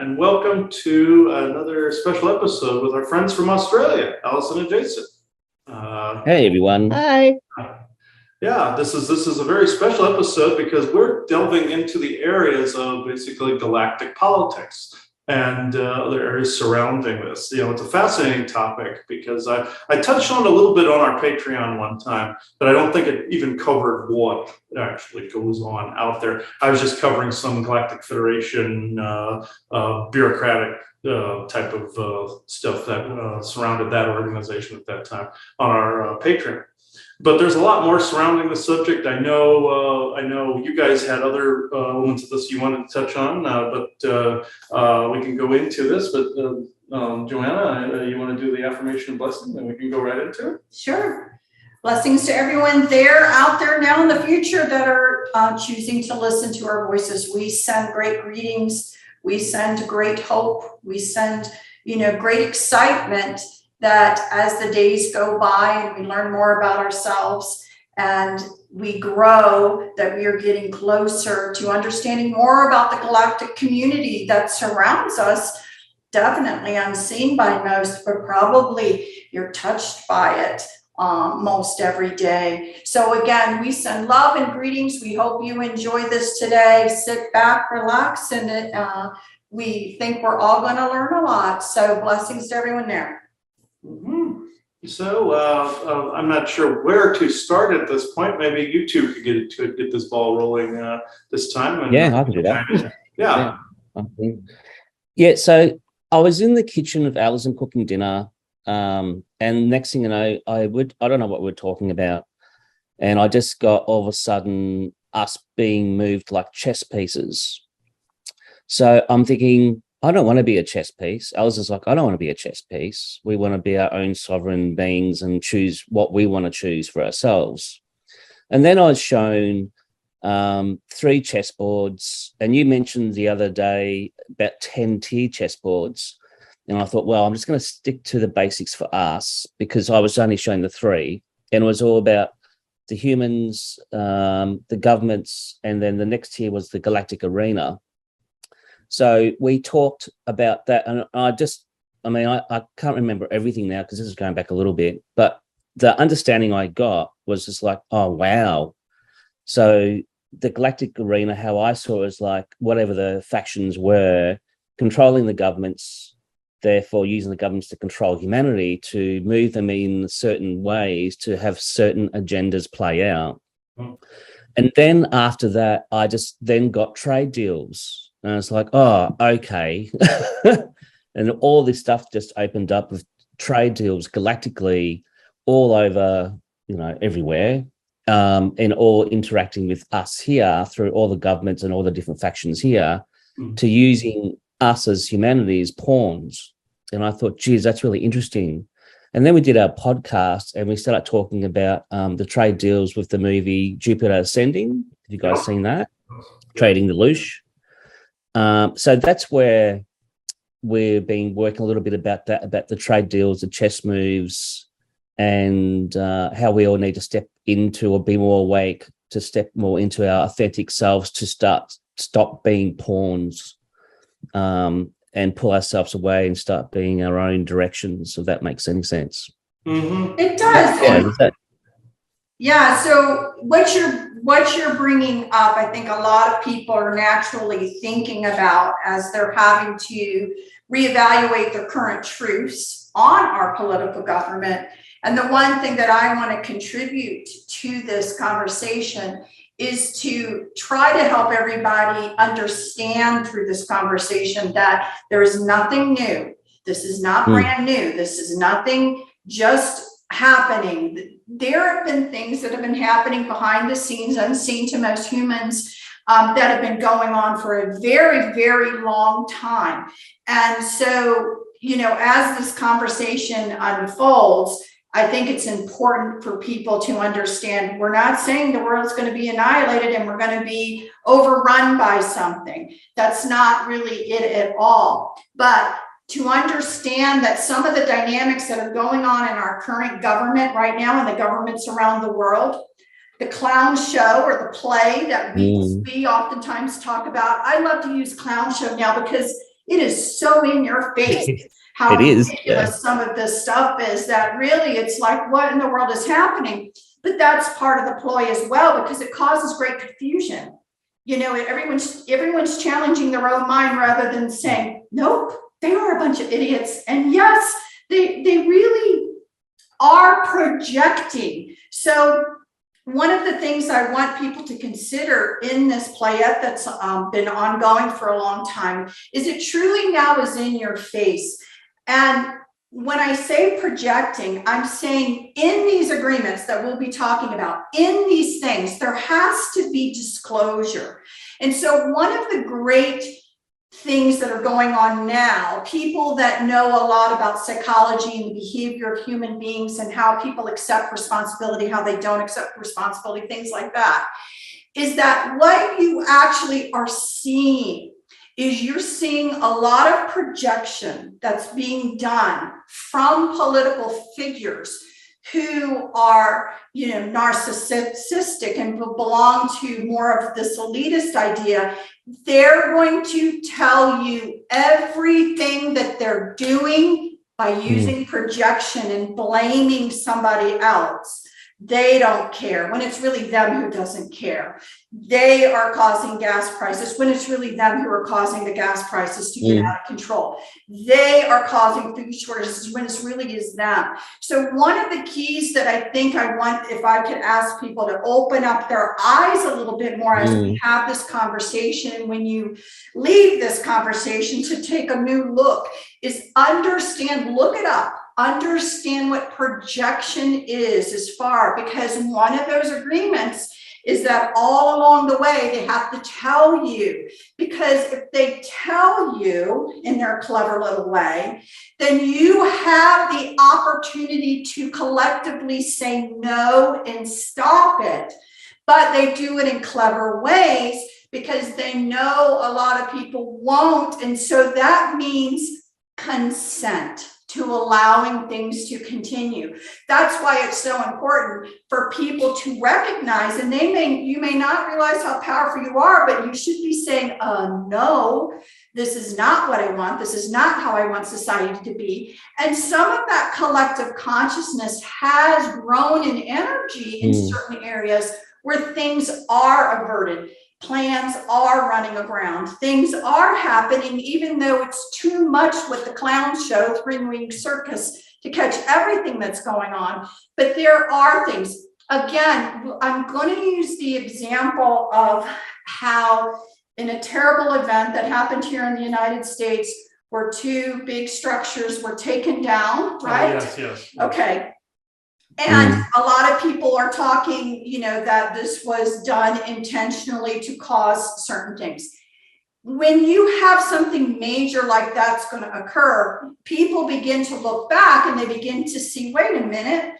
and welcome to another special episode with our friends from Australia, Alison and Jason. Hey everyone. Hi. Yeah, this is a very special episode because we're delving into the areas of basically galactic politics and other areas surrounding this. It's a fascinating topic because I touched on it a little bit on our Patreon one time, but I don't think it even covered what actually goes on out there. I was just covering some Galactic Federation bureaucratic type of stuff that surrounded that organization at that time on our Patreon. But there's a lot more surrounding the subject. I know you guys had other elements of this you wanted to touch on, but we can go into this. But Joanna, you want to do the affirmation blessing, and we can go right into it? Sure. Blessings to everyone out there now in the future that are choosing to listen to our voices. We send great greetings. We send great hope. We send, great excitement that as the days go by and we learn more about ourselves and we grow, that we are getting closer to understanding more about the galactic community that surrounds us. Definitely unseen by most, but probably you're touched by it most every day. So again, we send love and greetings. We hope you enjoy this today. Sit back, relax, and we think we're all going to learn a lot. So blessings to everyone there. Mm-hmm. So I'm not sure where to start at this point. Maybe you two could get this ball rolling this time. And, yeah, I can do that. Yeah. So I was in the kitchen with Alison cooking dinner, and next thing you know, I don't know what we're talking about, and I just got all of a sudden us being moved like chess pieces. So I'm thinking, I don't want to be a chess piece. Alison's like, I don't want to be a chess piece. We want to be our own sovereign beings and choose what we want to choose for ourselves. And then I was shown 3 chessboards, and you mentioned the other day about 10-tier chessboards. And I thought, well, I'm just going to stick to the basics for us because I was only showing the 3, and it was all about the humans, the governments, and then the next tier was the galactic arena. So we talked about that, and I can't remember everything now because this is going back a little bit, but the understanding I got was just like, oh, wow. So the galactic arena, how I saw it, was like whatever the factions were, controlling the governments, therefore using the governments to control humanity, to move them in certain ways, to have certain agendas play out. Mm. And then after that, I just then got trade deals. And I was like, oh, okay. And all this stuff just opened up with trade deals galactically all over, everywhere, and all interacting with us here through all the governments and all the different factions here, to using us as humanity as pawns. And I thought, geez, that's really interesting. And then we did our podcast and we started talking about the trade deals with the movie Jupiter Ascending. Have you guys seen that? Trading the Loosh. So that's where we've been working a little bit about that, about the trade deals, the chess moves, and how we all need to step into or be more awake, to step more into our authentic selves, to stop being pawns, and pull ourselves away and start being our own directions, if that makes any sense. Mm-hmm. It does. Yeah, so what you're bringing up, I think a lot of people are naturally thinking about as they're having to reevaluate their current truths on our political government. And the one thing that I want to contribute to this conversation is to try to help everybody understand through this conversation that there is nothing new. This is not brand new. This is nothing just happening. There have been things that have been happening behind the scenes, unseen to most humans, that have been going on for a very, very long time. And so, as this conversation unfolds, I think it's important for people to understand we're not saying the world's going to be annihilated and we're going to be overrun by something. That's not really it at all. But to understand that some of the dynamics that are going on in our current government right now and the governments around the world, the clown show or the play that we oftentimes talk about. I love to use clown show now because It is so in your face how ridiculous some of this stuff is, that really it's like, what in the world is happening? But that's part of the ploy as well, because it causes great confusion. You know, everyone's challenging their own mind rather than saying, nope, they are a bunch of idiots. And yes, they really are projecting. So one of the things I want people to consider in this playette that's been ongoing for a long time is it truly now is in your face. And when I say projecting, I'm saying in these agreements that we'll be talking about, in these things, there has to be disclosure. And so one of the great things that are going on now, people that know a lot about psychology and the behavior of human beings and how people accept responsibility, how they don't accept responsibility, things like that, is that what you actually are seeing is you're seeing a lot of projection that's being done from political figures who are, you know, narcissistic and belong to more of this elitist idea. They're going to tell you everything that they're doing by using projection and blaming somebody else. They don't care when it's really them who doesn't care. They are causing gas prices when it's really them who are causing the gas prices to get out of control. They are causing food shortages when it really is them. So one of the keys that I think I want, if I could ask people to open up their eyes a little bit more as we have this conversation, and when you leave this conversation to take a new look, is understand, look it up. Understand what projection is as far, because one of those agreements is that all along the way they have to tell you, because if they tell you in their clever little way, then you have the opportunity to collectively say no and stop it. But they do it in clever ways because they know a lot of people won't, and so that means consent to allowing things to continue. That's why it's so important for people to recognize, and you may not realize how powerful you are, but you should be saying, no, this is not what I want. This is not how I want society to be. And some of that collective consciousness has grown in energy in certain areas where things are averted. Plans are running aground. Things are happening, even though it's too much with the clown show, three-ring circus, to catch everything that's going on. But there are things. Again, I'm going to use the example of how in a terrible event that happened here in the United States, where two big structures were taken down, right? Yes. Okay. And a lot of people are talking, you know, that this was done intentionally to cause certain things. When you have something major like that's going to occur, people begin to look back and they begin to see, wait a minute,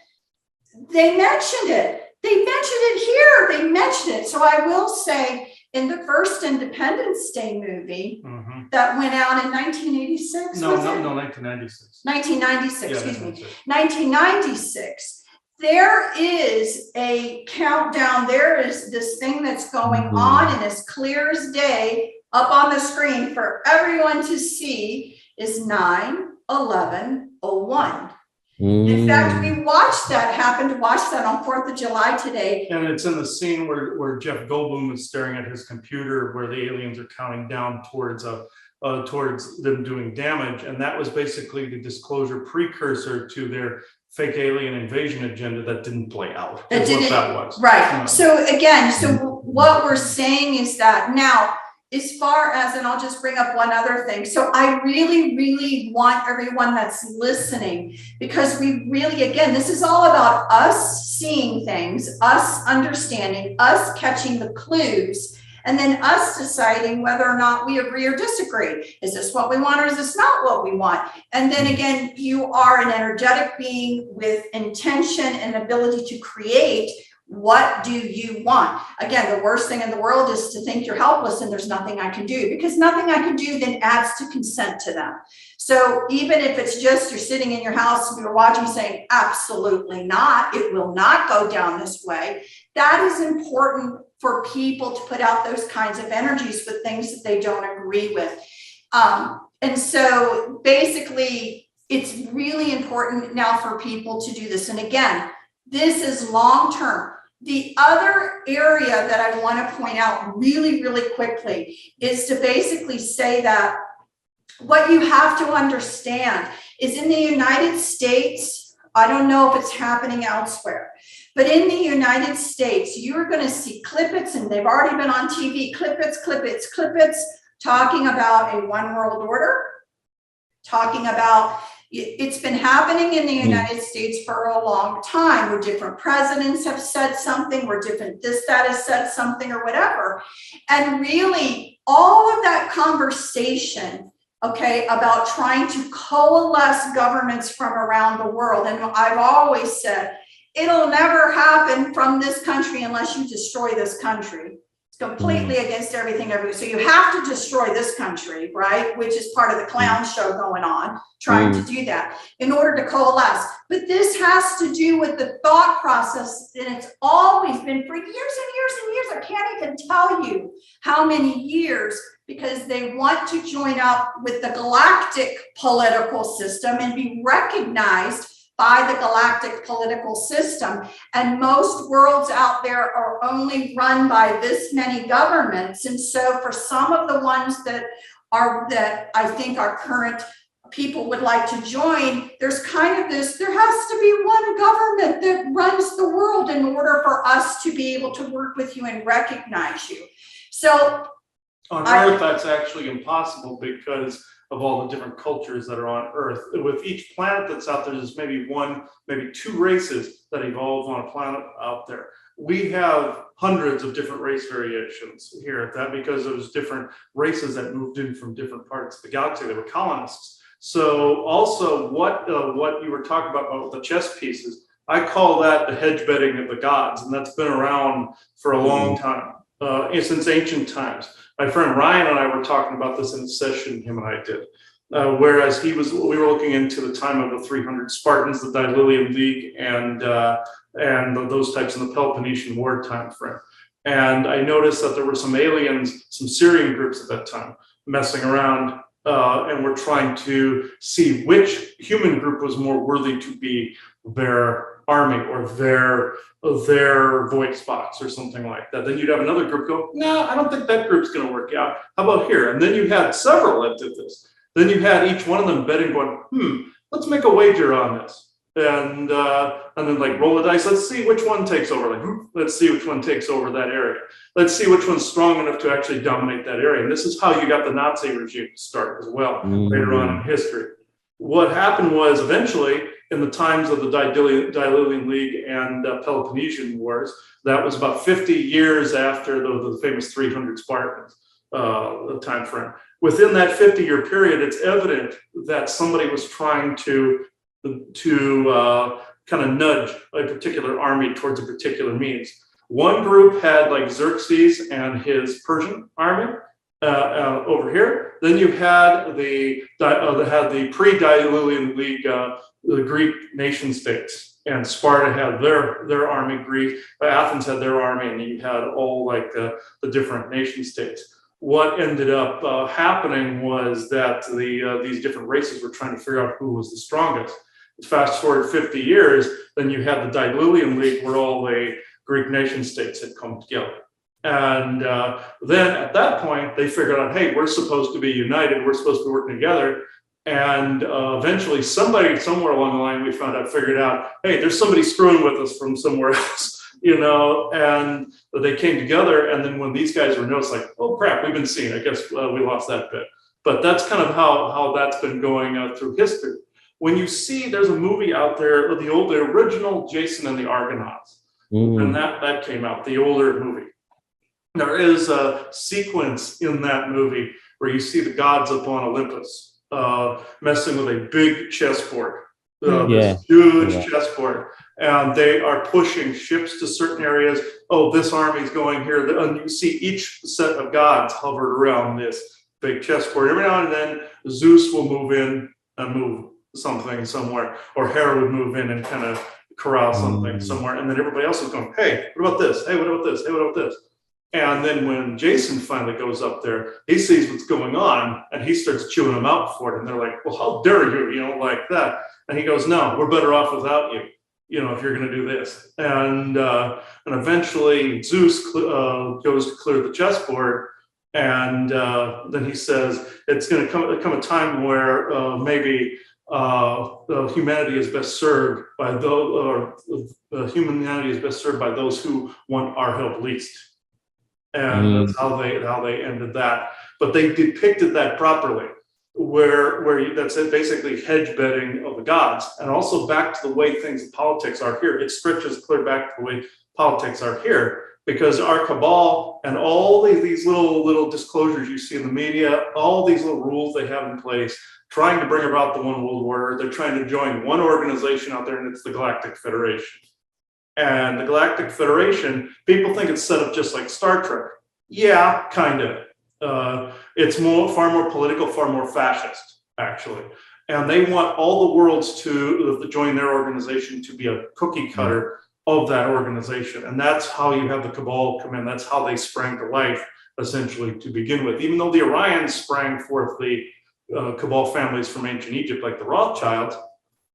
they mentioned it. They mentioned it here. They mentioned it. So I will say, in the first Independence Day movie that went out in 1986. No, 1996. 1996, yeah, excuse me. 1996. There is a countdown. There is this thing that's going on, and as clear as day up on the screen for everyone to see is 9/11/01. In fact, we watched that, happened to watch that on 4th of July today. And it's in the scene where Jeff Goldblum is staring at his computer, where the aliens are counting down towards them doing damage. And that was basically the disclosure precursor to their fake alien invasion agenda that didn't play out. That's what that was. Right. So again, what we're saying is that now, as far as, and I'll just bring up one other thing. So I really, really want everyone that's listening, because we really, again, this is all about us seeing things, us understanding, us catching the clues, and then us deciding whether or not we agree or disagree. Is this what we want, or is this not what we want? And then again, you are an energetic being with intention and ability to create. What do you want? Again, the worst thing in the world is to think you're helpless and there's nothing I can do, because nothing I can do then adds to consent to them. So even if it's just you're sitting in your house and you're watching saying, absolutely not, it will not go down this way. That is important for people to put out those kinds of energies with things that they don't agree with. And so basically, it's really important now for people to do this. And again, this is long-term. The other area that I want to point out really, really quickly is to basically say that what you have to understand is in the United States, I don't know if it's happening elsewhere, but in the United States, you're going to see clippets, and they've already been on TV, clippets, talking about a one world order, talking about, it's been happening in the United States for a long time, where different presidents have said something, where that has said something or whatever. And really all of that conversation, okay, about trying to coalesce governments from around the world. And I've always said, it'll never happen from this country unless you destroy this country. It's completely against everything. So you have to destroy this country, right? Which is part of the clown show going on, trying to do that in order to coalesce. But this has to do with the thought process, and it's always been for years and years and years. I can't even tell you how many years, because they want to join up with the galactic political system and be recognized by the galactic political system. And most worlds out there are only run by this many governments. And so for some of the ones that I think our current people would like to join, there's kind of this, there has to be one government that runs the world in order for us to be able to work with you and recognize you. So on Earth, that's actually impossible because of all the different cultures that are on Earth. With each planet that's out there, there's maybe one, maybe two races that evolve on a planet out there. We have hundreds of different race variations here at that, because there's different races that moved in from different parts of the galaxy. They were colonists. So also what you were talking about the chess pieces, I call that the hedge betting of the gods, and that's been around for a long time, since ancient times. My friend Ryan and I were talking about this in a session him and I did. Whereas we were looking into the time of the 300 Spartans, the Daedalian League, and those types in the Peloponnesian War time frame. And I noticed that there were some aliens, some Syrian groups at that time, messing around and were trying to see which human group was more worthy to be their army or their voice box or something like that. Then you'd have another group go, no, I don't think that group's going to work out. How about here? And then you had several that did this. Then you had each one of them betting, going, let's make a wager on this. And then like roll the dice. Let's see which one takes over. Like, let's see which one takes over that area. Let's see which one's strong enough to actually dominate that area. And this is how you got the Nazi regime to start as well later on in history. What happened was eventually, in the times of the Daedalian League and Peloponnesian Wars, that was about 50 years after the famous 300 Spartans time frame. Within that 50-year period, it's evident that somebody was trying to kind of nudge a particular army towards a particular means. One group had like Xerxes and his Persian army over here. Then you had the pre-Daedalian League, the Greek nation states, and Sparta had their army. Athens had their army, and you had all like the different nation states. What ended up happening was that these different races were trying to figure out who was the strongest. Fast forward 50 years, then you had the Daedalian League, where all the Greek nation states had come together. And then at that point, they figured out, hey, we're supposed to be united. We're supposed to be working together. And eventually somebody somewhere along the line, figured out, hey, there's somebody screwing with us from somewhere else, and they came together. And then when these guys were noticed, like, oh crap, we've been seen. I guess we lost that bit. But that's kind of how that's been going through history. When you see, there's a movie out there, the original Jason and the Argonauts, and that came out, the older movie. There is a sequence in that movie where you see the gods up on Olympus messing with a big chessboard, this huge chessboard, and they are pushing ships to certain areas. Oh, this army's going here, and you see each set of gods hovered around this big chessboard. Every now and then, Zeus will move in and move something somewhere, or Hera would move in and kind of corral something somewhere, and then everybody else is going, hey, what about this? Hey, what about this? Hey, what about this? And then when Jason finally goes up there, he sees what's going on and he starts chewing them out for it. And they're like, well, how dare you, like that. And he goes, no, we're better off without you, if you're going to do this. And eventually Zeus goes to clear the chessboard. And then he says, it's going to come a time where maybe humanity is best served by those who want our help least. And that's how they ended that. But they depicted that properly, where that's basically hedge betting of the gods, and also back to the way things in politics are here. It stretches clear back to the way politics are here, because our cabal and all these little disclosures you see in the media, all these little rules they have in place, trying to bring about the one world order. They're trying to join one organization out there, and it's the Galactic Federation. And the Galactic Federation, people think it's set up just like Star Trek. Yeah, kind of. It's far more political, far more fascist, actually. And they want all the worlds to join their organization to be a cookie cutter of that organization. And that's how you have the Cabal come in. That's how they sprang to life, essentially, to begin with. Even though the Orions sprang forth the Cabal families from ancient Egypt, like the Rothschilds,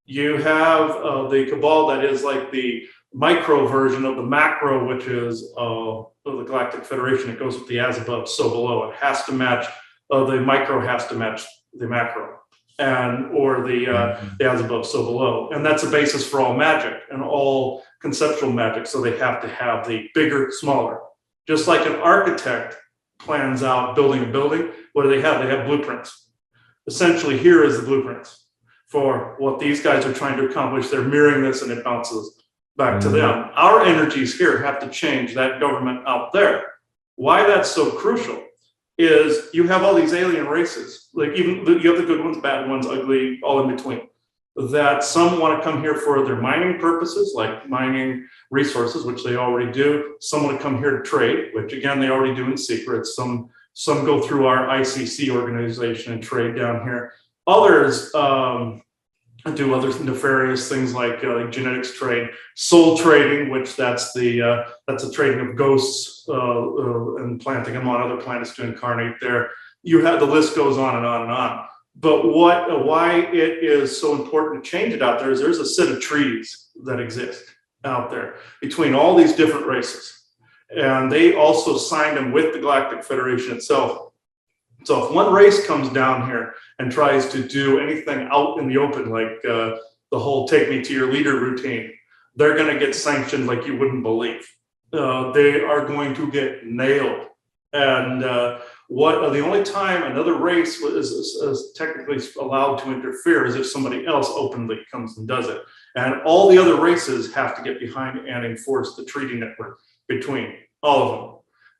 you have the Cabal that is like the micro version of the macro, which is the Galactic Federation. It goes with the as above, so below. It has to match, the micro has to match the macro, or the as above, so below. And that's the basis for all magic and all conceptual magic. So they have to have the bigger, smaller. Just like an architect plans out building a building, what do they have? They have blueprints. Essentially, here is the blueprints for what these guys are trying to accomplish. They're mirroring this, and it bounces back to them. Our energies here have to change that government out there. Why that's so crucial is you have all these alien races, like you have the good ones, bad ones, ugly, all in between, that some want to come here for their mining purposes, like mining resources, which they already do. Some want to come here to trade, which again, they already do in secret. Some go through our ICC organization and trade down here. Others do other nefarious things like genetics trade, soul trading, which that's a trading of ghosts and planting them on other planets to incarnate there. You have, the list goes on and on and on. But why it is so important to change it out there is there's a set of treaties that exist out there between all these different races, and they also signed them with the Galactic Federation itself. So if one race comes down here and tries to do anything out in the open, like the whole take me to your leader routine, they're going to get sanctioned like you wouldn't believe. They are going to get nailed. And the only time another race is technically allowed to interfere is if somebody else openly comes and does it. And all the other races have to get behind and enforce the treaty network between all of them.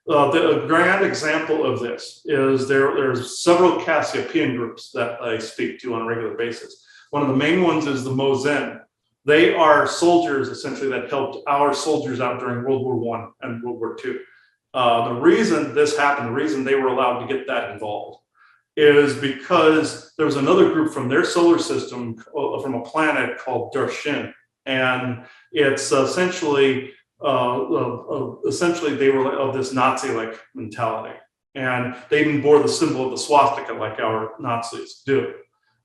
The grand example of this is there's several Cassiopean groups that I speak to on a regular basis. One of the main ones is the Mozen. They are soldiers, essentially, that helped our soldiers out during World War I and World War II. The reason this happened, the reason they were allowed to get that involved, is because there was another group from their solar system, from a planet called Darshin. And it's essentially they were of this Nazi-like mentality, and they even bore the symbol of the swastika like our Nazis do.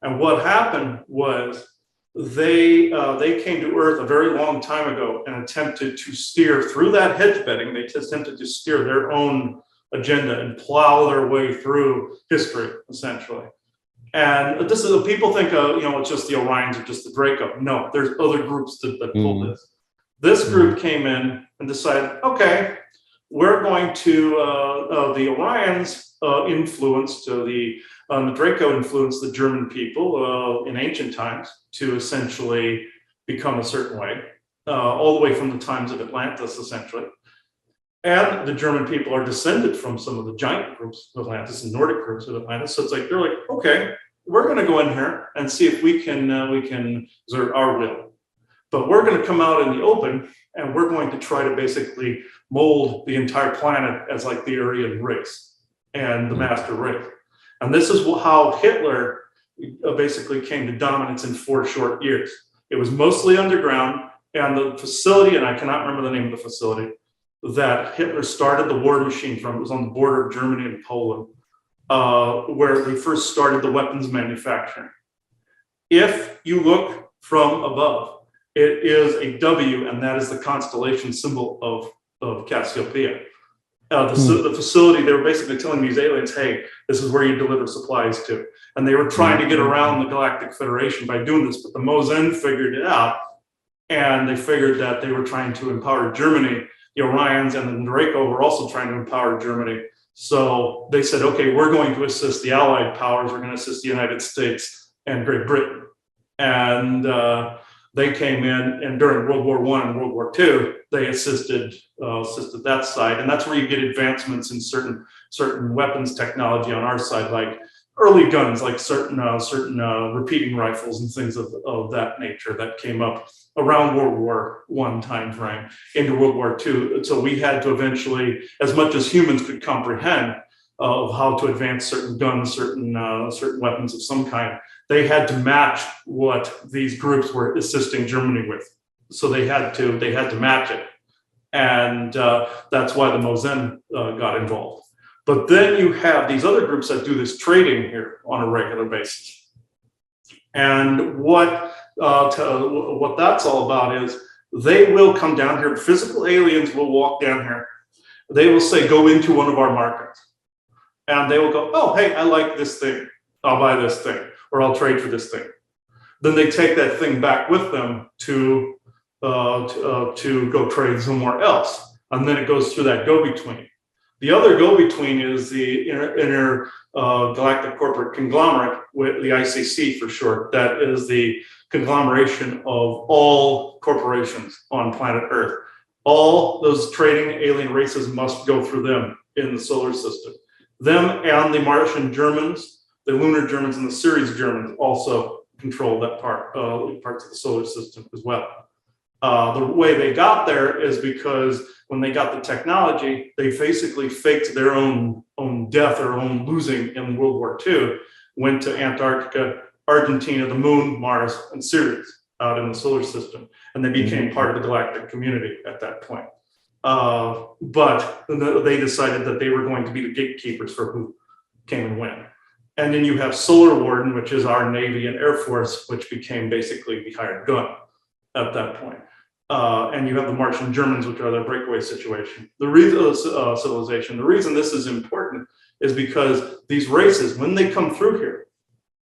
And what happened was they came to Earth a very long time ago and attempted to steer through that hedge betting. They attempted to steer their own agenda and plow their way through history, essentially. And this is, people think, it's just the Orions or just the Draco. No, there's other groups that pull this. This group came in and decided, okay, we're going to, the Orions influenced, the Draco influenced the German people in ancient times to essentially become a certain way, all the way from the times of Atlantis, essentially. And the German people are descended from some of the giant groups of Atlantis and Nordic groups of Atlantis. So it's like, they're like, okay, we're going to go in here and see if we can exert our will. But we're going to come out in the open, and we're going to try to basically mold the entire planet as like the Aryan race and the master race. And this is how Hitler basically came to dominance in 4 short years. It was mostly underground, and the facility, and I cannot remember the name of the facility, that Hitler started the war machine from. It was on the border of Germany and Poland, where they first started the weapons manufacturing. If you look from above, it is a W, and that is the constellation symbol of Cassiopeia. The facility, they were basically telling these aliens, hey, this is where you deliver supplies to. And they were trying to get around the Galactic Federation by doing this, but the Mosen figured it out, and they figured that they were trying to empower Germany. The Orions and the Draco were also trying to empower Germany. So they said, okay, we're going to assist the Allied powers, we're going to assist the United States and Great Britain. And they came in, and during World War I and World War II, they assisted that side. And that's where you get advancements in certain weapons technology on our side, like early guns, like certain repeating rifles and things of that nature that came up around World War I time frame into World War II. So we had to eventually, as much as humans could comprehend of how to advance certain guns, certain weapons of some kind, they had to match what these groups were assisting Germany with. So they had to match it. And that's why the Mosen got involved. But then you have these other groups that do this trading here on a regular basis. And what that's all about is they will come down here. Physical aliens will walk down here. They will say, go into one of our markets. And they will go, oh, hey, I like this thing. I'll buy this thing, or I'll trade for this thing. Then they take that thing back with them to go trade somewhere else. And then it goes through that go-between. The other go-between is the Galactic Corporate Conglomerate, with the ICC for short. That is the conglomeration of all corporations on planet Earth. All those trading alien races must go through them in the solar system. Them and the Martian Germans, the lunar Germans, and the Ceres Germans also control that parts of the solar system as well. The way they got there is because when they got the technology, they basically faked their own death or own losing in World War II, went to Antarctica, Argentina, the moon, Mars, and Ceres out in the solar system. And they became part of the galactic community at that point. But they decided that they were going to be the gatekeepers for who came and went. And then you have Solar Warden, which is our Navy and Air Force, which became basically the hired gun at that point. And you have the Martian Germans, which are their breakaway situation. The reason civilization. The reason this is important is because these races, when they come through here,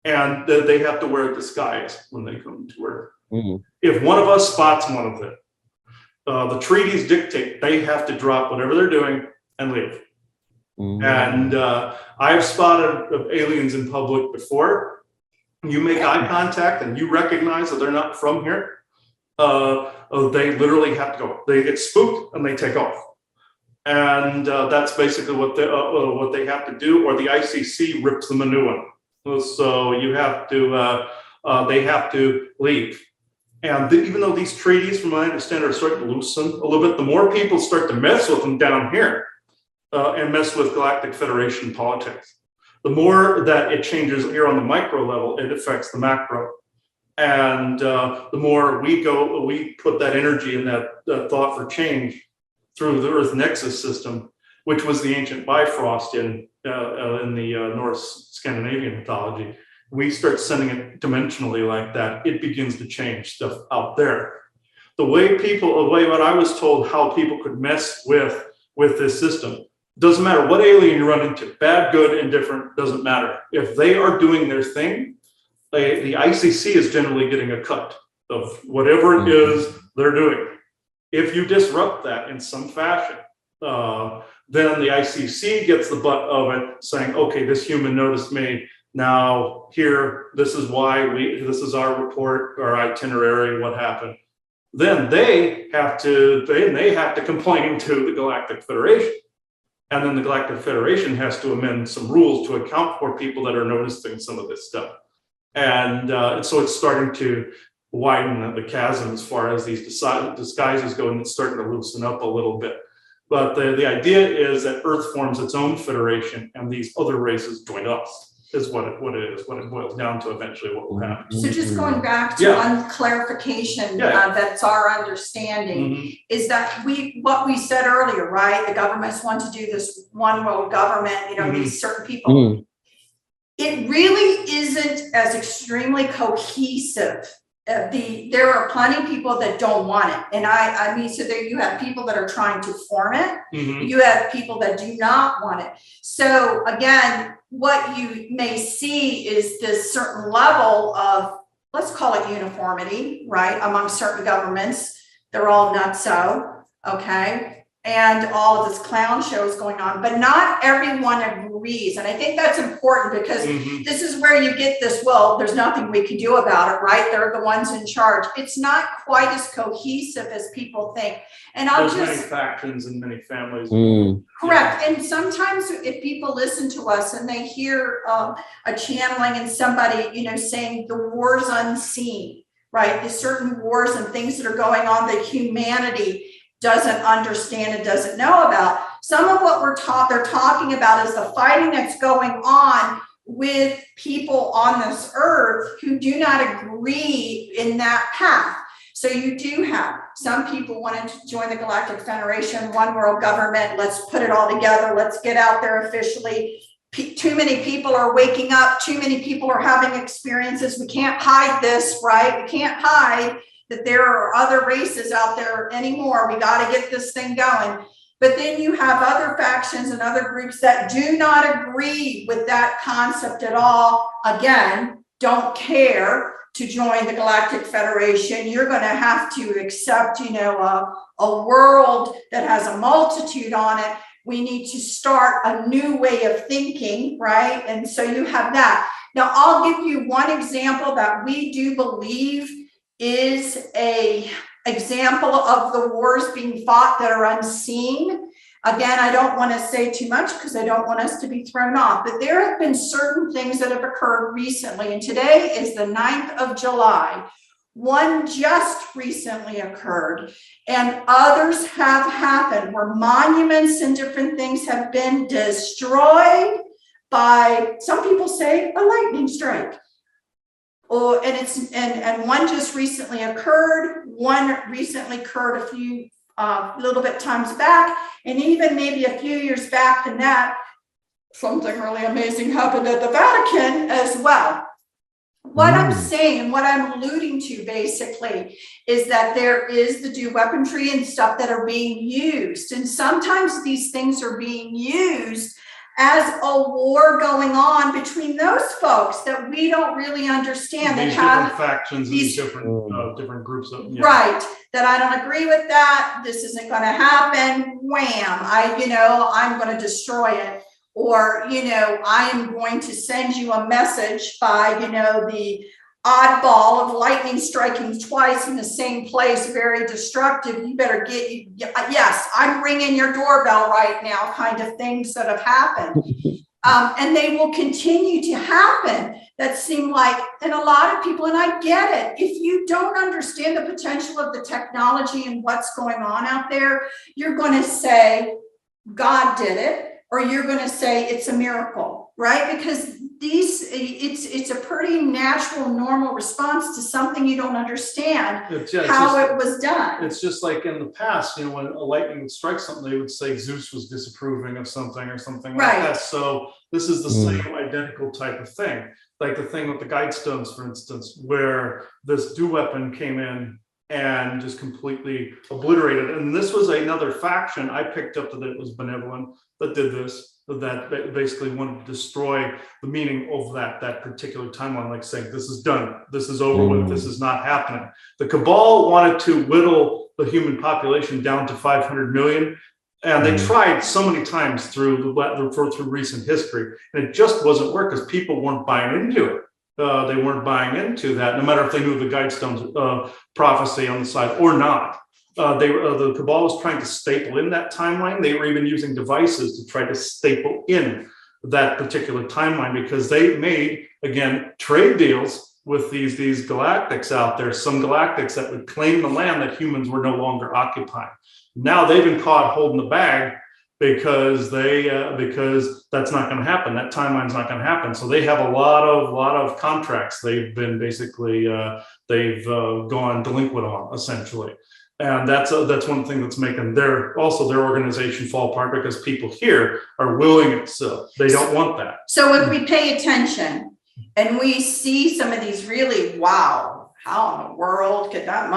and they have to wear a disguise when they come to Earth. Mm-hmm. If one of us spots one of them, the treaties dictate they have to drop whatever they're doing and leave. Mm-hmm. And I've spotted aliens in public before. You make eye contact and you recognize that they're not from here. They literally have to go. They get spooked and they take off. And that's basically what they have to do, or the ICC rips them a new one. So you have to, they have to leave. And even though these treaties, from what I understand, are starting to loosen a little bit, the more people start to mess with them down here and mess with Galactic Federation politics, the more that it changes here on the micro level, it affects the macro. And the more we put that energy and that thought for change through the Earth Nexus system, which was the ancient Bifrost in the Norse Scandinavian mythology. We start sending it dimensionally like that, it begins to change stuff out there. The way what I was told how people could mess with this system, doesn't matter what alien you run into, bad, good, indifferent, doesn't matter. If they are doing their thing, the ICC is generally getting a cut of whatever it is they're doing. If you disrupt that in some fashion, then the ICC gets the butt of it, saying, okay, this human noticed me. Now here, this is why this is our report, our itinerary, what happened. Then they have to complain to the Galactic Federation. And then the Galactic Federation has to amend some rules to account for people that are noticing some of this stuff. And so it's starting to widen the chasm as far as these disguises go, and it's starting to loosen up a little bit. But the idea is that Earth forms its own federation and these other races join us. is what it boils down to eventually what will happen. So just going back to one clarification, that's our understanding, is that what we said earlier, right? The governments want to do this one world government, these certain people. It really isn't as extremely cohesive. There are plenty of people that don't want it. And I mean, so there you have people that are trying to form it. You have people that do not want it. So again, what you may see is this certain level of, let's call it uniformity, right? Among certain governments. They're all nutso, okay? And all of this clown show is going on, but not everyone agrees. And I think that's important because this is where you get this, well, there's nothing we can do about it, right? They're the ones in charge. It's not quite as cohesive as people think. And there's many factions and many families. Correct. And sometimes if people listen to us and they hear a channeling and somebody, saying the war's unseen, right? There's certain wars and things that are going on that humanity doesn't understand and doesn't know about. Some of what they're talking about is the fighting that's going on with people on this earth who do not agree in that path. So you do have some people wanting to join the Galactic Federation, one world government. Let's put it all together. Let's get out there officially. Too many people are waking up. Too many people are having experiences. We can't hide this, right? We can't hide that there are other races out there anymore. We got to get this thing going. But then you have other factions and other groups that do not agree with that concept at all. Again, don't care to join the Galactic Federation. You're going to have to accept, a world that has a multitude on it. We need to start a new way of thinking, right? And so you have that. Now, I'll give you one example that we do believe is a example of the wars being fought that are unseen. Again, I don't want to say too much because I don't want us to be thrown off, but there have been certain things that have occurred recently, and today is the 9th of July. One just recently occurred, and others have happened where monuments and different things have been destroyed by, some people say, a lightning strike. And one just recently occurred. One recently occurred a few little bit times back, and even maybe a few years back than that, something really amazing happened at the Vatican as well. What I'm saying, what I'm alluding to basically is that there is the new weaponry and stuff that are being used. And sometimes these things are being used as a war going on between those folks that we don't really understand. These different factions, these different groups of right. That I don't agree with that. This isn't going to happen. Wham! I'm going to destroy it. Or I am going to send you a message by the oddball of lightning striking twice in the same place, very destructive. You better yes, I'm ringing your doorbell right now, kind of things that have happened. And they will continue to happen. That seem like, and a lot of people, and I get it, if you don't understand the potential of the technology and what's going on out there, you're going to say, God did it, or you're going to say it's a miracle, right? Because it's a pretty natural, normal response to something you don't understand it was done. It's just like in the past, when a lightning would strike something, they would say Zeus was disapproving of something or something like that. So this is the same identical type of thing. Like the thing with the guide stones, for instance, where this dew weapon came in and just completely obliterated. And this was another faction. I picked up that it was benevolent that did this, that basically wanted to destroy the meaning of that particular timeline, like saying, this is done, this is over with, this is not happening. The Cabal wanted to whittle the human population down to 500 million. And they tried so many times through recent history, and it just wasn't work because people weren't buying into it. They weren't buying into that, no matter if they knew the Guidestones prophecy on the side or not. The Cabal was trying to staple in that timeline. They were even using devices to try to staple in that particular timeline because they made, again, trade deals with these galactics out there, some galactics that would claim the land that humans were no longer occupying. Now they've been caught holding the bag, because because that's not going to happen. That timeline's not going to happen. So they have a lot of contracts they've been basically they've gone delinquent on, essentially. And that's one thing that's making their organization fall apart, because people here are willing it, so they don't want that. So if we pay attention and we see some of these really, wow, how in the world could that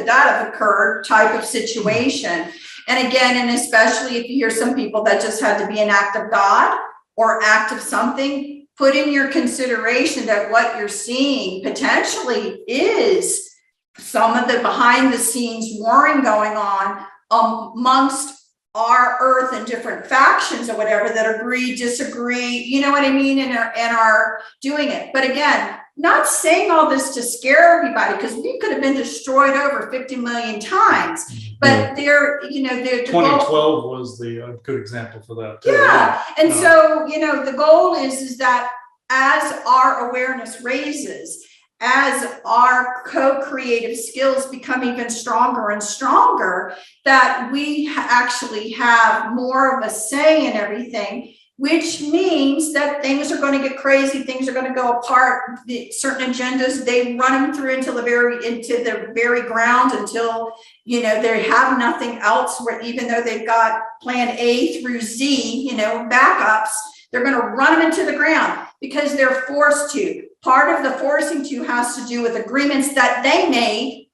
have occurred type of situation. And again, and especially if you hear some people that just had to be an act of God or act of something, put in your consideration that what you're seeing potentially is some of the behind the scenes warring going on amongst our earth and different factions or whatever that agree, disagree, you know what I mean, and are doing it. But again, not saying all this to scare everybody, because we could have been destroyed over 50 million times. But they're, 2012 was the good example for that. Yeah. And so, the goal is that as our awareness raises, as our co-creative skills become even stronger and stronger, that we actually have more of a say in everything, which means that things are going to get crazy, things are going to go apart. Certain agendas, they run them through into the very ground until they have nothing else. Where even though they've got plan A through Z, backups, they're going to run them into the ground because they're forced to. Part of the forcing to has to do with agreements that they made,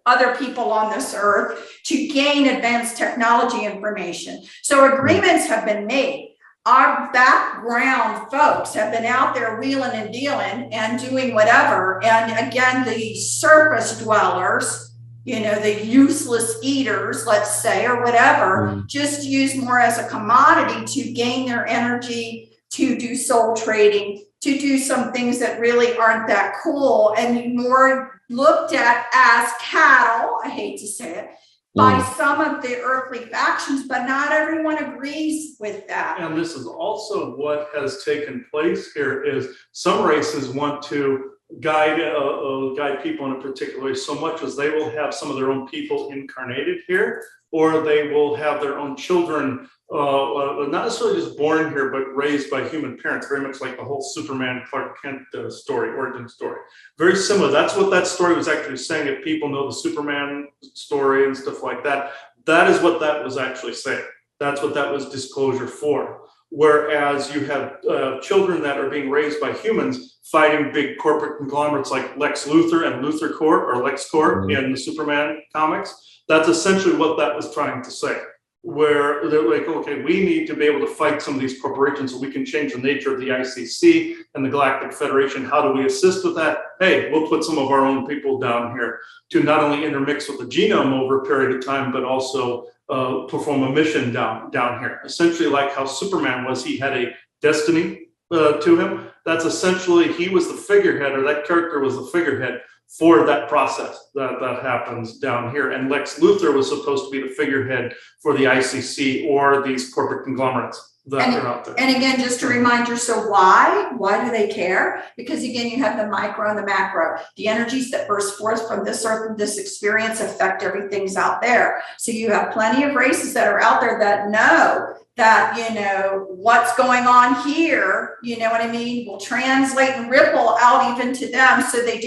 other people on this earth, to gain advanced technology information. So agreements have been made. Our background folks have been out there wheeling and dealing and doing whatever. And again, the surface dwellers, the useless eaters, let's say, or whatever, just use more as a commodity to gain their energy, to do soul trading, to do some things that really aren't that cool and more looked at as cattle, I hate to say it, by some of the earthly factions, but not everyone agrees with that. And this is also what has taken place here is some races want to guide people in a particular way so much as they will have some of their own people incarnated here, or they will have their own children not necessarily just born here, but raised by human parents, very much like the whole Superman Clark Kent origin story. Very similar. That's what that story was actually saying. If people know the Superman story and stuff like that, that is what that was actually saying. That's what that was disclosure for. Whereas you have children that are being raised by humans fighting big corporate conglomerates like Lex Luthor and Luthor Corp or LexCorp in the Superman comics. That's essentially what that was trying to say. Where they're like, okay, we need to be able to fight some of these corporations so we can change the nature of the ICC and the Galactic Federation. How do we assist with that? Hey, we'll put some of our own people down here to not only intermix with the genome over a period of time, but also perform a mission down here. Essentially like how Superman was, he had a destiny to him. That's essentially, he was the figurehead, or that character was the figurehead for that process that happens down here. And Lex Luthor was supposed to be the figurehead for the ICC or these corporate conglomerates that are out there. And again, just a reminder, so why do they care? Because again, you have the micro and the macro. The energies that burst forth from this earth and this experience affect everything's out there. So you have plenty of races that are out there that know that, what's going on here, you know what I mean, will translate and ripple out even to them. So they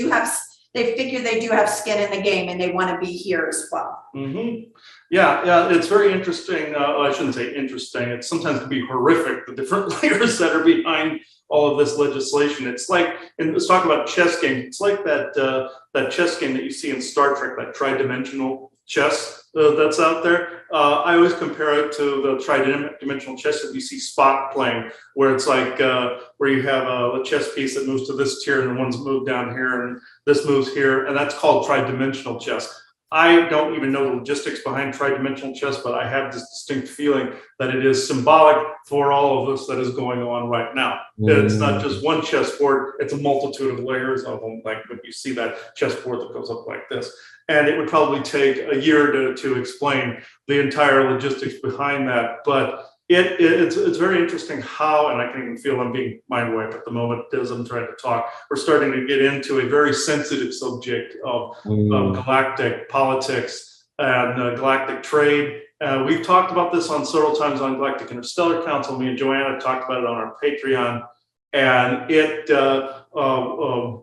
figure they do have skin in the game and they want to be here as well. Mm-hmm. Yeah, it's very interesting. I shouldn't say interesting. It sometimes can be horrific, the different layers that are behind all of this legislation. It's like, and let's talk about chess games. It's like that chess game that you see in Star Trek, that tridimensional chess that's out there. I always compare it to the tridimensional chess that you see Spock playing, where it's like where you have a chess piece that moves to this tier and the one's moved down here and this moves here, and that's called tridimensional chess. I don't even know the logistics behind tridimensional chess, but I have this distinct feeling that it is symbolic for all of us that is going on right now. It's not just one chessboard, it's a multitude of layers of them, like when you see that chessboard that goes up like this. And it would probably take a year to explain the entire logistics behind that. But it's very interesting how, and I can even feel I'm being mind wiped at the moment as I'm trying to talk, we're starting to get into a very sensitive subject of galactic politics and galactic trade. We've talked about this on several times on Galactic Interstellar Council. Me and Joanna talked about it on our Patreon. And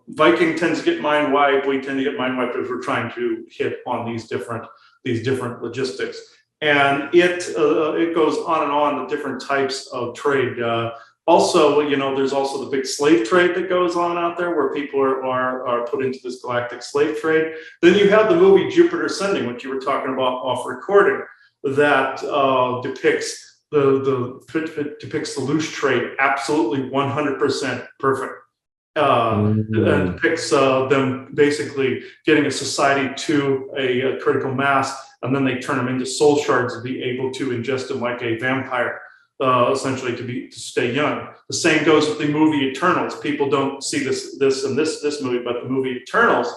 Viking tends to get mind wiped. We tend to get mind wiped as we're trying to hit on these different logistics. And it goes on and on, the different types of trade. Also, there's also the big slave trade that goes on out there where people are put into this galactic slave trade. Then you have the movie Jupiter Ascending, which you were talking about off recording, that depicts depicts the loose trade absolutely 100% perfect. And depicts them basically getting a society to a critical mass, and then they turn them into soul shards to be able to ingest them like a vampire, essentially to stay young. The same goes with the movie Eternals. People don't see this in this movie, but the movie Eternals,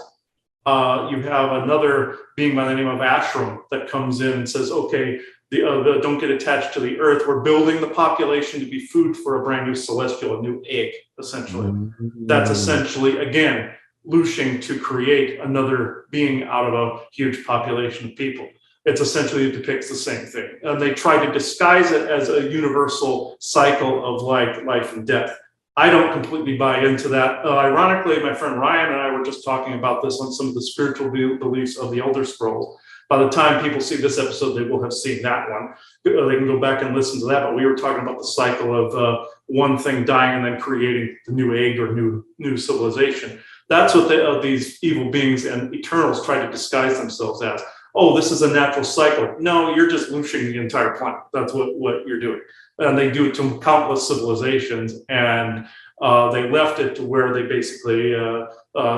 you have another being by the name of Ashram that comes in and says, okay, don't get attached to the earth. We're building the population to be food for a brand new celestial, a new egg, essentially. That's essentially, again, looshing to create another being out of a huge population of people. It's essentially, it depicts the same thing. They try to disguise it as a universal cycle of life and death. I don't completely buy into that. Ironically, my friend Ryan and I were just talking about this on some of the spiritual beliefs of the Elder Scrolls. By the time people see this episode, they will have seen that one. They can go back and listen to that. But we were talking about the cycle of one thing dying and then creating the new egg or new civilization. That's what these evil beings and Eternals try to disguise themselves as. Oh, this is a natural cycle. No, you're just looshing the entire planet. That's what you're doing. And they do it to countless civilizations. And they left it to where they basically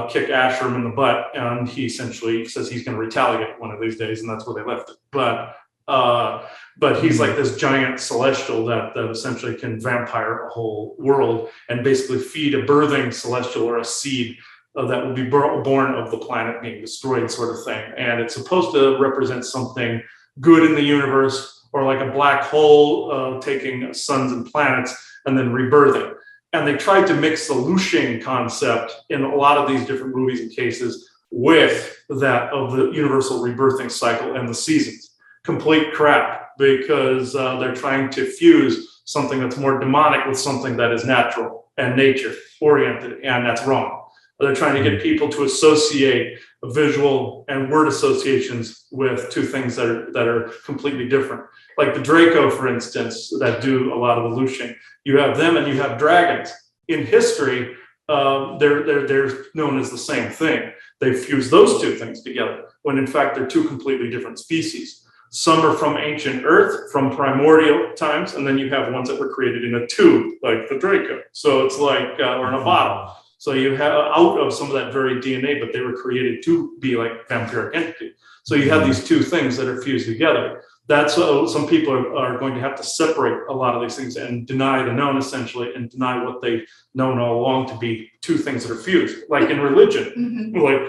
kick Ashram in the butt, and he essentially says he's going to retaliate one of these days, and that's where they left it. But he's like this giant celestial that essentially can vampire a whole world and basically feed a birthing celestial or a seed that will be born of the planet being destroyed, sort of thing. And it's supposed to represent something good in the universe, or like a black hole taking suns and planets and then rebirthing. And they tried to mix the looshing concept in a lot of these different movies and cases with that of the universal rebirthing cycle and the seasons. Complete crap, because they're trying to fuse something that's more demonic with something that is natural and nature oriented, and that's wrong. They're trying to get people to associate visual and word associations with two things that are completely different. Like the Draco, for instance, that do a lot of the looshing. You have them and you have dragons. In history, they're known as the same thing. They fuse those two things together, when in fact they're two completely different species. Some are from ancient Earth, from primordial times, and then you have ones that were created in a tube, like the Draco. So it's like, or in a bottle. So you have out of some of that very DNA, but they were created to be like vampiric entity. So you have these two things that are fused together. That's some people are going to have to separate a lot of these things and deny the known, essentially, and deny what they've known all along to be two things that are fused. Like in religion, like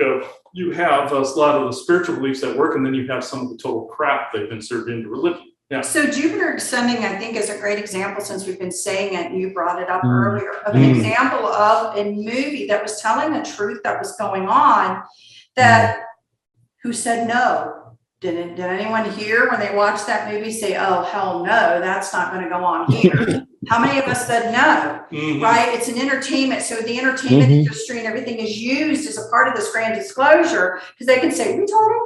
you have a lot of the spiritual beliefs that work, and then you have some of the total crap they've inserted into religion. Yeah. So Jupiter Ascending, I think, is a great example, since we've been saying it, and you brought it up earlier, of an example of a movie that was telling the truth that was going on, that who said no? Did anyone here when they watched that movie say, oh, hell no, that's not going to go on here? How many of us said no, right? It's an entertainment. So the entertainment industry and everything is used as a part of this grand disclosure, because they can say, we told him,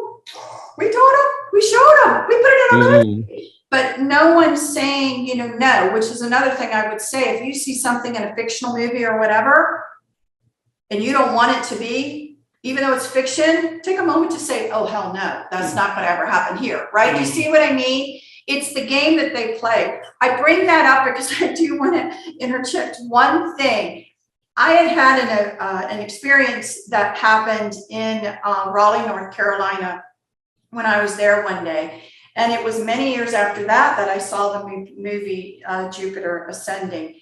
we showed him, we put it in a movie. But no one's saying, no, which is another thing I would say. If you see something in a fictional movie or whatever, and you don't want it to be, even though it's fiction, take a moment to say, oh, hell no, that's not going to ever happen here, right? You see what I mean? It's the game that they play. I bring that up because I do want to interject one thing. I had an experience that happened in Raleigh, North Carolina, when I was there one day. And it was many years after that I saw the movie Jupiter Ascending.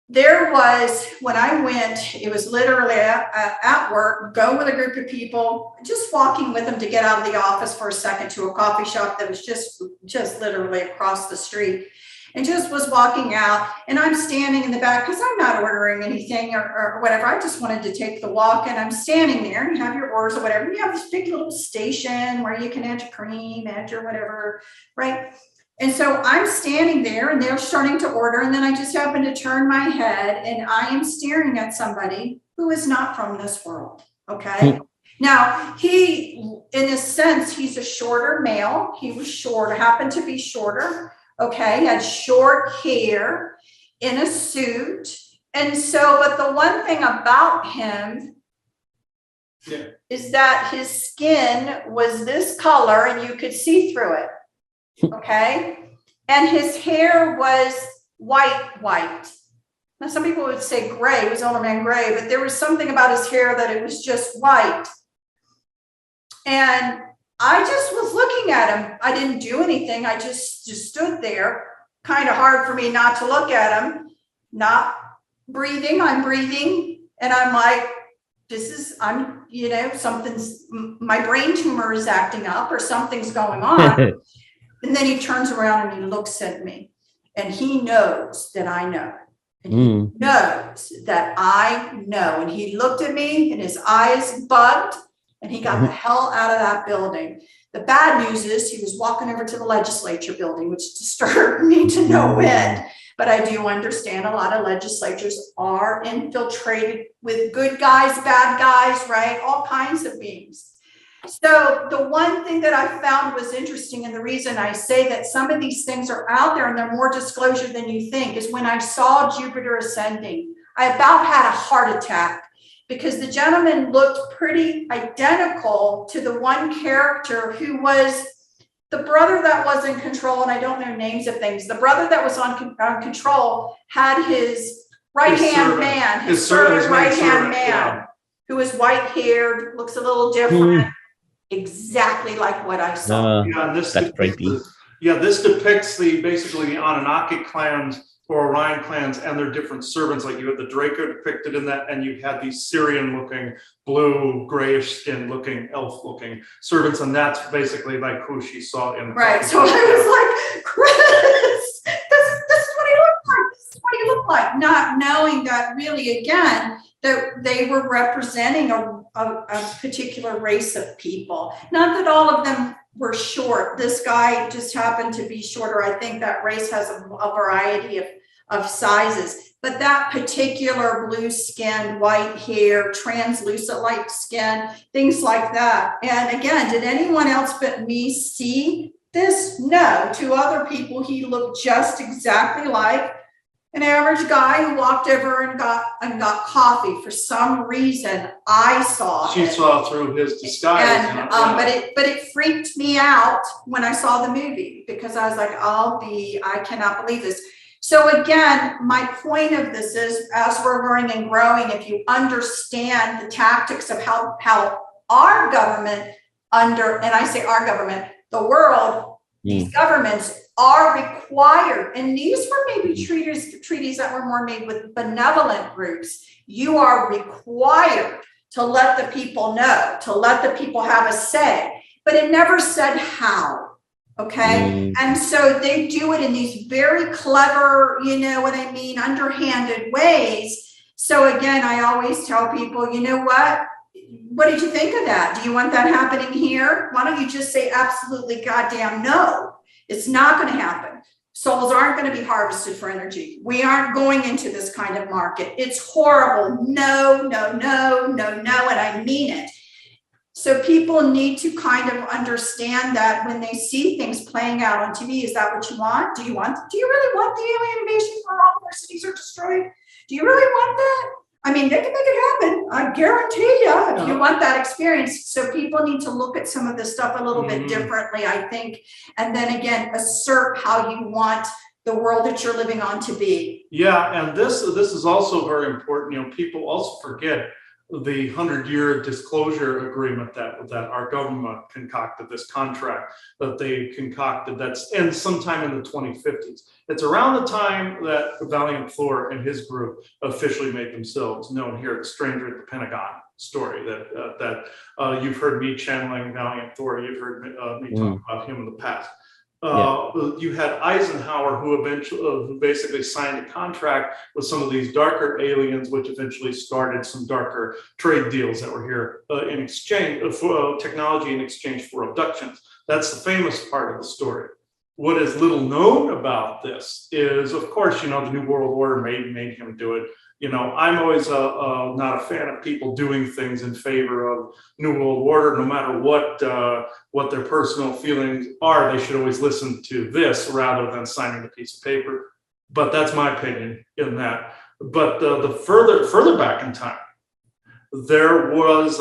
There was, when I went, it was literally at work, going with a group of people, just walking with them to get out of the office for a second to a coffee shop that was just literally across the street. and just was walking out, and I'm standing in the back because I'm not ordering anything or whatever. I just wanted to take the walk, and I'm standing there, and you have your orders or whatever. And you have this big little station where you can add your cream, add your whatever, right? And so I'm standing there, and they're starting to order, and then I just happen to turn my head, and I am staring at somebody who is not from this world, okay? Now, he, in a sense, he's a shorter male. He was shorter, happened to be shorter, okay? Had short hair, in a suit. And so, but the one thing about him is that his skin was this color, and you could see through it. Okay. And his hair was white. Now, some people would say gray, it was older man gray, but there was something about his hair that it was just white. And I just was looking at him. I didn't do anything. I just stood there. Kind of hard for me not to look at him, not breathing. I'm breathing. And I'm like, something's, my brain tumor is acting up or something's going on. And then he turns around and he looks at me, and he knows that I know. And he knows that I know. And he looked at me, and his eyes bugged, and he got the hell out of that building. The bad news is he was walking over to the legislature building, which disturbed me to no end. But I do understand a lot of legislatures are infiltrated with good guys, bad guys, right? All kinds of beings. So the one thing that I found was interesting, and the reason I say that some of these things are out there and they're more disclosure than you think, is when I saw Jupiter ascending, I about had a heart attack, because the gentleman looked pretty identical to the one character who was the brother that was in control, and I don't know names of things. The brother that was on control had his right-hand man, his servant right-hand man, who was white-haired, looks a little different. Exactly like what I saw. This depicts basically the Anunnaki clans or Orion clans and their different servants. Like you had the Draco depicted in that, and you had these Syrian-looking, blue, grayish skin looking, elf-looking servants, and that's basically like who she saw in. Right. So I was like, Chris, this is what he looked like. This is what he looked like, not knowing that really, again, that they were representing a particular race of people. Not that all of them were short. This guy just happened to be shorter. I think that race has a variety of sizes, but that particular blue skin, white hair, translucent like skin, things like that. And again, did anyone else but me see this? No. To other people, he looked just exactly like an average guy who walked over and got coffee. For some reason, I saw She saw through his disguise. And, but it freaked me out when I saw the movie, because I was like, I cannot believe this. So again, my point of this is, as we're learning and growing, if you understand the tactics of how our government and I say our government, the world, these governments are required, and these were maybe treaties that were more made with benevolent groups. You are required to let the people know, to let the people have a say, but it never said how. Okay. And so they do it in these very clever, you know what I mean, underhanded ways. So again, I always tell people, you know what did you think of that? Do you want that happening here? Why don't you just say absolutely goddamn no? It's not going to happen. Souls aren't going to be harvested for energy. We aren't going into this kind of market. It's horrible. No, no, no, no, no. And I mean it. So people need to kind of understand that when they see things playing out on TV, is that what you want? Do you really want the alien invasion where all of our cities are destroyed? Do you really want that? I mean, they can make it happen. I guarantee you, if you want that experience. So people need to look at some of this stuff a little bit differently, I think. And then again, assert how you want the world that you're living on to be. Yeah, and this is also very important. You know, people also forget the 100-year disclosure agreement that our government concocted, this contract that they concocted, that's ends sometime in the 2050s. It's around the time that Valiant Thor and his group officially made themselves known here at Stranger at the Pentagon story that you've heard me channeling Valiant Thor. You've heard me talk about him in the past. You had Eisenhower, who basically signed a contract with some of these darker aliens, which eventually started some darker trade deals that were here in exchange for technology in exchange for abductions. That's the famous part of the story. What is little known about this is, of course, the New World Order made him do it. I'm always not a fan of people doing things in favor of New World Order, no matter what their personal feelings are. They should always listen to this rather than signing a piece of paper. But that's my opinion in that. But the further back in time, there was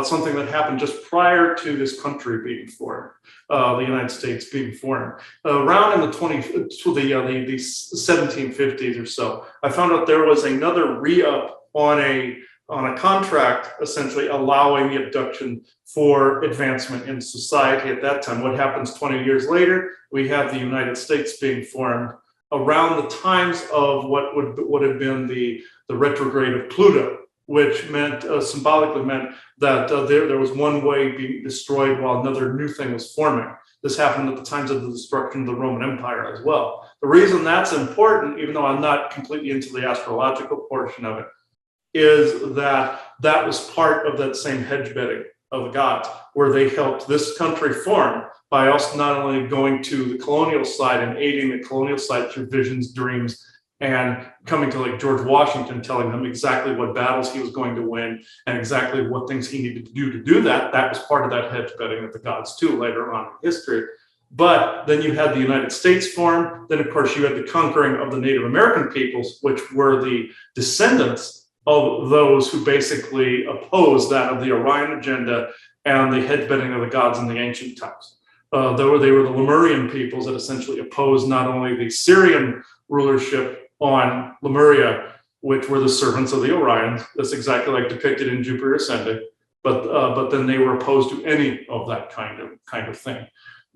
something that happened just prior to this country being formed, the United States being formed, around in the 1750s or so. I found out there was another re-up on a contract, essentially allowing the abduction for advancement in society at that time. What happens 20 years later? We have the United States being formed around the times of what would have been the retrograde of Pluto, which meant symbolically meant that there was one way being destroyed while another new thing was forming. This happened at the times of the destruction of the Roman Empire as well. The reason that's important, even though I'm not completely into the astrological portion of it, is that was part of that same hedge betting of the gods, where they helped this country form by us not only going to the colonial side and aiding the colonial side through visions, dreams, and coming to like George Washington, telling them exactly what battles he was going to win and exactly what things he needed to do that. That was part of that hedge betting of the gods too, later on in history. But then you had the United States form. Then, of course, you had the conquering of the Native American peoples, which were the descendants of those who basically opposed that of the Orion agenda and the hedge betting of the gods in the ancient times. They were the Lemurian peoples that essentially opposed not only the Syrian rulership on Lemuria, which were the servants of the Orions. That's exactly like depicted in Jupiter Ascending. But then they were opposed to any of that kind of thing.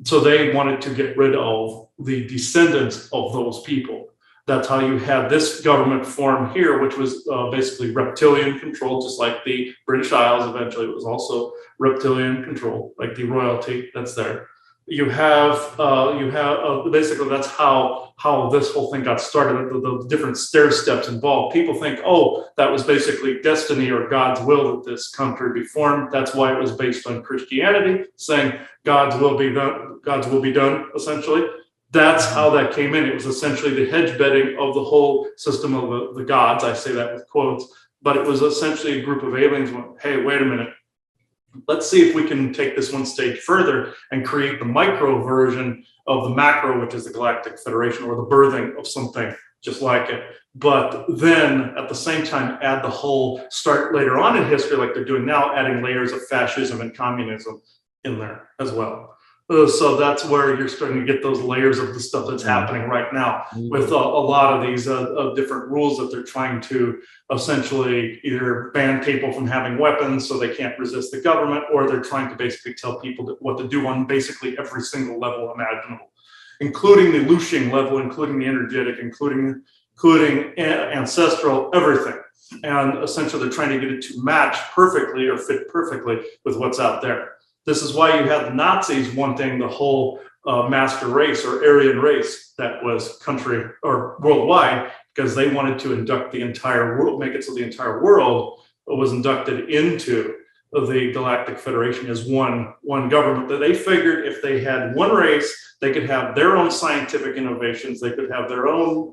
So they wanted to get rid of the descendants of those people. That's how you had this government form here, which was basically reptilian controlled, just like the British Isles. Eventually, it was also reptilian controlled, like the royalty that's there. You have basically that's how this whole thing got started. The different stair steps involved. People think, oh, that was basically destiny or God's will that this country be formed. That's why it was based on Christianity, saying God's will be done. Essentially, that's how that came in. It was essentially the hedge betting of the whole system of the gods. I say that with quotes, but it was essentially a group of aliens went, hey, wait a minute. Let's see if we can take this one stage further and create the micro version of the macro, which is the Galactic Federation, or the birthing of something just like it. But then at the same time, add the whole start later on in history, like they're doing now, adding layers of fascism and communism in there as well. So that's where you're starting to get those layers of the stuff that's happening right now with a lot of these different rules that they're trying to essentially either ban people from having weapons so they can't resist the government, or they're trying to basically tell people what to do on basically every single level imaginable, including the Lushing level, including the energetic, including ancestral, everything. And essentially they're trying to get it to match perfectly or fit perfectly with what's out there. This is why you had the Nazis wanting the whole master race or Aryan race that was country or worldwide, because they wanted to induct the entire world, make it so the entire world was inducted into the Galactic Federation as one government. That they figured if they had one race, they could have their own scientific innovations, they could have their own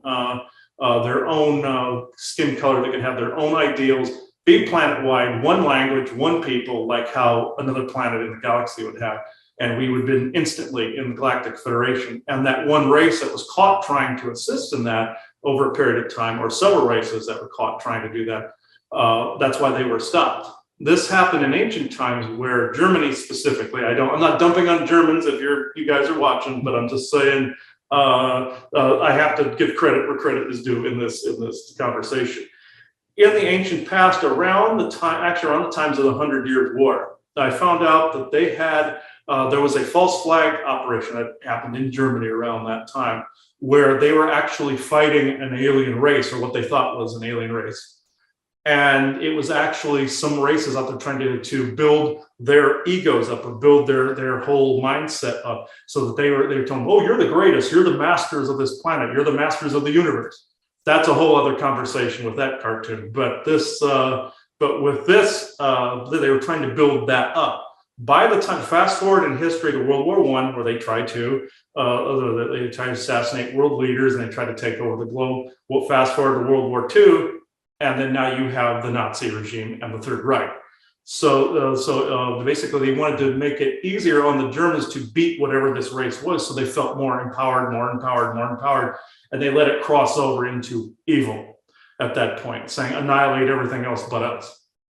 skin color, they could have their own ideals, be planet-wide, one language, one people, like how another planet in the galaxy would have. And we would have been instantly in the Galactic Federation. And that one race that was caught trying to assist in that over a period of time, or several races that were caught trying to do that, that's why they were stopped. This happened in ancient times where Germany specifically, I'm not dumping on Germans if you guys are watching, but I'm just saying I have to give credit where credit is due in this conversation. In the ancient past, around the times of the 100 Years' War, I found out that they had, there was a false flag operation that happened in Germany around that time, where they were actually fighting an alien race, or what they thought was an alien race. And it was actually some races out there trying to build their egos up or build their whole mindset up, so that they were telling them, oh, you're the greatest, you're the masters of this planet, you're the masters of the universe. That's a whole other conversation with that cartoon. But with this, they were trying to build that up. By the time, fast forward in history to World War I, where they tried to assassinate world leaders and they tried to take over the globe. Well, fast forward to World War II, and then now you have the Nazi regime and the Third Reich. So basically, they wanted to make it easier on the Germans to beat whatever this race was, so they felt more empowered, and they let it cross over into evil at that point, saying annihilate everything else but us.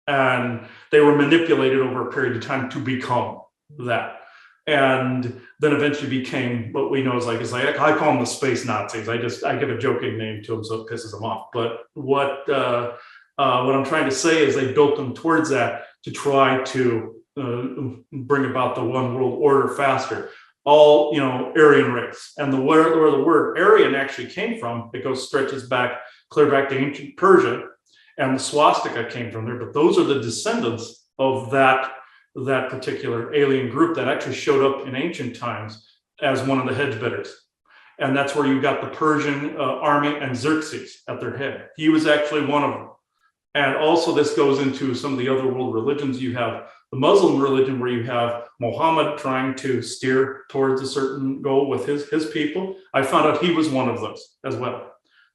And they were manipulated over a period of time to become that. And then eventually became what we know as like I call them the space Nazis. I give a joking name to them so it pisses them off. But what I'm trying to say is they built them towards that to try to bring about the one world order faster. All, Aryan race. And where the word Aryan actually came from, stretches back, clear back to ancient Persia, and the swastika came from there. But those are the descendants of that particular alien group that actually showed up in ancient times as one of the hedge bidders. And that's where you got the Persian army and Xerxes at their head. He was actually one of them. And also this goes into some of the other world religions. You have the Muslim religion, where you have Muhammad trying to steer towards a certain goal with his people. I found out he was one of those as well.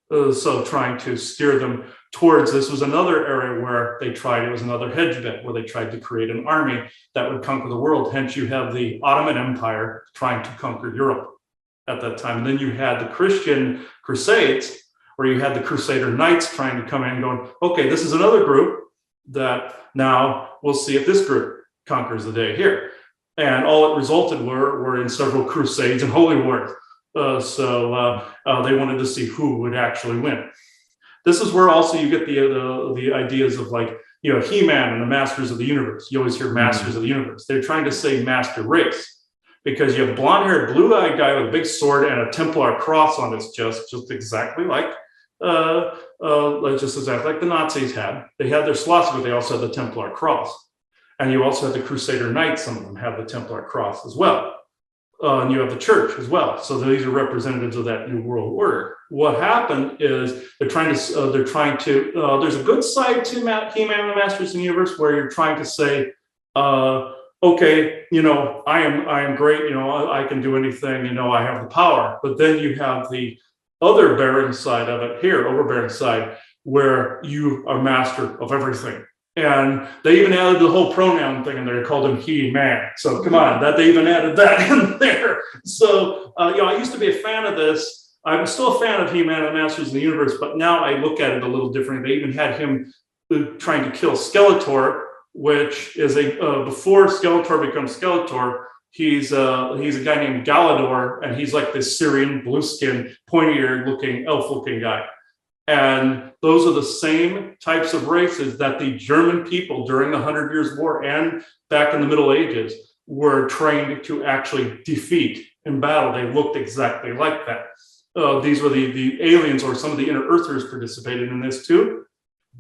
So trying to steer them towards this was another area where it was another hedge bet, where they tried to create an army that would conquer the world. Hence you have the Ottoman Empire trying to conquer Europe at that time. And then you had the Christian Crusades, where you had the Crusader Knights trying to come in going, okay, this is another group that now we'll see if this group conquers the day here. And all it resulted were in several crusades and holy wars. So they wanted to see who would actually win. This is where also you get the ideas of He-Man and the Masters of the Universe. You always hear Masters of the Universe. They're trying to say master race, because you have blonde-haired, blue-eyed guy with a big sword and a Templar cross on his chest, just exactly like the Nazis had. They had their swastika, but they also had the Templar cross. And you also had the Crusader Knights. Some of them have the Templar cross as well. And you have the church as well. So these are representatives of that new world order. What happened is there's a good side to He-Man and the Masters of the Universe, where you're trying to say, okay, I am great, I can do anything, I have the power. But then you have the other barren side of it here, overbearing side, where you are master of everything. And they even added the whole pronoun thing in there. They called him he, man. So come on, they even added that in there. So, I used to be a fan of this. I'm still a fan of He-Man and the Masters of the Universe, but now I look at it a little differently. They even had him trying to kill Skeletor, which is before Skeletor becomes Skeletor, he's a guy named Galador, and he's like this Syrian, blue-skinned, pointy-eared looking, elf-looking guy. And those are the same types of races that the German people during the 100 Years' War and back in the Middle Ages were trained to actually defeat in battle. They looked exactly like that. These were the aliens, or some of the inner earthers participated in this too,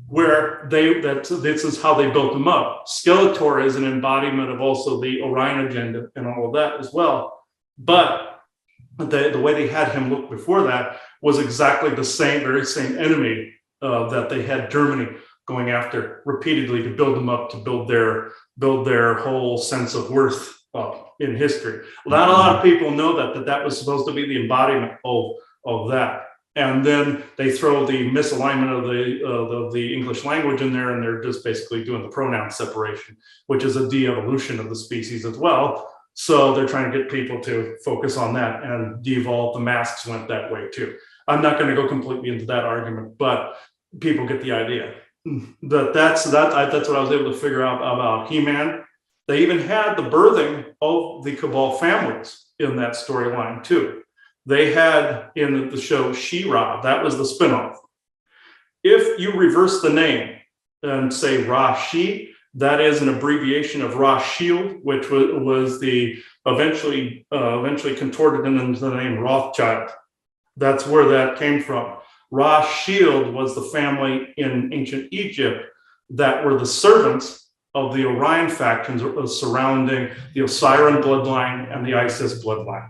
where this is how they built them up. Skeletor is an embodiment of also the Orion agenda and all of that as well. But the way they had him look before that was exactly the very same enemy that they had Germany going after repeatedly to build them up, to build their whole sense of worth up in history. Not a lot of people know that was supposed to be the embodiment of that. And then they throw the misalignment of the English language in there, and they're just basically doing the pronoun separation, which is a de-evolution of the species as well. So they're trying to get people to focus on that, and de-evolve. The masks went that way too. I'm not going to go completely into that argument, but people get the idea. That's what I was able to figure out about He-Man. They even had the birthing of the Cabal families in that storyline too. They had in the show She-Ra, that was the spinoff. If you reverse the name and say Ra-She, that is an abbreviation of Ra-Shield, which was the eventually contorted into the name Rothschild. That's where that came from. Ra Shield was the family in ancient Egypt that were the servants of the Orion factions surrounding the Osirian bloodline and the Isis bloodline.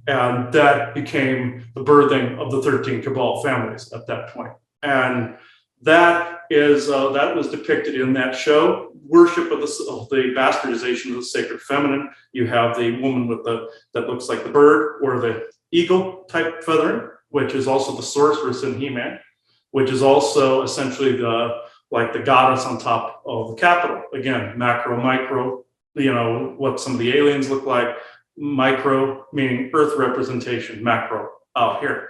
And that became the birthing of the 13 Cabal families at that point. And that was depicted in that show. Worship of the bastardization of the sacred feminine. You have the woman with that looks like the bird or the eagle type feathering, which is also the sorceress in He-Man, which is also essentially the goddess on top of the capital. Again, macro, micro, what some of the aliens look like. Micro meaning Earth representation, macro out here.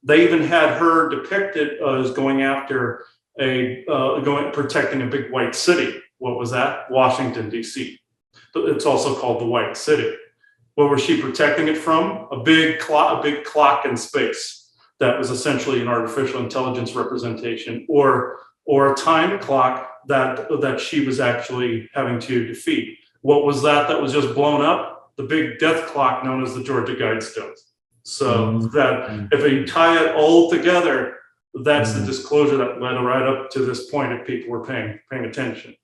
They even had her depicted as going after protecting a big white city. What was that? Washington, D.C. It's also called the White City. What was she protecting it from? A big clock in space that was essentially an artificial intelligence representation, or a time clock that she was actually having to defeat. What was that was just blown up? The big death clock known as the Georgia Guidestones. So that if you tie it all together, that's the disclosure that led right up to this point if people were paying attention.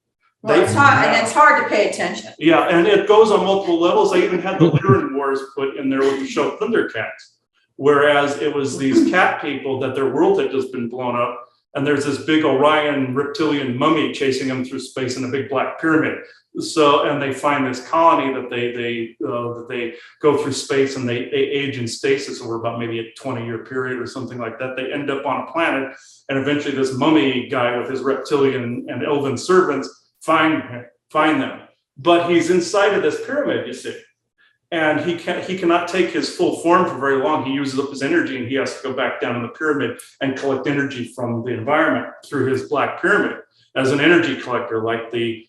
Well, it's hard to pay attention. Yeah, and it goes on multiple levels. They even had the Lyran Wars put in there with the show Thundercats, whereas it was these cat people that their world had just been blown up, and there's this big Orion reptilian mummy chasing them through space in a big black pyramid. So, and they find this colony that they go through space, and they age in stasis over about maybe a 20-year period or something like that. They end up on a planet, and eventually this mummy guy with his reptilian and elven servants find them. But he's inside of this pyramid, you see, and he cannot take his full form for very long. He uses up his energy, and he has to go back down in the pyramid and collect energy from the environment through his black pyramid as an energy collector, like the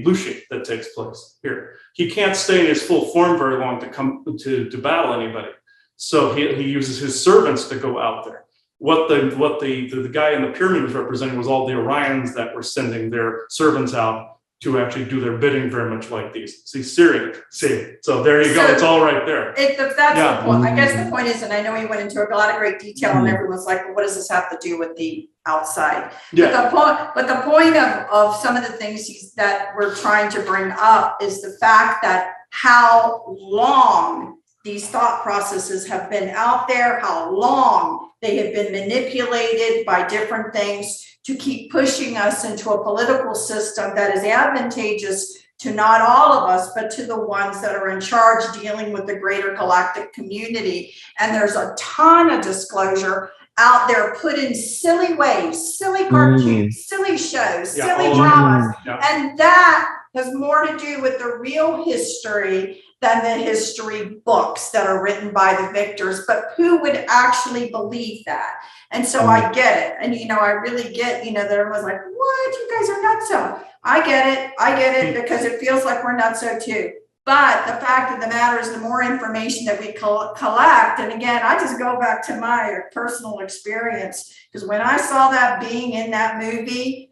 Lucian that takes place here. He can't stay in his full form very long to come to battle anybody. So he uses his servants to go out there. What the guy in the pyramid was representing was all the Orions that were sending their servants out to actually do their bidding, very much like these. See, Syria. See, so there you go. It's all right there. That's the point. I guess the point is, and I know he went into a lot of great detail, and everyone's like, well, what does this have to do with the outside? Yeah. But the point of some of the things that we're trying to bring up is the fact that how long these thought processes have been out there, how long they have been manipulated by different things to keep pushing us into a political system that is advantageous to not all of us, but to the ones that are in charge dealing with the greater galactic community. And there's a ton of disclosure out there put in silly ways, silly cartoons, silly shows, silly dramas. And that has more to do with the real history than the history books that are written by the victors, but who would actually believe that? And so I get it. And, I really get, that everyone's like, what? You guys are nutso. I get it because it feels like we're nutso too. But the fact of the matter is the more information that we collect, and again, I just go back to my personal experience, because when I saw that being in that movie,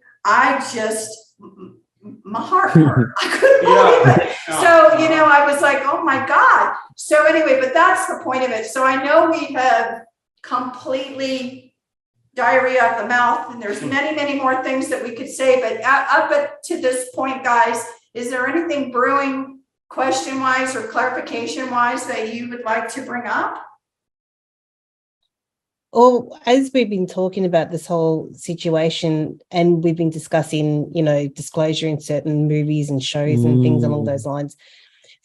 my heart hurt. I couldn't believe it. So, I was like, oh my God. So anyway, but that's the point of it. So I know we have completely diarrhea out the mouth, and there's many, many more things that we could say, but up to this point, guys, is there anything brewing question-wise or clarification-wise that you would like to bring up? Well, as we've been talking about this whole situation, and we've been discussing, disclosure in certain movies and shows and things along those lines,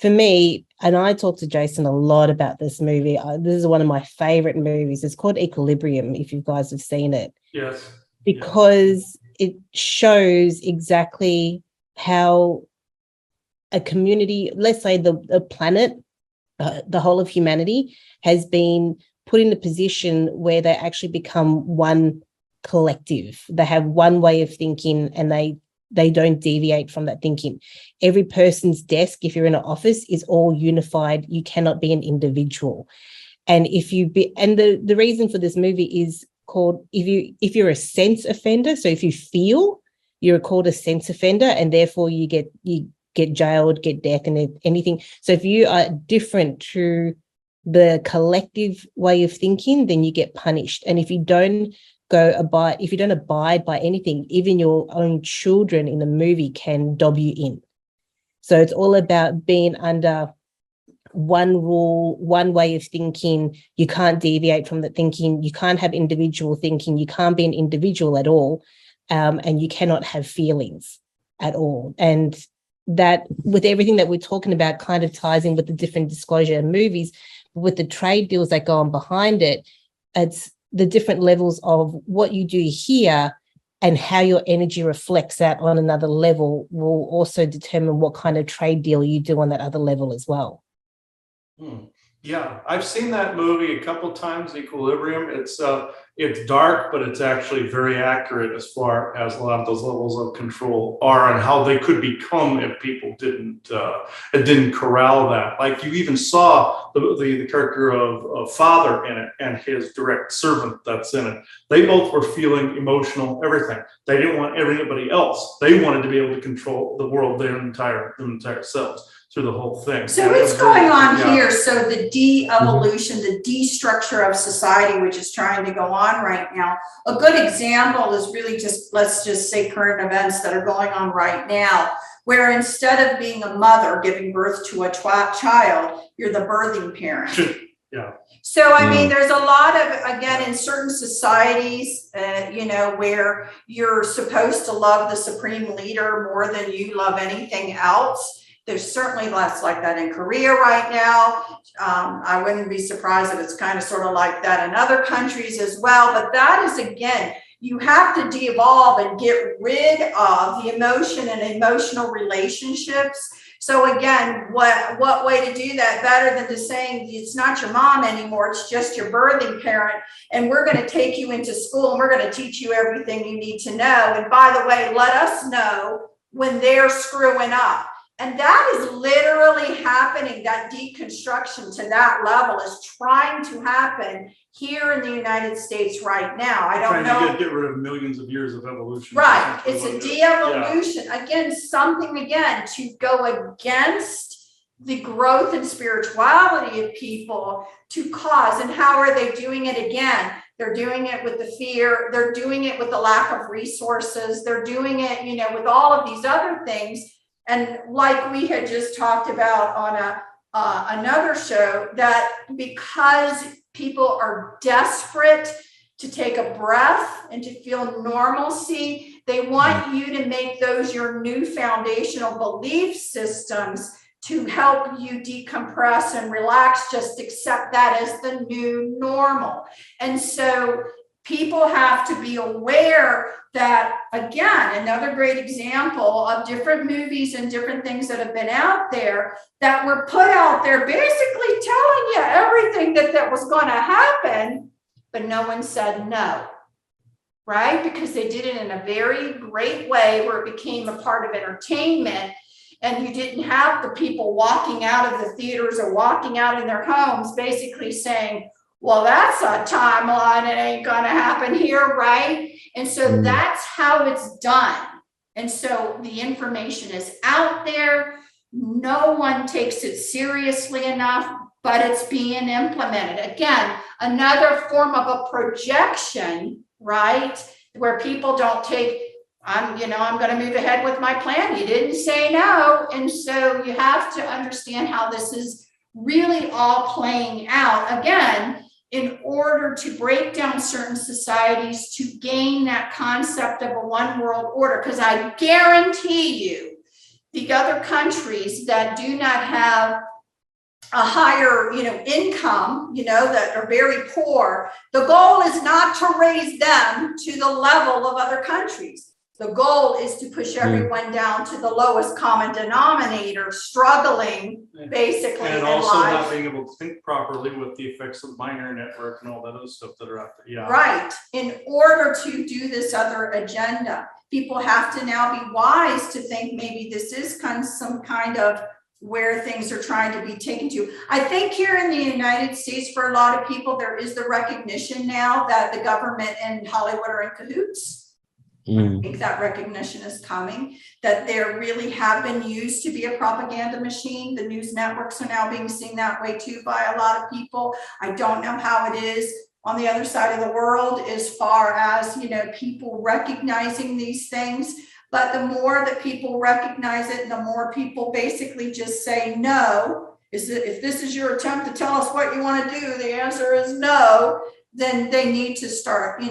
for me, and I talked to Jason a lot about this movie. This is one of my favorite movies. It's called Equilibrium, if you guys have seen it. Yes. Because it shows exactly how a community, let's say the planet, the whole of humanity, has been put in a position where they actually become one collective. They have one way of thinking, and they don't deviate from that thinking. Every person's desk, if you're in an office, is all unified. You cannot be an individual. And the reason for this movie is called, if you're a sense offender, so if you feel, you're called a sense offender, and therefore you get jailed, get death, and anything. So if you are different to the collective way of thinking, then you get punished. And if you don't abide by anything, even your own children in a movie can dob you in. So it's all about being under one rule, one way of thinking. You can't deviate from the thinking. You can't have individual thinking. You can't be an individual at all. And you cannot have feelings at all. And that, with everything that we're talking about, kind of ties in with the different disclosure in movies, with the trade deals that go on behind it. It's the different levels of what you do here and how your energy reflects that on another level will also determine what kind of trade deal you do on that other level as well. Yeah, I've seen that movie a couple times, Equilibrium. It's dark, but it's actually very accurate as far as a lot of those levels of control are and how they could become if people didn't corral that. Like, you even saw the character of Father in it and his direct servant that's in it. They both were feeling emotional, everything. They didn't want anybody else. They wanted to be able to control the world, their entire selves, through the whole thing. So what's going on here? So the de-evolution, the de-structure of society, which is trying to go on right now. A good example is really just, let's just say, current events that are going on right now, where instead of being a mother giving birth to a child, you're the birthing parent. Yeah. So, I mean, there's a lot of, again, in certain societies, where you're supposed to love the supreme leader more than you love anything else. There's certainly less like that in Korea right now. I wouldn't be surprised if it's kind of sort of like that in other countries as well. But that is, again, you have to de-evolve and get rid of the emotion and emotional relationships. So again, what way to do that better than to saying it's not your mom anymore, it's just your birthing parent, and we're going to take you into school and we're going to teach you everything you need to know. And by the way, let us know when they're screwing up. And that is literally happening. That deconstruction to that level is trying to happen here in the United States right now. I don't know. Trying to get rid of millions of years of evolution. Right. It's a de-evolution. Yeah. Again, something to go against the growth and spirituality of people to cause. And how are they doing it again? They're doing it with the fear. They're doing it with the lack of resources. They're doing it, with all of these other things. And like we had just talked about on another show, that because people are desperate to take a breath and to feel normalcy, they want you to make those your new foundational belief systems to help you decompress and relax. Just accept that as the new normal. And so people have to be aware that, again, another great example of different movies and different things that have been out there that were put out there basically telling you everything that was going to happen, but no one said no, right? Because they did it in a very great way where it became a part of entertainment, and you didn't have the people walking out of the theaters or walking out in their homes basically saying, well, that's a timeline. It ain't going to happen here, right? And so that's how it's done. And so the information is out there. No one takes it seriously enough, but it's being implemented. Again, another form of a projection, right? Where people don't take, I'm going to move ahead with my plan. You didn't say no. And so you have to understand how this is really all playing out. Again, in order to break down certain societies to gain that concept of a one world order. Because I guarantee you, the other countries that do not have a higher, income, that are very poor, the goal is not to raise them to the level of other countries. The goal is to push everyone down to the lowest common denominator, struggling basically and in also life. not being able to think properly with the effects of binary network and all that other stuff that are out there. Yeah. Right. In order to do this other agenda, people have to now be wise to think maybe this is some kind of where things are trying to be taken to. I think here in the United States, for a lot of people, there is the recognition now that the government and Hollywood are in cahoots. I think that recognition is coming, that they really have been used to be a propaganda machine. The news networks are now being seen that way too by a lot of people. I don't know how it is on the other side of the world as far as, people recognizing these things. But the more that people recognize it, the more people basically just say no. If this is your attempt to tell us what you want to do, the answer is no, then they need to start,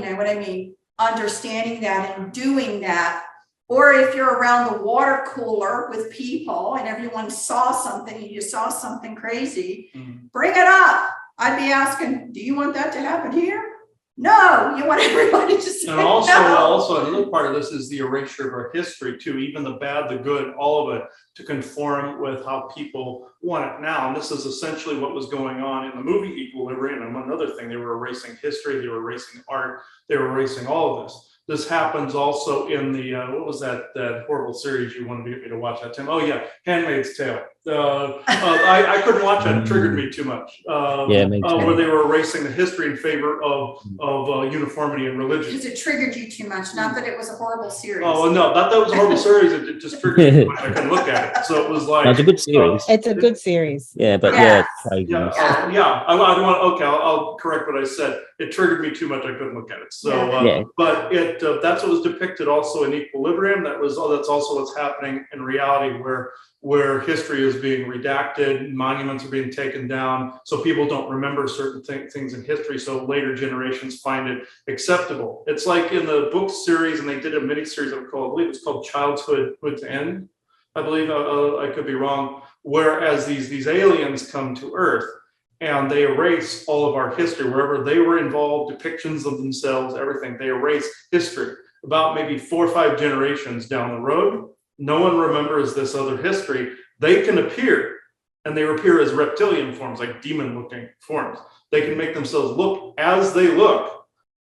understanding that and doing that. Or if you're around the water cooler with people and everyone saw something, you saw something crazy, bring it up. I'd be asking, do you want that to happen here? No, you want everybody to say And also, no. also another part of this is the erasure of our history too, even the bad, the good, all of it, to conform with how people want it now. And this is essentially what was going on in the movie Equilibrium. And one other thing, they were erasing history, they were erasing art, they were erasing all of this. This happens also in the, what was that horrible series you wanted to get me to watch that, Tim? Oh yeah, Handmaid's Tale. I couldn't watch that, it triggered me too much. Yeah, me too. Where they were erasing the history in favor of uniformity and religion. Because it triggered you too much, not that it was a horrible series. Oh, no, not that was a horrible series, it just triggered me. I couldn't look at it. So it was like. That's a good series. It's a good series. Yeah, but Yeah. crazy. I'll correct what I said. It triggered me too much, I couldn't look at it. So, but that's what was depicted also in Equilibrium. That's also what's happening in reality, where history is being redacted, monuments are being taken down, so people don't remember certain things in history, so later generations find it acceptable. It's like in the book series, and they did a mini series I believe it's called Childhood's End, I believe, I could be wrong, whereas these aliens come to Earth and they erase all of our history, wherever they were involved, depictions of themselves, everything, they erase history. About maybe 4 or 5 generations down the road, no one remembers this other history. They can appear, and they appear as reptilian forms, like demon-looking forms. They can make themselves look as they look,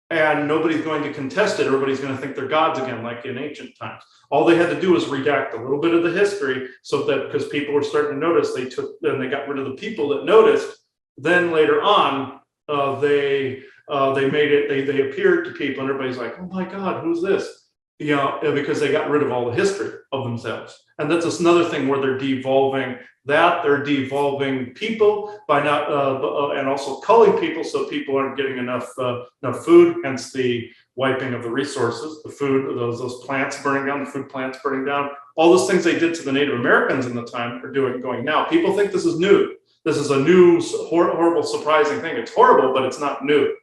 and nobody's going to contest it. Everybody's going to think they're gods again, like in ancient times. All they had to do was redact a little bit of the history, so that because people were starting to notice, they got rid of the people that noticed. Then later on, they made it. They appeared to people, and everybody's like, "Oh my God, who's this?" Because they got rid of all the history of themselves. And that's another thing where they're devolving they're devolving people by not, and also culling people, so people aren't getting enough food, hence the wiping of the resources, the food, those plants burning down, the food plants burning down, all those things they did to the Native Americans in the time are going now. People think this is new. This is a new, horrible, surprising thing. It's horrible, but it's not new.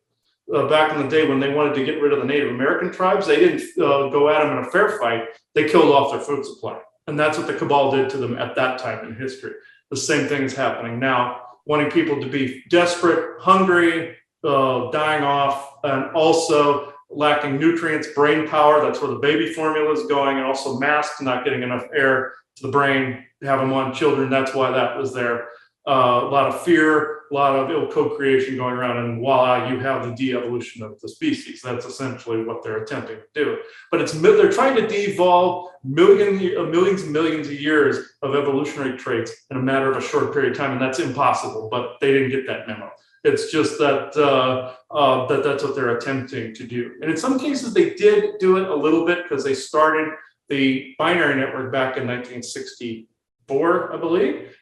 Back in the day when they wanted to get rid of the Native American tribes, they didn't go at them in a fair fight. They killed off their food supply. And that's what the cabal did to them at that time in history. The same thing is happening now, wanting people to be desperate, hungry, dying off, and also lacking nutrients, brain power. That's where the baby formula is going, and also masks, not getting enough air to the brain, have them on children. That's why that was there. A lot of fear, a lot of ill co-creation going around, and voila, you have the de-evolution of the species. That's essentially what they're attempting to do. But they're trying to de-evolve millions and millions of years of evolutionary traits in a matter of a short period of time, and that's impossible. But they didn't get that memo. It's just that that's what they're attempting to do. And in some cases, they did do it a little bit because they started the binary network back in 1964, I believe.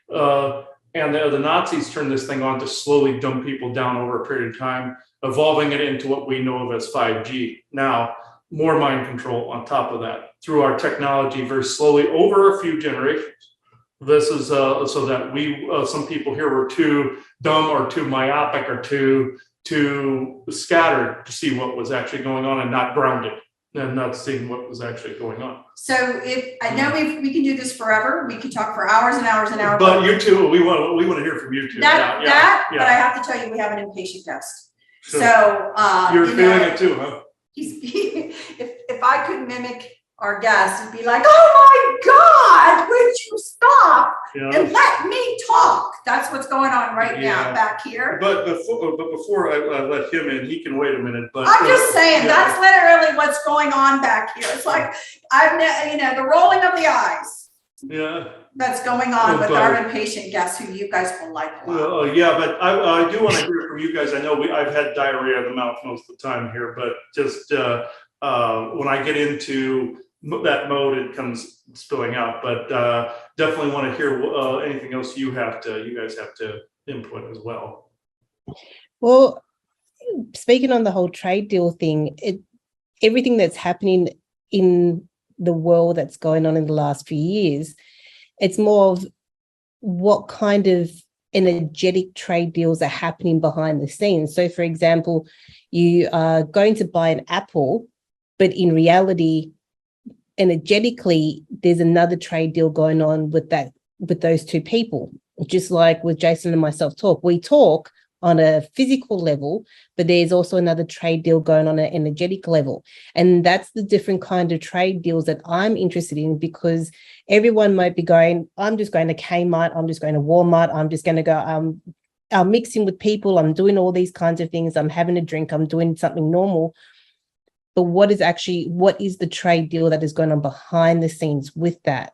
And the Nazis turned this thing on to slowly dumb people down over a period of time, evolving it into what we know of as 5G. Now, more mind control on top of that through our technology very slowly over a few generations. This is so that some people here were too dumb or too myopic or too scattered to see what was actually going on and not grounded and not seeing what was actually going on. So if I know we can do this forever, we could talk for hours and hours and hours. But you two, we want to hear from you two. But I have to tell you, we have an impatient guest. So you're feeling it too, huh? If I could mimic our guest, it'd be like, oh my God, would you stop and let me talk? That's what's going on right now back here. But before I let him in, he can wait a minute. But I'm just saying that's literally what's going on back here. It's like the rolling of the eyes. Yeah. That's going on with our impatient guests, who you guys will like a lot. But I do want to hear from you guys. I know I've had diarrhea of the mouth most of the time here, but just when I get into that mode, it comes spilling out. But definitely want to hear anything else you guys have to input as well. Well, speaking on the whole trade deal thing, everything that's happening in the world that's going on in the last few years, it's more of what kind of energetic trade deals are happening behind the scenes. So, for example, you are going to buy an apple, but in reality, energetically, there's another trade deal going on with those two people. Just like with Jason and myself we talk on a physical level, but there's also another trade deal going on an energetic level. And that's the different kind of trade deals that I'm interested in, because everyone might be going, I'm just going to Kmart, I'm just going to Walmart, I'm just going to go, I'm mixing with people, I'm doing all these kinds of things, I'm having a drink, I'm doing something normal. But what is the trade deal that is going on behind the scenes with that?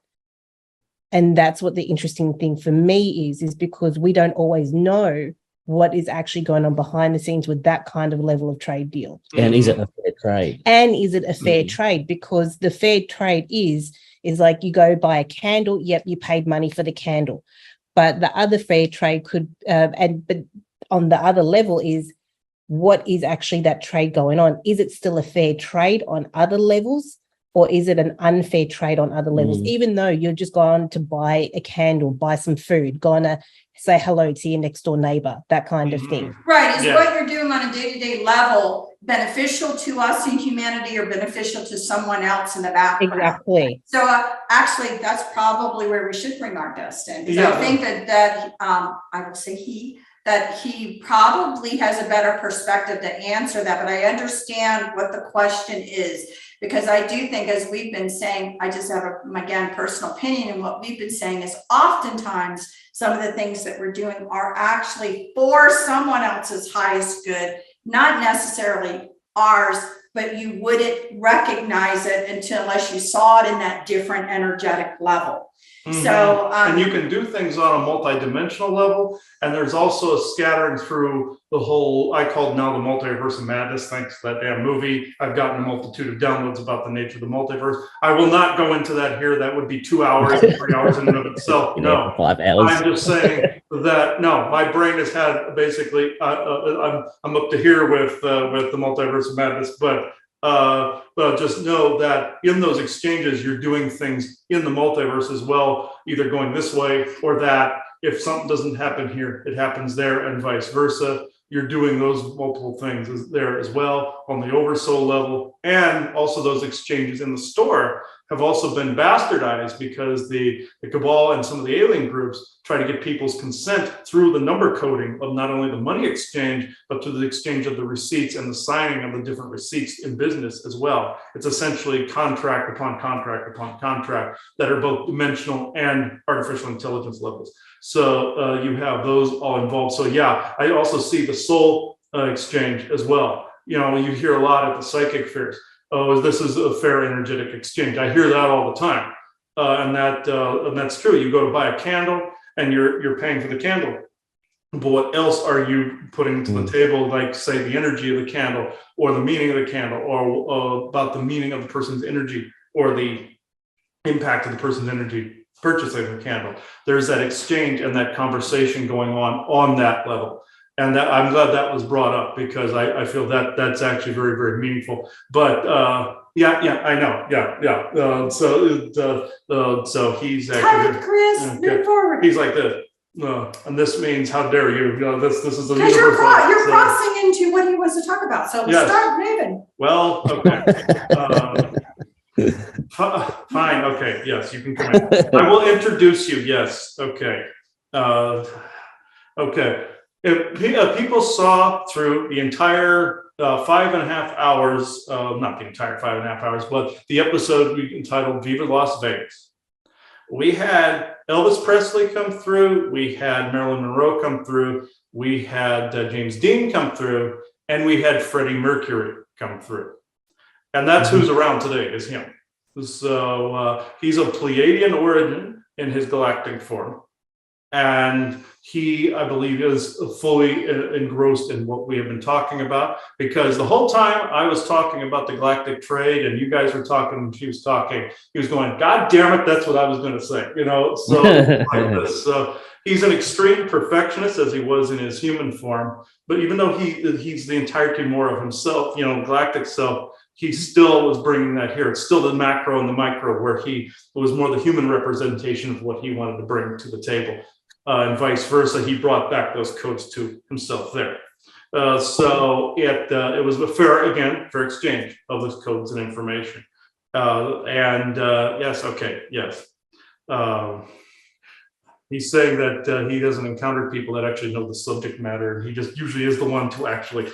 And that's what the interesting thing for me is because we don't always know what is actually going on behind the scenes with that kind of level of trade deal. And is it a fair trade? And is it a fair trade? Because the fair trade is like you go buy a candle, yep, you paid money for the candle. But the other fair trade could, but on the other level is, what is actually that trade going on? Is it still a fair trade on other levels, or is it an unfair trade on other levels? Even though you're just going to buy a candle, buy some food, going to say hello to your next door neighbor, that kind of thing. Right. Is what you're doing on a day-to-day level beneficial to us in humanity or beneficial to someone else in the background? Exactly. So actually, that's probably where we should bring our guest in. Because I think that I would say that he probably has a better perspective to answer that, but I understand what the question is, because I do think, as we've been saying, I just have again, personal opinion, and what we've been saying is oftentimes some of the things that we're doing are actually for someone else's highest good, not necessarily ours, but you wouldn't recognize it unless you saw it in that different energetic level. So, and you can do things on a multi-dimensional level, and there's also a scattering through the whole, I call it now the multiverse of madness, thanks to that damn movie. I've gotten a multitude of downloads about the nature of the multiverse. I will not go into that here. That would be 2 hours, 3 hours in and of itself. No, 5 hours. I'm just saying that, no, my brain has had basically, I'm up to here with the multiverse of madness, but just know that in those exchanges, you're doing things in the multiverse as well, either going this way or that. If something doesn't happen here, it happens there, and vice versa. You're doing those multiple things there as well on the oversoul level. And also those exchanges in the store have also been bastardized because the cabal and some of the alien groups try to get people's consent through the number coding of not only the money exchange, but to the exchange of the receipts and the signing of the different receipts in business as well. It's essentially contract upon contract upon contract that are both dimensional and artificial intelligence levels. So you have those all involved. So yeah, I also see the soul exchange as well. You know, you hear a lot at the psychic fairs. Oh, this is a fair energetic exchange. I hear that all the time, and that's true. You go to buy a candle, and you're paying for the candle, but what else are you putting to the table? Like, say, the energy of the candle, or the meaning of the candle, or about the meaning of the person's energy, or the impact of the person's energy purchasing the candle. There's that exchange and that conversation going on that level. And that, I'm glad that was brought up, because I feel that that's actually very, very meaningful. But yeah, I know, yeah. So he's actually, Chris, move forward. He's like this, and this means how dare you? This is a because universal. You're crossing into what he wants to talk about. So yes. Start moving. Well, okay. Fine. Okay. Yes, you can come in. I will introduce you. Yes. Okay. Okay. If people saw through the entire 5.5 hours, not the entire 5.5 hours, but the episode we entitled Viva Las Vegas, we had Elvis Presley come through, we had Marilyn Monroe come through, we had James Dean come through, and we had Freddie Mercury come through. And that's who's around today, is him. So he's of Pleiadian origin in his galactic form. And he, I believe, is fully engrossed in what we have been talking about, because the whole time I was talking about the galactic trade and you guys were talking, he was talking, he was going, God damn it, that's what I was going to say, you know? So, like this. So he's an extreme perfectionist, as he was in his human form. But even though he's the entirety more of himself, you know, galactic self, he still was bringing that here. It's still the macro and the micro, where he was more the human representation of what he wanted to bring to the table. And vice versa, he brought back those codes to himself there. So it was a fair exchange of those codes and information. Yes, okay, yes. He's saying that he doesn't encounter people that actually know the subject matter. He just usually is the one to actually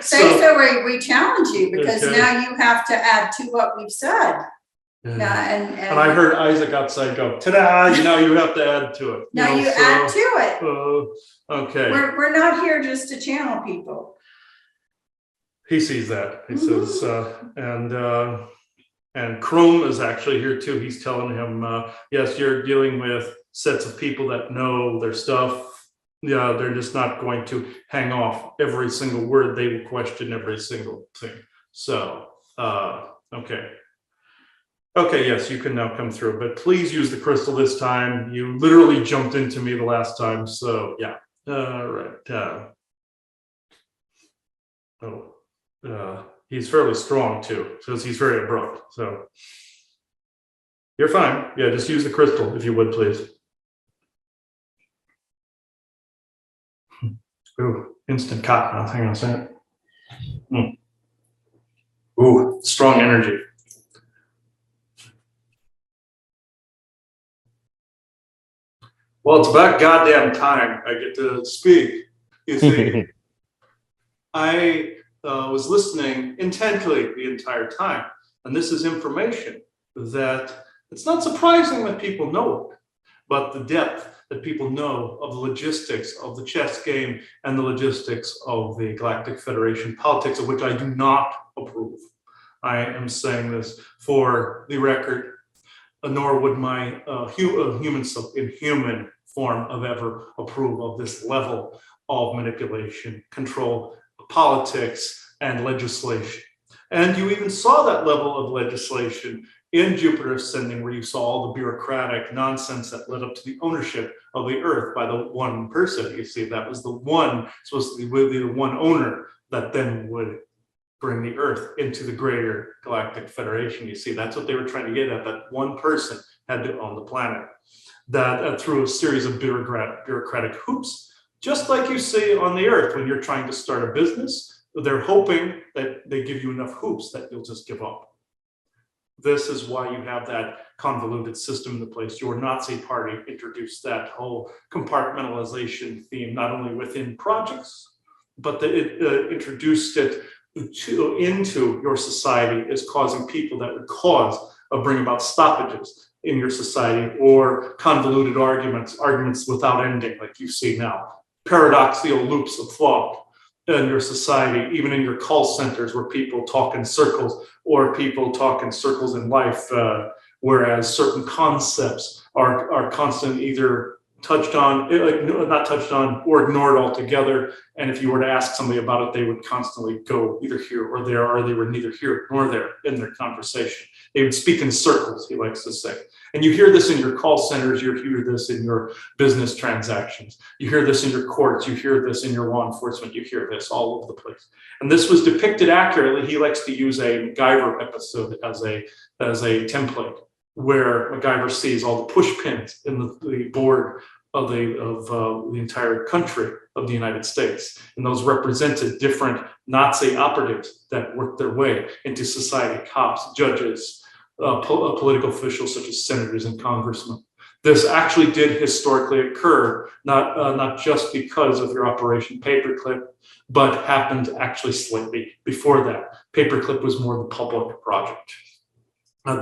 so we challenge you, because okay. now you have to add to what we've said. Yeah. And I heard Isaac outside go, ta-da, you have to add to it. Now you add to it. Okay. We're not here just to channel people. He sees that. He says, and Chrome is actually here too. He's telling him, yes, you're dealing with sets of people that know their stuff. Yeah, they're just not going to hang off every single word. They will question every single thing. So, okay. Okay, yes, you can now come through, but please use the crystal this time. You literally jumped into me the last time, so yeah. All right. He's fairly strong too, because he's very abrupt. So you're fine. Yeah, just use the crystal if you would, please. Ooh, instant cotton. Hang on a second. Ooh, strong energy. Well, it's about goddamn time I get to speak. You see, I was listening intently the entire time, and this is information that it's not surprising that people know it, but the depth that people know of the logistics of the chess game and the logistics of the Galactic Federation politics, of which I do not approve. I am saying this for the record. Nor would my human self in human form of ever approve of this level of manipulation, control, politics, and legislation. And you even saw that level of legislation in Jupiter Ascending, where you saw all the bureaucratic nonsense that led up to the ownership of the Earth by the one person. You see, that was the one, supposed to be the one owner that then would bring the Earth into the greater Galactic Federation. You see, that's what they were trying to get at, that one person had to own the planet. That through a series of bureaucratic hoops, just like you see on the Earth when you're trying to start a business, they're hoping that they give you enough hoops that you'll just give up. This is why you have that convoluted system in place. Your Nazi party introduced that whole compartmentalization theme, not only within projects, but it introduced it into your society is causing people that would bring about stoppages in your society, or convoluted arguments without ending, like you see now, paradoxical loops of thought in your society, even in your call centers, where people talk in circles, or people talk in circles in life, whereas certain concepts are constantly either touched on, not touched on, or ignored altogether. And if you were to ask somebody about it, they would constantly go either here or there, or they were neither here nor there in their conversation. They would speak in circles, he likes to say. And you hear this in your call centers, you hear this in your business transactions, you hear this in your courts, you hear this in your law enforcement, you hear this all over the place. And this was depicted accurately. He likes to use a MacGyver episode as a template, where MacGyver sees all the push pins in the board of the entire country of the United States. And those represented different Nazi operatives that worked their way into society, cops, judges, political officials such as senators and congressmen. This actually did historically occur, not just because of your Operation Paperclip, but happened actually slightly before that. Paperclip was more the public project.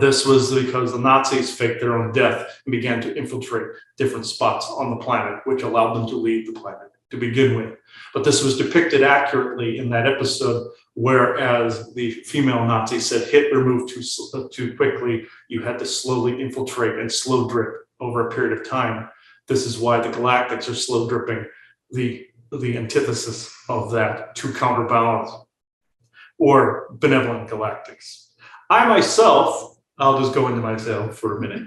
This was because the Nazis faked their own death and began to infiltrate different spots on the planet, which allowed them to leave the planet to begin with. But this was depicted accurately in that episode, whereas the female Nazi said Hitler moved too quickly, you had to slowly infiltrate and slow drip over a period of time. This is why the Galactics are slow dripping the antithesis of that to counterbalance, or benevolent Galactics. I myself, I'll just go into myself for a minute.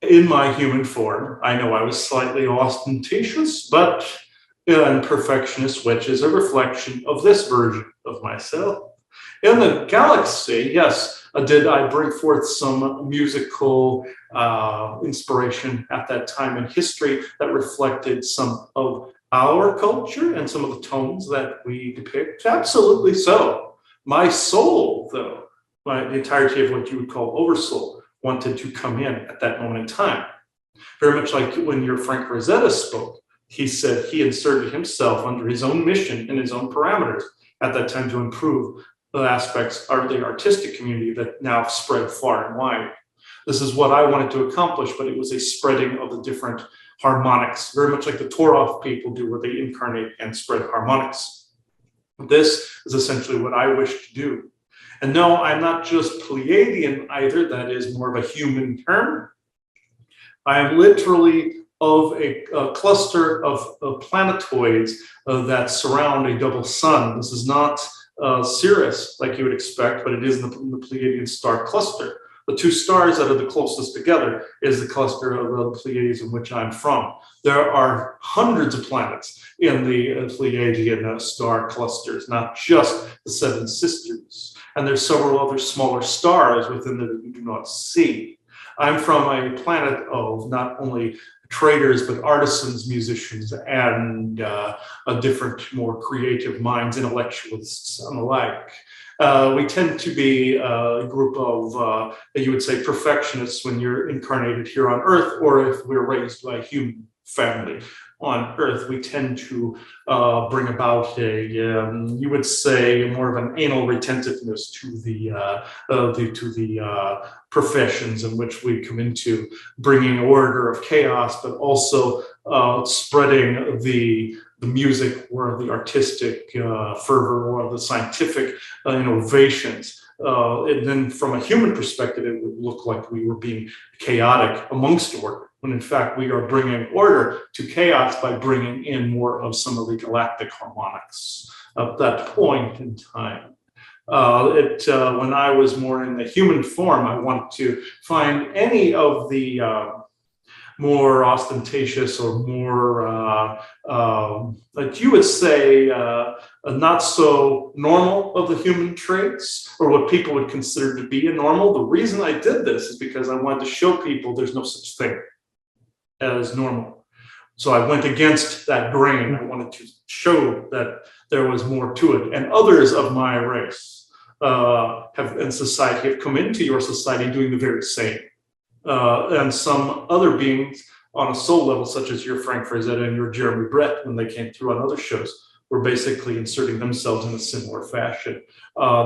In my human form, I know I was slightly ostentatious, but an perfectionist, which is a reflection of this version of myself. In the galaxy, yes, did I bring forth some musical inspiration at that time in history that reflected some of our culture and some of the tones that we depict? Absolutely so. My soul, though, the entirety of what you would call oversoul, wanted to come in at that moment in time. Very much like when your Frank Rosetta spoke, he said he inserted himself under his own mission and his own parameters at that time to improve the aspects of the artistic community that now spread far and wide. This is what I wanted to accomplish, but it was a spreading of the different harmonics, very much like the Torah people do, where they incarnate and spread harmonics. This is essentially what I wish to do. And no, I'm not just Pleiadian either. That is more of a human term. I am literally of a cluster of planetoids that surround a double sun. This is not Sirius, like you would expect, but it is in the Pleiadian star cluster. The two stars that are the closest together is the cluster of the Pleiades in which I'm from. There are hundreds of planets in the Pleiadian star clusters, not just the Seven Sisters. And there's several other smaller stars within that we do not see. I'm from a planet of not only traders, but artisans, musicians, and different, more creative minds, intellectualists, and the like. We tend to be a group of, you would say, perfectionists when you're incarnated here on Earth, or if we're raised by a human family on Earth, we tend to bring about a, you would say, more of an anal retentiveness to the professions in which we come into, bringing order of chaos, but also spreading the music or the artistic fervor or the scientific innovations. And then from a human perspective, it would look like we were being chaotic amongst order, when in fact we are bringing order to chaos by bringing in more of some of the galactic harmonics at that point in time. When I was more in the human form, I wanted to find any of the more ostentatious or more, like you would say, not so normal of the human traits, or what people would consider to be a normal. The reason I did this is because I wanted to show people there's no such thing as normal. So I went against that grain. I wanted to show that there was more to it. And others of my race in society have come into your society doing the very same. And some other beings on a soul level, such as your Frank Frazetta and your Jeremy Brett, when they came through on other shows, were basically inserting themselves in a similar fashion.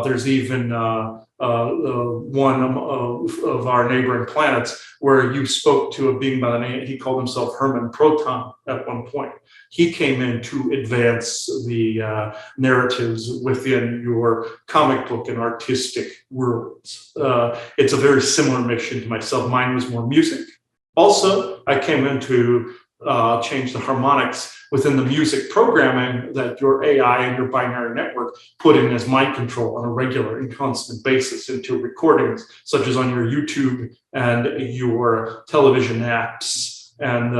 There's even one of our neighboring planets where you spoke to a being by the name, he called himself Herman Proton at one point. He came in to advance the narratives within your comic book and artistic worlds. It's a very similar mission to myself. Mine was more music. Also, I came in to change the harmonics within the music programming that your AI and your binary network put in as mind control on a regular and constant basis into recordings, such as on your YouTube and your television apps. And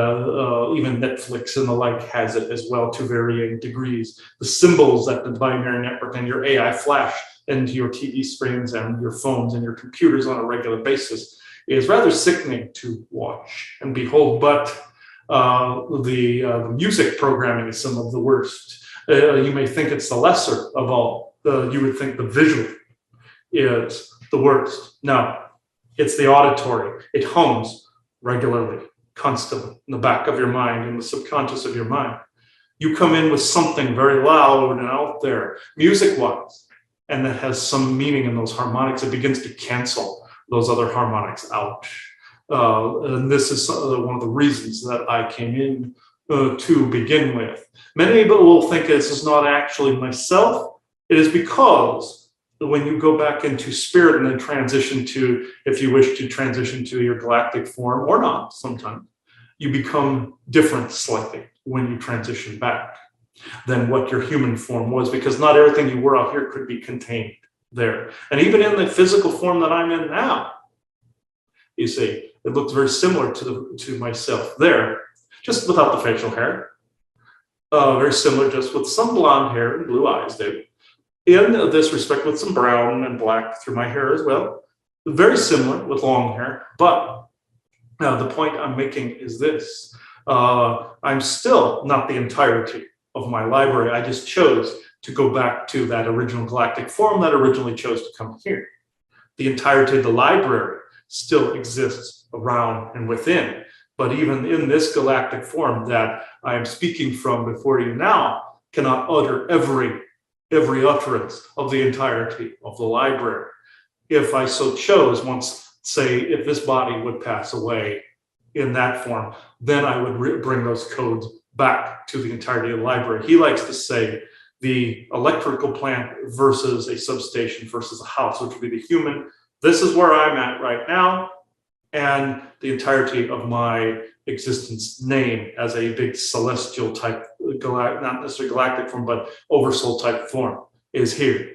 even Netflix and the like has it as well to varying degrees. The symbols that the binary network and your AI flash into your TV screens and your phones and your computers on a regular basis is rather sickening to watch and behold, but the music programming is some of the worst. You may think it's the lesser of all. You would think the visual is the worst. No, it's the auditory. It hums regularly, constantly in the back of your mind, in the subconscious of your mind. You come in with something very loud and out there, music-wise, and that has some meaning in those harmonics. It begins to cancel those other harmonics out. And this is one of the reasons that I came in to begin with. Many people will think this is not actually myself. It is because when you go back into spirit and then transition to, if you wish to transition to your galactic form or not, sometimes you become different slightly when you transition back than what your human form was, because not everything you were out here could be contained there. And even in the physical form that I'm in now, you see, it looks very similar to myself there, just without the facial hair. Very similar, just with some blonde hair and blue eyes, David. In this respect, with some brown and black through my hair as well. Very similar with long hair, but the point I'm making is this. I'm still not the entirety of my library. I just chose to go back to that original galactic form that originally chose to come here. The entirety of the library still exists around and within. But even in this galactic form that I am speaking from before you now, cannot utter every utterance of the entirety of the library. If I so chose, once, say, if this body would pass away in that form, then I would bring those codes back to the entirety of the library. He likes to say the electrical plant versus a substation versus a house, which would be the human. This is where I'm at right now, and the entirety of my existence name as a big celestial type, not necessarily galactic form, but oversoul type form is here.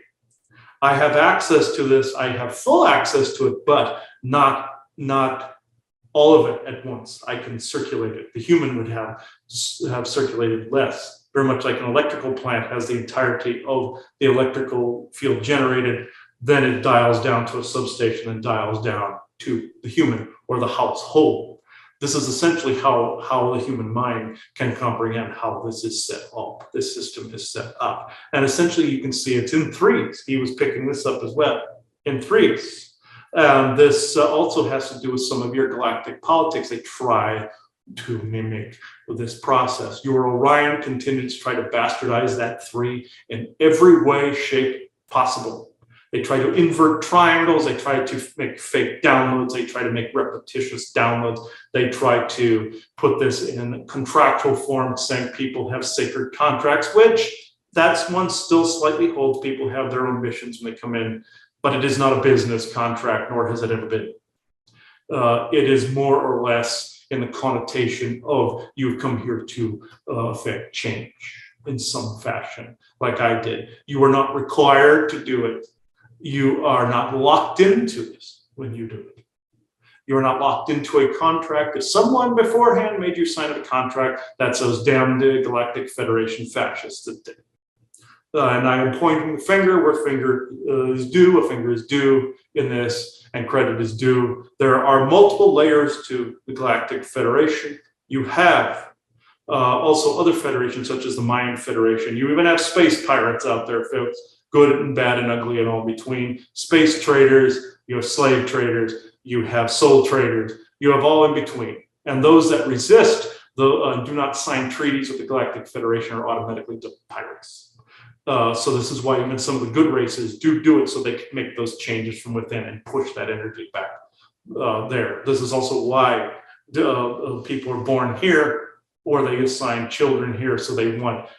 I have access to this, I have full access to it, but not all of it at once. I can circulate it. The human would have circulated less, very much like an electrical plant has the entirety of the electrical field generated, then it dials down to a substation and dials down to the human or the household. This is essentially how the human mind can comprehend how this is set up, this system is set up. And essentially you can see it's in threes. He was picking this up as well, in threes. This also has to do with some of your galactic politics. They try to mimic this process. Your Orion continues to try to bastardize that three in every way, shape possible. They try to invert triangles. They try to make fake downloads. They try to make repetitious downloads. They try to put this in contractual form, saying people have sacred contracts, which that's one still slightly holds. People have their own missions when they come in, but it is not a business contract, nor has it ever been. It is more or less in the connotation of you've come here to affect change in some fashion, like I did. You are not required to do it. You are not locked into this when you do it. You are not locked into a contract. If someone beforehand made you sign a contract, that's those damned Galactic Federation fascists that did. And I am pointing the finger where finger is due. A finger is due in this, and credit is due. There are multiple layers to the Galactic Federation. You have also other federations, such as the Mayan Federation. You even have space pirates out there, folks. Good and bad and ugly and all between. Space traders, you have slave traders, you have soul traders, you have all in between. And those that resist, do not sign treaties with the Galactic Federation are automatically pirates. So this is why even some of the good races do it so they can make those changes from within and push that energy back there. This is also why people are born here or they assign children here, so they want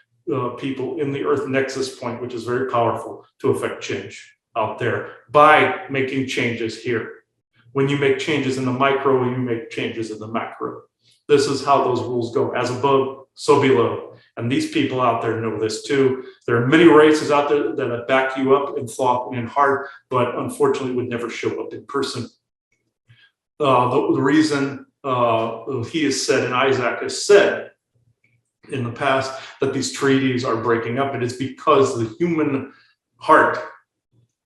people in the Earth nexus point, which is very powerful, to affect change out there by making changes here. When you make changes in the micro, you make changes in the macro. This is how those rules go. As above, so below. And these people out there know this too. There are many races out there that back you up in thought and in heart, but unfortunately would never show up in person. The reason he has said, and Isaac has said, in the past that these treaties are breaking up, it is because the human heart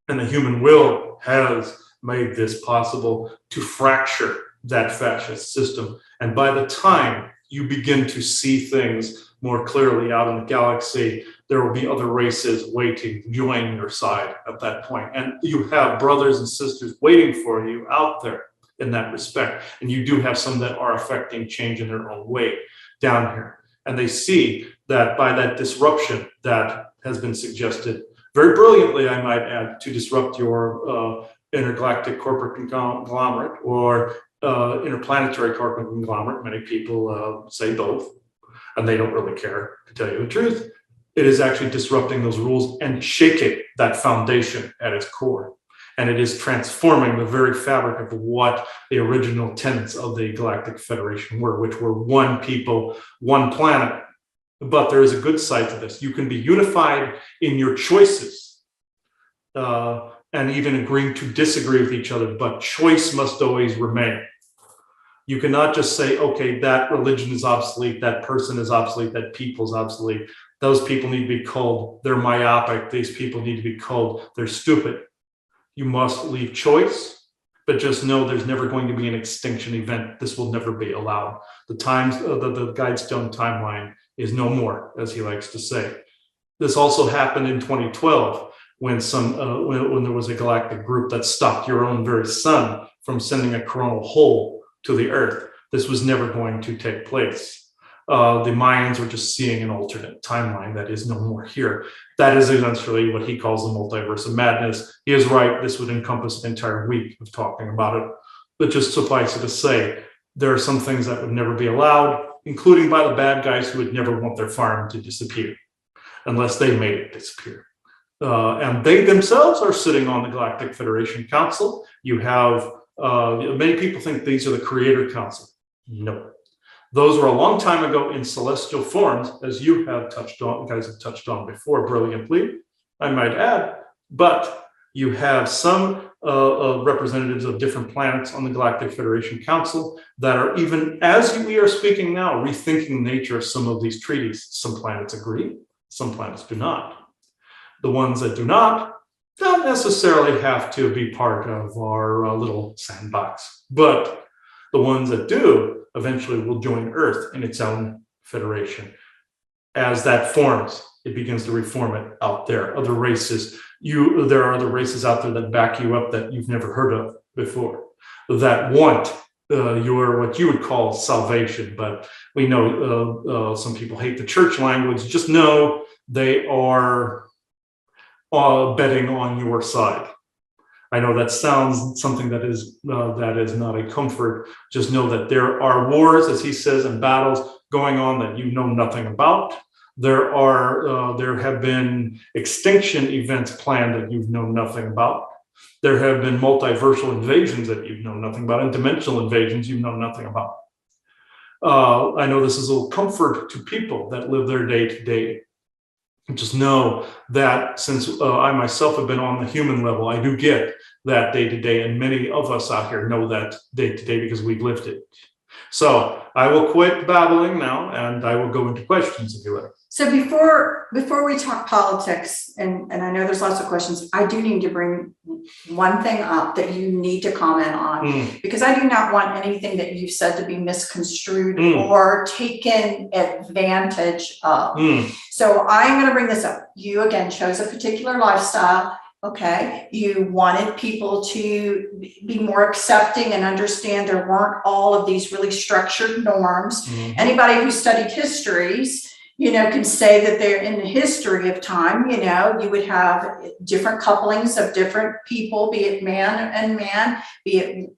and the human will has made this possible to fracture that fascist system. And by the time you begin to see things more clearly out in the galaxy, there will be other races waiting, joining your side at that point. And you have brothers and sisters waiting for you out there in that respect. And you do have some that are affecting change in their own way down here. And they see that by that disruption that has been suggested, very brilliantly, I might add, to disrupt your intergalactic corporate conglomerate or interplanetary corporate conglomerate. Many people say both, and they don't really care, to tell you the truth. it is actually disrupting those rules and shaking that foundation at its core. And it is transforming the very fabric of what the original tenets of the Galactic Federation were, which were one people, one planet. But there is a good side to this. You can be unified in your choices and even agreeing to disagree with each other, but choice must always remain. You cannot just say, okay, that religion is obsolete, that person is obsolete, that people is obsolete. Those people need to be called, they're myopic. These people need to be called, they're stupid. You must leave choice, but just know there's never going to be an extinction event. This will never be allowed. The Guidestone timeline is no more, as he likes to say. This also happened in 2012 when when there was a galactic group that stopped your own very sun from sending a coronal hole to the Earth. This was never going to take place. The Mayans are just seeing an alternate timeline that is no more here. That is essentially what he calls the multiverse of madness. He is right. This would encompass an entire week of talking about it. But just suffice it to say, there are some things that would never be allowed, including by the bad guys who would never want their farm to disappear unless they made it disappear. And they themselves are sitting on the Galactic Federation Council. You have, many people think these are the Creator Council. No. Those were a long time ago in celestial forms, as you have touched on, guys have touched on before, brilliantly, I might add. But you have some representatives of different planets on the Galactic Federation Council that are, even as we are speaking now, rethinking the nature of some of these treaties. Some planets agree, some planets do not. The ones that do not don't necessarily have to be part of our little sandbox, but the ones that do eventually will join Earth in its own federation. As that forms, it begins to reform it out there. Other races, there are other races out there that back you up that you've never heard of before, that want your, what you would call salvation. But we know some people hate the church language. Just know they are betting on your side. I know that sounds something that is not a comfort. Just know that there are wars, as he says, and battles going on that you know nothing about. There have been extinction events planned that you've known nothing about. There have been multiversal invasions that you've known nothing about, and dimensional invasions you've known nothing about. I know this is a little comfort to people that live their day to day. Just know that since I myself have been on the human level, I do get that day to day, and many of us out here know that day to day because we've lived it. So I will quit babbling now, and I will go into questions if you like. So before we talk politics, and I know there's lots of questions, I do need to bring one thing up that you need to comment on, because I do not want anything that you've said to be misconstrued or taken advantage of. So I'm going to bring this up. You, again, chose a particular lifestyle. Okay, you wanted people to be more accepting and understand there weren't all of these really structured norms. Anybody who studied histories, can say that they're in the history of time, you would have different couplings of different people, be it man and man, be it,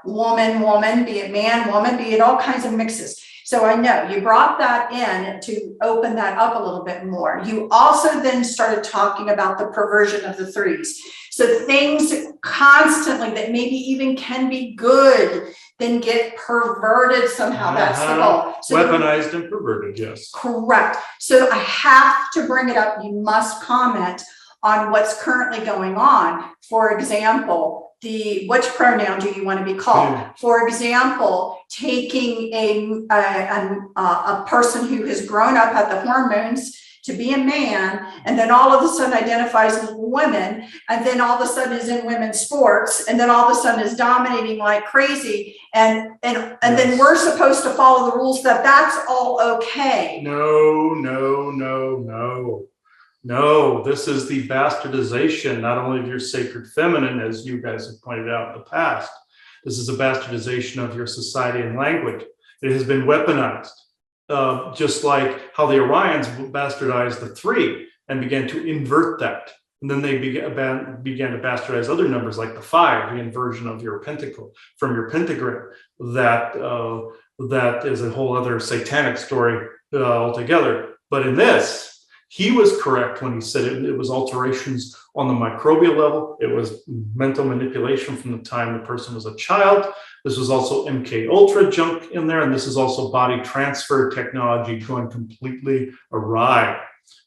woman, woman, be it man, woman, be it all kinds of mixes. So I know you brought that in to open that up a little bit more. You also then started talking about the perversion of the threes. So things constantly that maybe even can be good, then get perverted somehow. That's the goal. So weaponized and perverted, yes. Correct. So I have to bring it up. You must comment on what's currently going on. For example, which pronoun do you want to be called? For example, taking a person who has grown up at the hormones to be a man, and then all of a sudden identifies as a woman, and then all of a sudden is in women's sports, and then all of a sudden is dominating like crazy, and then we're supposed to follow the rules that's all okay. No, this is the bastardization, not only of your sacred feminine, as you guys have pointed out in the past. This is a bastardization of your society and language. It has been weaponized, just like how the Orions bastardized the 3 and began to invert that. And then they began to bastardize other numbers like the 5, the inversion of your pentacle from your pentagram. That is a whole other satanic story altogether. But in this, He was correct when he said it was alterations on the microbial level. It was mental manipulation from the time the person was a child. This was also MK Ultra junk in there, and this is also body transfer technology going completely awry,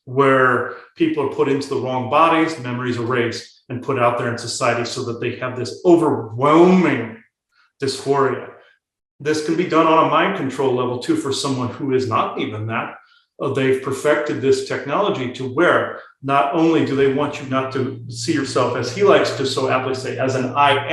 where people are put into the wrong bodies, memories erased, and put out there in society so that they have this overwhelming dysphoria. This can be done on a mind control level too for someone who is not even that. They've perfected this technology to where not only do they want you not to see yourself, as he likes to so aptly say, as an I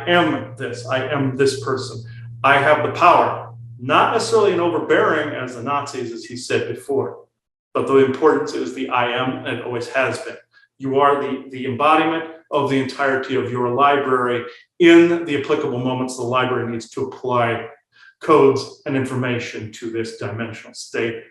am this, I am this person. I have the power, not necessarily an overbearing as the Nazis, as he said before, but the importance is the I am, and always has been. You are the embodiment of the entirety of your library in the applicable moments the library needs to apply codes and information to this dimensional state.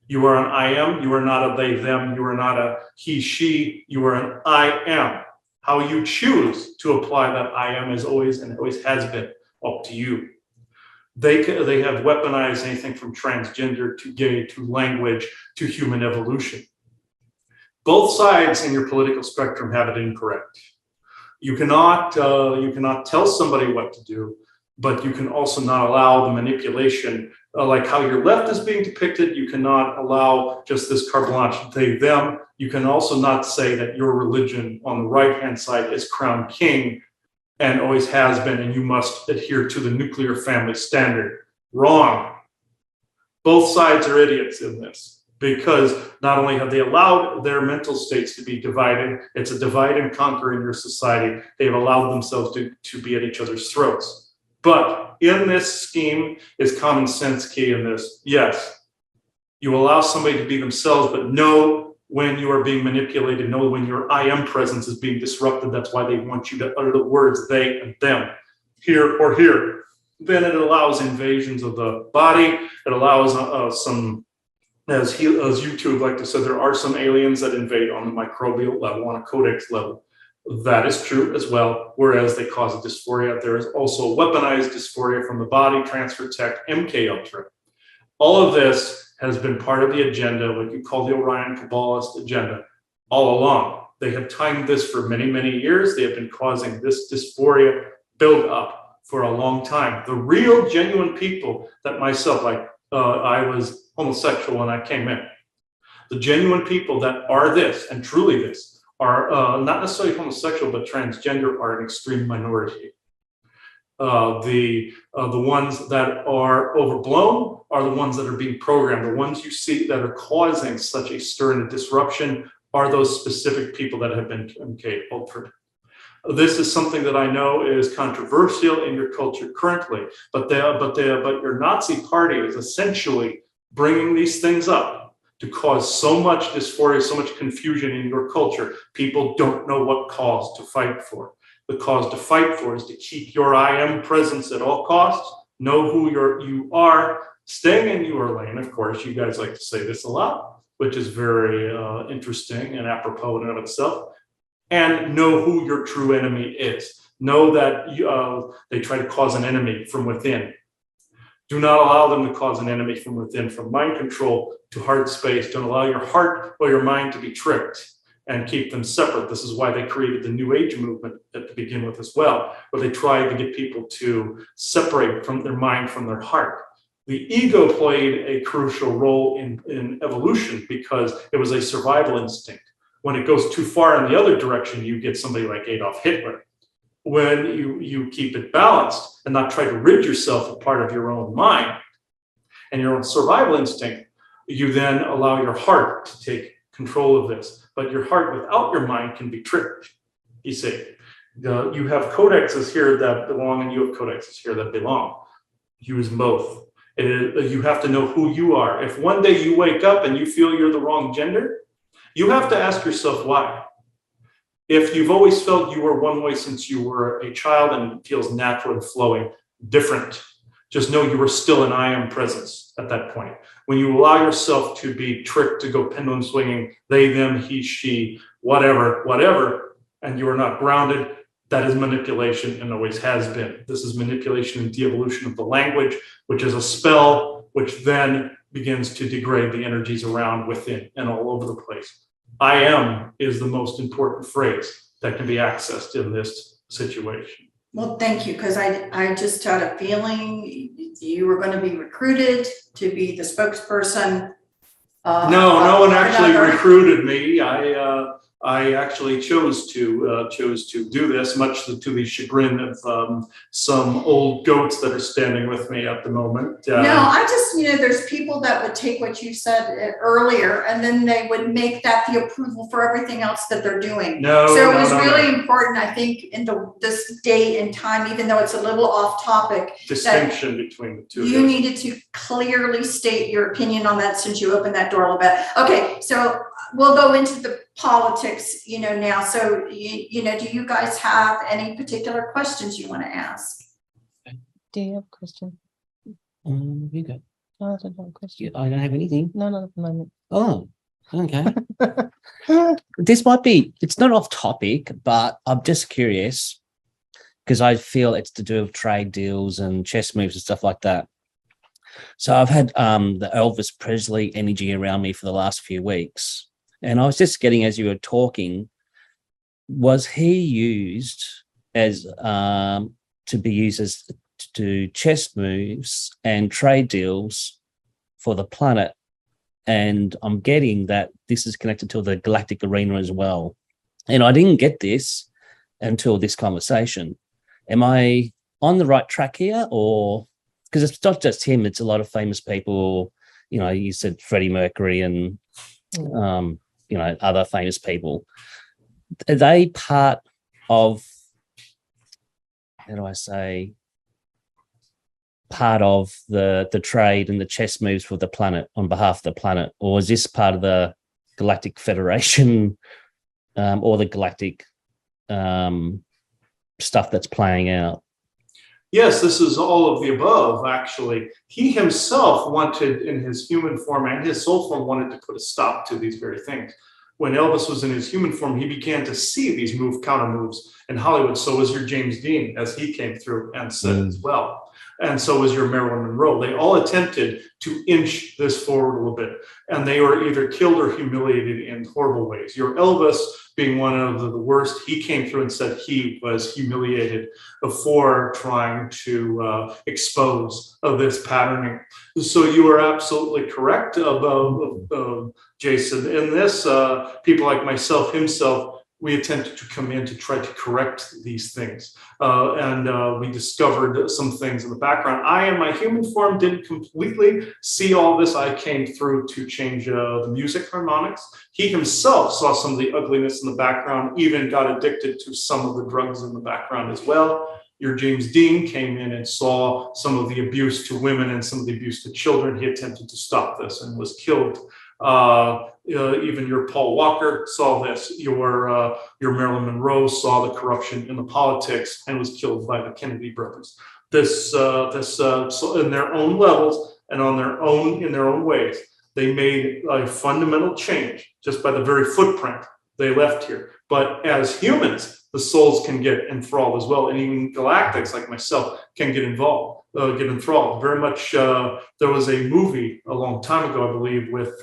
You are an I am, you are not a they, them, you are not a he, she, you are an I am. How you choose to apply that I am is always and always has been up to you. They have weaponized anything from transgender to gay to language to human evolution. Both sides in your political spectrum have it incorrect. You cannot tell somebody what to do, but you can also not allow the manipulation, like how your left is being depicted. You cannot allow just this carte blanche, they, them. You can also not say that your religion on the right-hand side is crown king and always has been, and you must adhere to the nuclear family standard. Wrong. Both sides are idiots in this, because not only have they allowed their mental states to be divided, it's a divide and conquer in your society. They've allowed themselves to be at each other's throats. But in this scheme is common sense key in this. Yes, you allow somebody to be themselves, but know when you are being manipulated, know when your I am presence is being disrupted. That's wwhy they want you to utter the words they and them, here or here. Then it allows invasions of the body. It allows some, as YouTube like to say, there are some aliens that invade on the microbial level, on a codex level. That is true as well, whereas they cause a dysphoria. There is also weaponized dysphoria from the body transfer tech, MK Ultra. All of this has been part of the agenda, what you call the Orion Kabbalist agenda, all along. They have timed this for many, many years. They have been causing this dysphoria build up for a long time. The real, genuine people that myself, like I was homosexual when I came in. The genuine people that are this and truly this are not necessarily homosexual, but transgender are an extreme minority. The ones that are overblown are the ones that are being programmed. The ones you see that are causing such a stir and a disruption are those specific people that have been MK Ultra. This is something that I know is controversial in your culture currently, but your Nazi party is essentially bringing these things up to cause so much dysphoria, so much confusion in your culture. People don't know what cause to fight for. The cause to fight for is to keep your I am presence at all costs, know who you are, staying in your lane. Of course, you guys like to say this a lot, which is very interesting and apropos in and of itself. And know who your true enemy is. Know that they try to cause an enemy from within. Do not allow them to cause an enemy from within, from mind control to heart space. Don't allow your heart or your mind to be tricked and keep them separate. This is why they created the New Age movement to begin with as well, where they tried to get people to separate from their mind from their heart. The ego played a crucial role in evolution because it was a survival instinct. When it goes too far in the other direction, you get somebody like Adolf Hitler. When you keep it balanced and not try to rid yourself of part of your own mind and your own survival instinct, you then allow your heart to take control of this. But your heart without your mind can be tricked, you see. You have codexes here that belong and you have codexes here that belong. Use both. You have to know who you are. If one day you wake up and you feel you're the wrong gender, you have to ask yourself why. If you've always felt you were one way since you were a child and it feels natural and flowing, different, just know you were still an I am presence at that point. When you allow yourself to be tricked to go pendulum swinging, they, them, he, she, whatever, and you are not grounded, That is manipulation and always has been. This is manipulation and de-evolution of the language, which is a spell, which then begins to degrade the energies around, within, and all over the place. I am is the most important phrase that can be accessed in this situation. Well, thank you, because I just had a feeling you were going to be recruited to be the spokesperson. No one actually recruited me. I actually chose to do this, much to the chagrin of some old goats that are standing with me at the moment. No, I just, there's people that would take what you said earlier, and then they would make that the approval for everything else that they're doing. So it was really important, I think, in this date and time, even though it's a little off topic. Distinction between the two. You needed to clearly state your opinion on that since you opened that door a little bit. Okay, so we'll go into the politics, now. So, do you guys have any particular questions you want to ask? Do you have a question? You go. No, I don't have a question. I don't have anything. No, not at the moment. Oh, okay. It's not off topic, but I'm just curious because I feel it's to do with trade deals and chess moves and stuff like that. So I've had the Elvis Presley energy around me for the last few weeks. And I was just getting, as you were talking, was he used as to be used as to do chess moves and trade deals for the planet? And I'm getting that this is connected to the galactic arena as well. And I didn't get this until this conversation. Am I on the right track here? Or because it's not just him, it's a lot of famous people. You said Freddie Mercury and other famous people. Are they part of, part of the trade and the chess moves for the planet on behalf of the planet? Or is this part of the Galactic Federation or the galactic stuff that's playing out? Yes, this is all of the above, actually. He himself wanted, in his human form and his soul form, wanted to put a stop to these very things. When Elvis was in his human form, he began to see these counter moves in Hollywood. So was your James Dean, as he came through and said as well. And so was your Marilyn Monroe. They all attempted to inch this forward a little bit, and they were either killed or humiliated in horrible ways. Your Elvis being one of the worst, he came through and said he was humiliated before trying to expose this patterning. So you are absolutely correct about Jason. In this, people like myself, himself, we attempted to come in to try to correct these things. And we discovered some things in the background. I, in my human form, didn't completely see all this. I came through to change the music harmonics. He himself saw some of the ugliness in the background, even got addicted to some of the drugs in the background as well. Your James Dean came in and saw some of the abuse to women and some of the abuse to children. He attempted to stop this and was killed. Even your Paul Walker saw this. Your Marilyn Monroe saw the corruption in the politics and was killed by the Kennedy brothers. So in their own levels and in their own ways, they made a fundamental change just by the very footprint they left here. But as humans, the souls can get enthralled as well, and even galactics like myself can get involved. Get enthralled very much. There was a movie a long time ago, I believe, with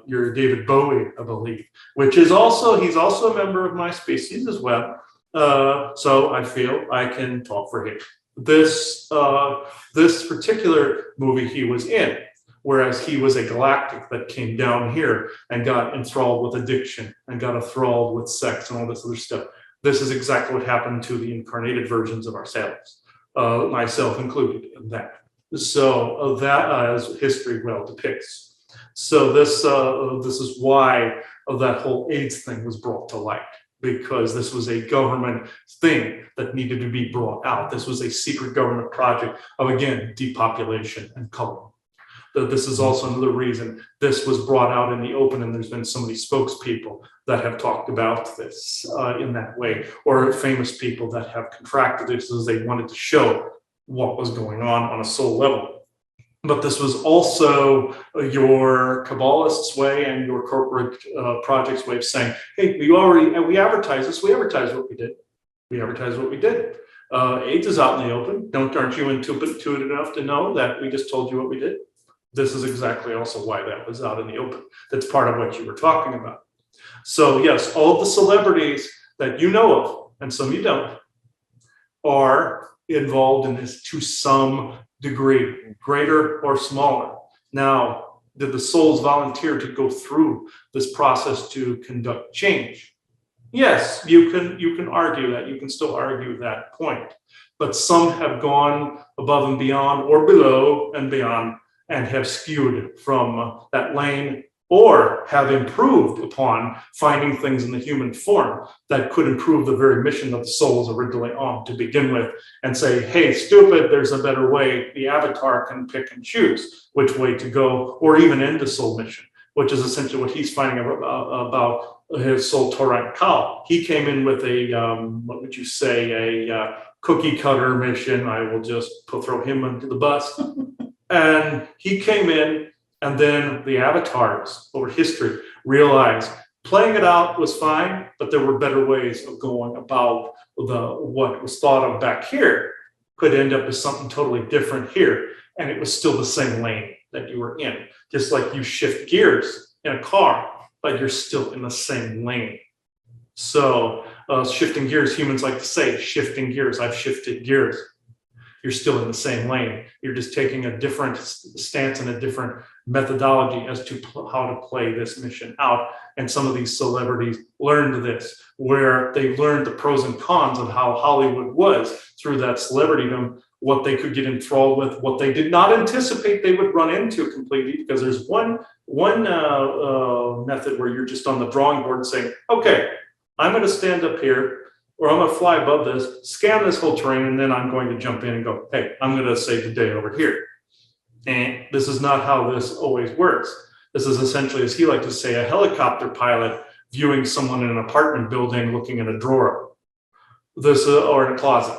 your David Bowie, I believe, which is he's also a member of my species as well. So I feel I can talk for him. This particular movie he was in, whereas he was a galactic that came down here and got enthralled with addiction and got enthralled with sex and all this other stuff. This is exactly what happened to the incarnated versions of ourselves. Myself included in that. So that as history well depicts. So this is why that whole AIDS thing was brought to light, because this was a government thing that needed to be brought out. This was a secret government project of, again, depopulation and color. This is also another reason this was brought out in the open, and there's been so many spokespeople that have talked about this in that way, or famous people that have contracted this as they wanted to show what was going on a soul level. But this was also your Kabbalists' way and your corporate projects' way of saying, hey, we advertised this, we advertised what we did. We advertised what we did. AIDS is out in the open. Aren't you intuitive enough to know that we just told you what we did? This is exactly also why that was out in the open. That's part of what you were talking about. So yes, all of the celebrities that you know of, and some you don't, are involved in this to some degree, greater or smaller. Now, did the souls volunteer to go through this process to conduct change? Yes, you can argue that. You can still argue that point. But some have gone above and beyond, or below and beyond, and have skewed from that lane, or have improved upon finding things in the human form that could improve the very mission that the soul was originally on to begin with, and say, hey, stupid, there's a better way. The avatar can pick and choose which way to go, or even end the soul mission, which is essentially what he's finding about his soul Torrent Kal. He came in with a, what would you say, a cookie cutter mission. I will just throw him under the bus. And he came in, and then the avatars over history realized playing it out was fine, but there were better ways of going about what was thought of back here could end up as something totally different here. And it was still the same lane that you were in. Just like you shift gears in a car, but you're still in the same lane. So shifting gears, humans like to say, shifting gears, I've shifted gears. You're still in the same lane. You're just taking a different stance and a different methodology as to how to play this mission out. And some of these celebrities learned this, where they learned the pros and cons of how Hollywood was through that celebritydom, what they could get enthralled with, what they did not anticipate they would run into completely, because there's one method where you're just on the drawing board saying, okay, I'm going to stand up here, or I'm going to fly above this, scan this whole terrain, and then I'm going to jump in and go, hey, I'm going to save the day over here. And this is not how this always works. This is essentially, as he liked to say, a helicopter pilot viewing someone in an apartment building looking in a drawer, or in a closet,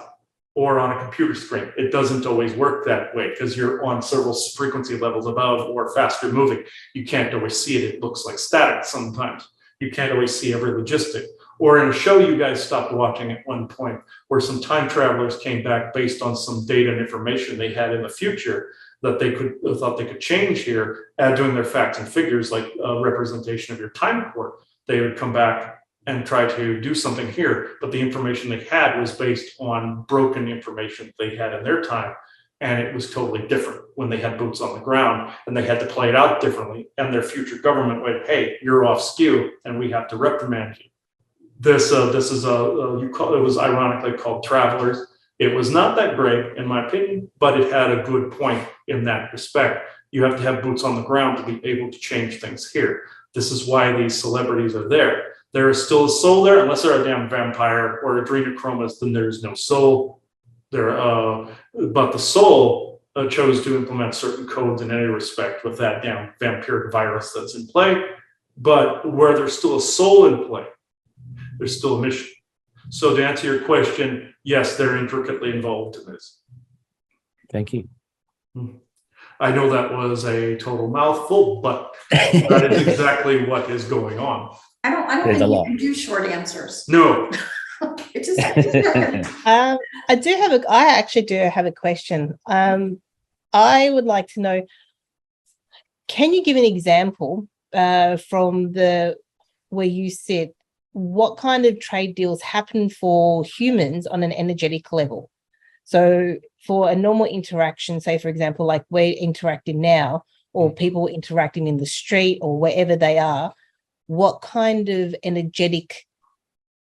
or on a computer screen. It doesn't always work that way because you're on several frequency levels above or faster moving. You can't always see it. It looks like static sometimes. You can't always see every logistic. Or in a show you guys stopped watching at one point, where some time travelers came back based on some data and information they had in the future that they thought they could change here, doing their facts and figures like representation of your time core. They would come back and try to do something here, but the information they had was based on broken information they had in their time. And it was totally different when they had boots on the ground and they had to play it out differently. And their future government went, hey, you're off skew and we have to reprimand you. This is it was ironically called Travelers. It was not that great in my opinion, but it had a good point in that respect. You have to have boots on the ground to be able to change things here. This is why these celebrities are there. There is still a soul there, unless they're a damn vampire or adrenochromos, then there's no soul there. But the soul chose to implement certain codes in any respect with that damn vampiric virus that's in play. But where there's still a soul in play, there's still a mission. So to answer your question, yes, they're intricately involved in this. Thank you. I know that was a total mouthful, but that is exactly what is going on. I don't think you can do short answers. No. I actually do have a question. I would like to know, can you give an example from where you sit, what kind of trade deals happen for humans on an energetic level? So for a normal interaction, say, for example, like we're interacting now, or people interacting in the street or wherever they are, what kind of energetic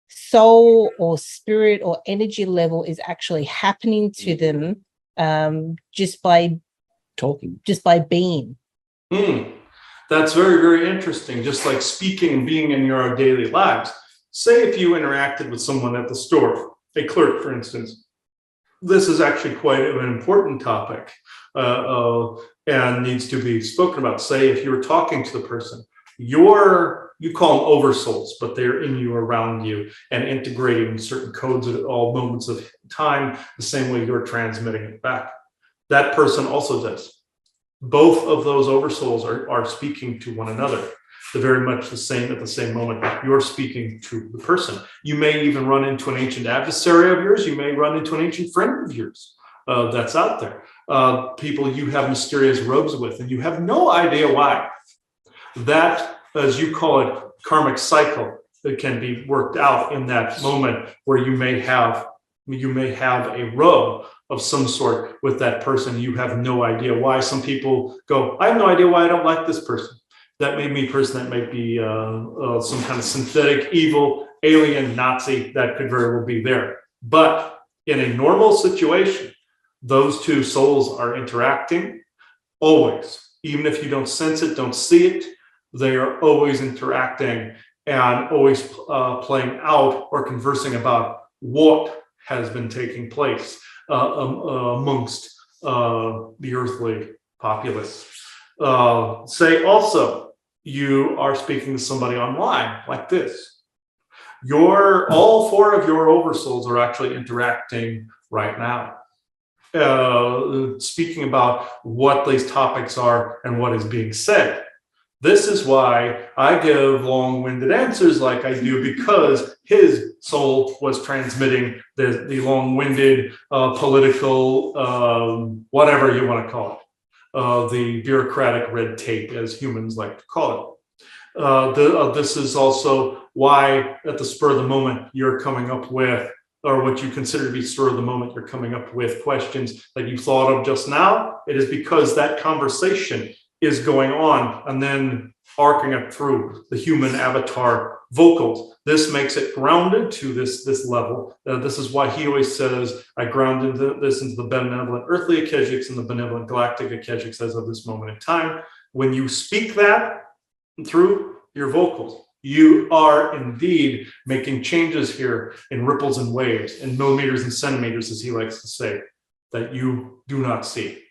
soul or spirit or energy level is actually happening to them just by talking, just by being? That's very, very interesting. Just like speaking and being in your daily lives. Say if you interacted with someone at the store, a clerk, for instance. This is actually quite an important topic and needs to be spoken about. Say if you were talking to the person, you call them oversouls, but they're in you, around you, and integrating certain codes at all moments of time, the same way you're transmitting it back. That person also does. Both of those oversouls are speaking to one another. very much the same at the same moment. You're speaking to the person. You may even run into an ancient adversary of yours. You may run into an ancient friend of yours that's out there. People you have mysterious robes with, and you have no idea why. That, as you call it, karmic cycle, that can be worked out in that moment where you may have a robe of some sort with that person. You have no idea why. Some people go, I have no idea why I don't like this person. That may be a person that might be some kind of synthetic, evil, alien, Nazi, that could very well be there. But in a normal situation, those two souls are interacting always. Even if you don't sense it, don't see it, they are always interacting and always playing out or conversing about what has been taking place amongst the earthly populace. Say also, you are speaking to somebody online like this. All four of your oversouls are actually interacting right now, speaking about what these topics are and what is being said. This is why I give long-winded answers like I do, because his soul was transmitting the long-winded political, whatever you want to call it, the bureaucratic red tape, as humans like to call it. This is also why at the spur of the moment you're coming up with, or what you consider to be spur of the moment, you're coming up with questions that you thought of just now. It is because that conversation is going on and then arcing up through the human avatar vocals. This makes it grounded to this level. This is why he always says, I grounded this into the benevolent earthly Akashics and the benevolent galactic Akashics as of this moment in time. When you speak that through your vocals, you are indeed making changes here in ripples and waves, in millimeters and centimeters, as he likes to say, that you do not see.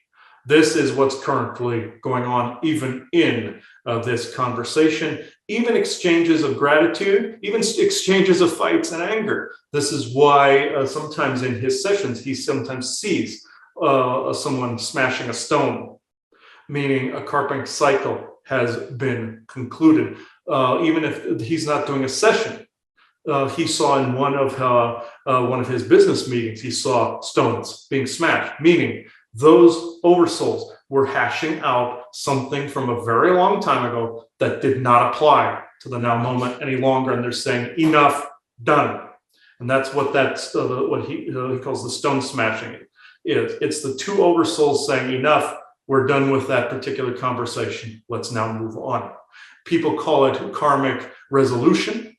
This is what's currently going on, even in this conversation, even exchanges of gratitude, even exchanges of fights and anger. This is why sometimes in his sessions, he sometimes sees someone smashing a stone, meaning a karmic cycle has been concluded. Even if he's not doing a session, he saw in one of his business meetings, he saw stones being smashed, meaning those oversouls were hashing out something from a very long time ago that did not apply to the now moment any longer, and they're saying enough, done. And that's what what he calls the stone smashing is. It's the two oversouls saying enough, we're done with that particular conversation, let's now move on. People call it karmic resolution.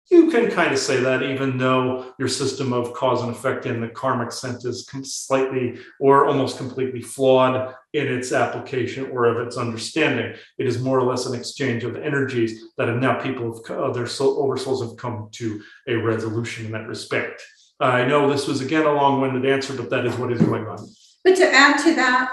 You can kind of say that, even though your system of cause and effect in the karmic sense is slightly or almost completely flawed in its application or of its understanding. It is more or less an exchange of energies that have now their oversouls have come to a resolution in that respect. I know this was again a long-winded answer, but that is what is going on. But to add to that,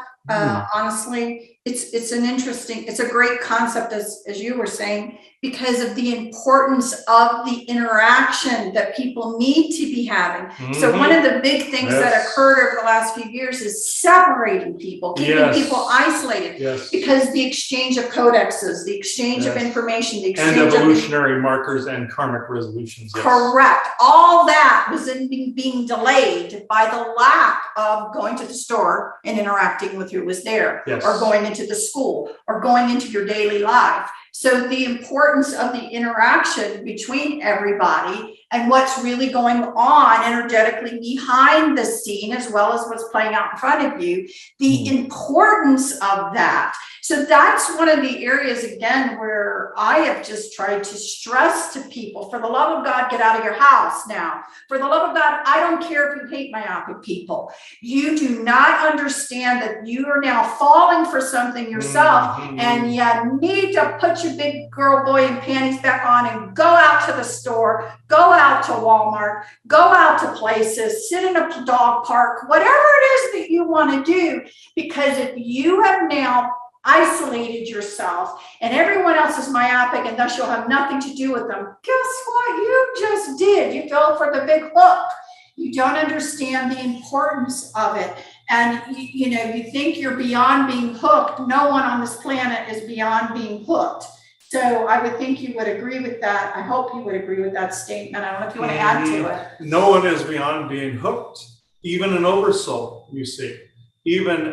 honestly, it's a great concept, as you were saying, because of the importance of the interaction that people need to be having. Mm-hmm. So one of the big things that occurred over the last few years is separating people, keeping people isolated, because the exchange of codexes, the exchange of information, the exchange and evolutionary markers and karmic resolutions. Correct. All that was being delayed by the lack of going to the store and interacting with who was there, or going into the school, or going into your daily life. So the importance of the interaction between everybody and what's really going on energetically behind the scene, as well as what's playing out in front of you, the importance of that. So that's one of the areas, again, where I have just tried to stress to people, for the love of God, get out of your house now. For the love of God, I don't care if you hate myopic people. You do not understand that you are now falling for something yourself, and you need to put your big girl, boy, and panties back on and go out to the store, go out to Walmart, go out to places, sit in a dog park, whatever it is that you want to do. Because if you have now isolated yourself and everyone else is myopic and thus you'll have nothing to do with them, guess what you just did? You fell for the big hook. You don't understand the importance of it. And you think you're beyond being hooked. No one on this planet is beyond being hooked. So I would think you would agree with that. I hope you would agree with that statement. I don't know if you want to add to it. No one is beyond being hooked, even an oversoul, you see. Even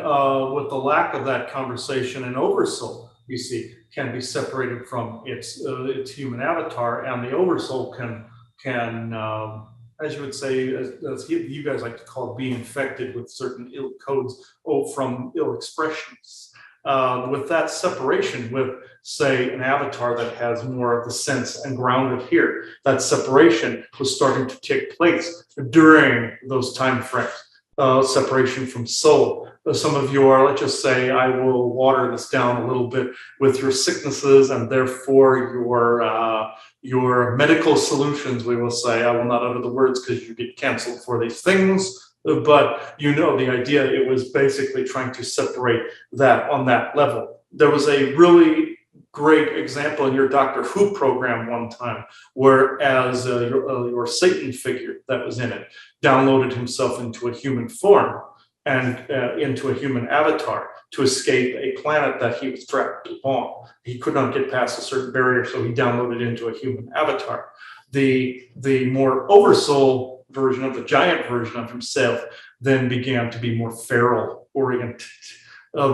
with the lack of that conversation, an oversoul, you see, can be separated from its human avatar, and the oversoul can as you would say, as you guys like to call it, be infected with certain ill codes from ill expressions. With that separation, with say an avatar that has more of the sense and grounded here, that separation was starting to take place during those time frames. Separation from soul. Some of you are, let's just say, I will water this down a little bit with your sicknesses and therefore your medical solutions, we will say. I will not utter the words because you get canceled for these things, but you know the idea. It was basically trying to separate that on that level. There was a really great example in your Doctor Who program one time, whereas your Satan figure that was in it downloaded himself into a human form and into a human avatar to escape a planet that he was trapped upon. He could not get past a certain barrier, so he downloaded into a human avatar. The more oversoul version of the giant version of himself then began to be more feral oriented.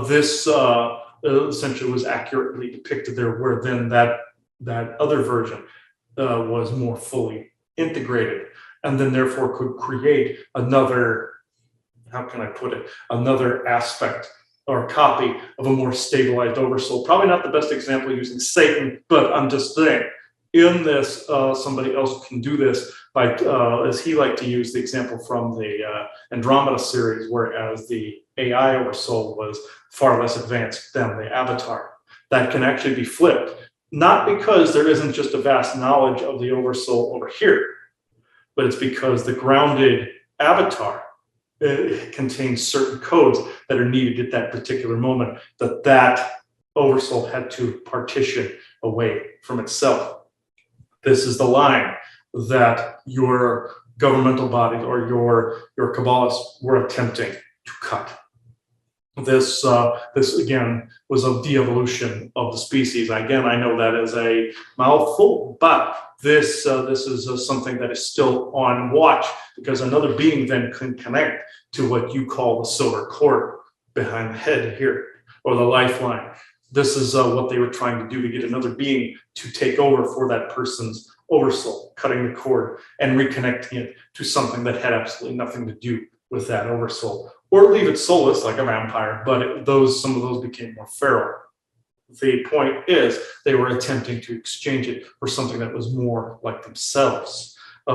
This essentially was accurately depicted there, where then that other version was more fully integrated, and then therefore could create another, how can I put it, another aspect or copy of a more stabilized oversoul. Probably not the best example using Satan, but I'm just saying, in this, somebody else can do this by, as he liked to use the example from the Andromeda series, whereas the AI oversoul was far less advanced than the avatar. That can actually be flipped, not because there isn't just a vast knowledge of the oversoul over here, but it's because the grounded avatar contains certain codes that are needed at that particular moment, that oversoul had to partition away from itself. This is the line that your governmental bodies or your Kabbalists were attempting to cut. This again was a de-evolution of the species. Again, I know that is a mouthful, but this is something that is still on watch, because another being then can connect to what you call the silver cord behind the head here, or the lifeline. This is what they were trying to do, to get another being to take over for that person's oversoul, cutting the cord and reconnecting it to something that had absolutely nothing to do with that oversoul, or leave it soulless like a vampire, but some of those became more feral. The point is, they were attempting to exchange it for something that was more like themselves.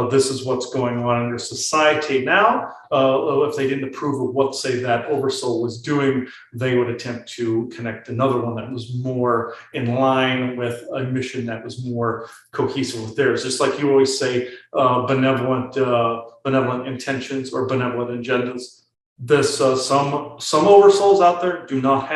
This is what's going on in your society now. If they didn't approve of what, say, that oversoul was doing, they would attempt to connect another one that was more in line with a mission that was more cohesive with theirs. Just like you always say, benevolent intentions or benevolent agendas. Some oversouls out there do not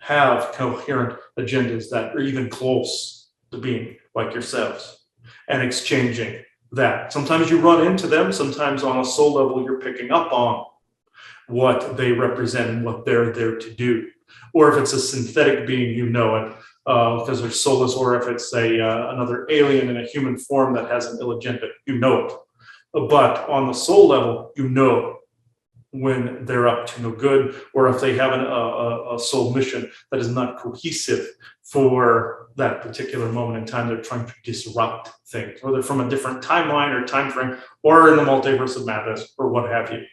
have coherent agendas that are even close to being like yourselves and exchanging that. Sometimes you run into them, sometimes on a soul level you're picking up on what they represent and what they're there to do. Or if it's a synthetic being, you know it because they're soulless, or if it's another alien in a human form that has an ill agenda, you know it. But on the soul level, you know when they're up to no good, or if they have a soul mission that is not cohesive for that particular moment in time. They're trying to disrupt things, or they're from a different timeline or time frame, or in the multiverse of madness, or what have you.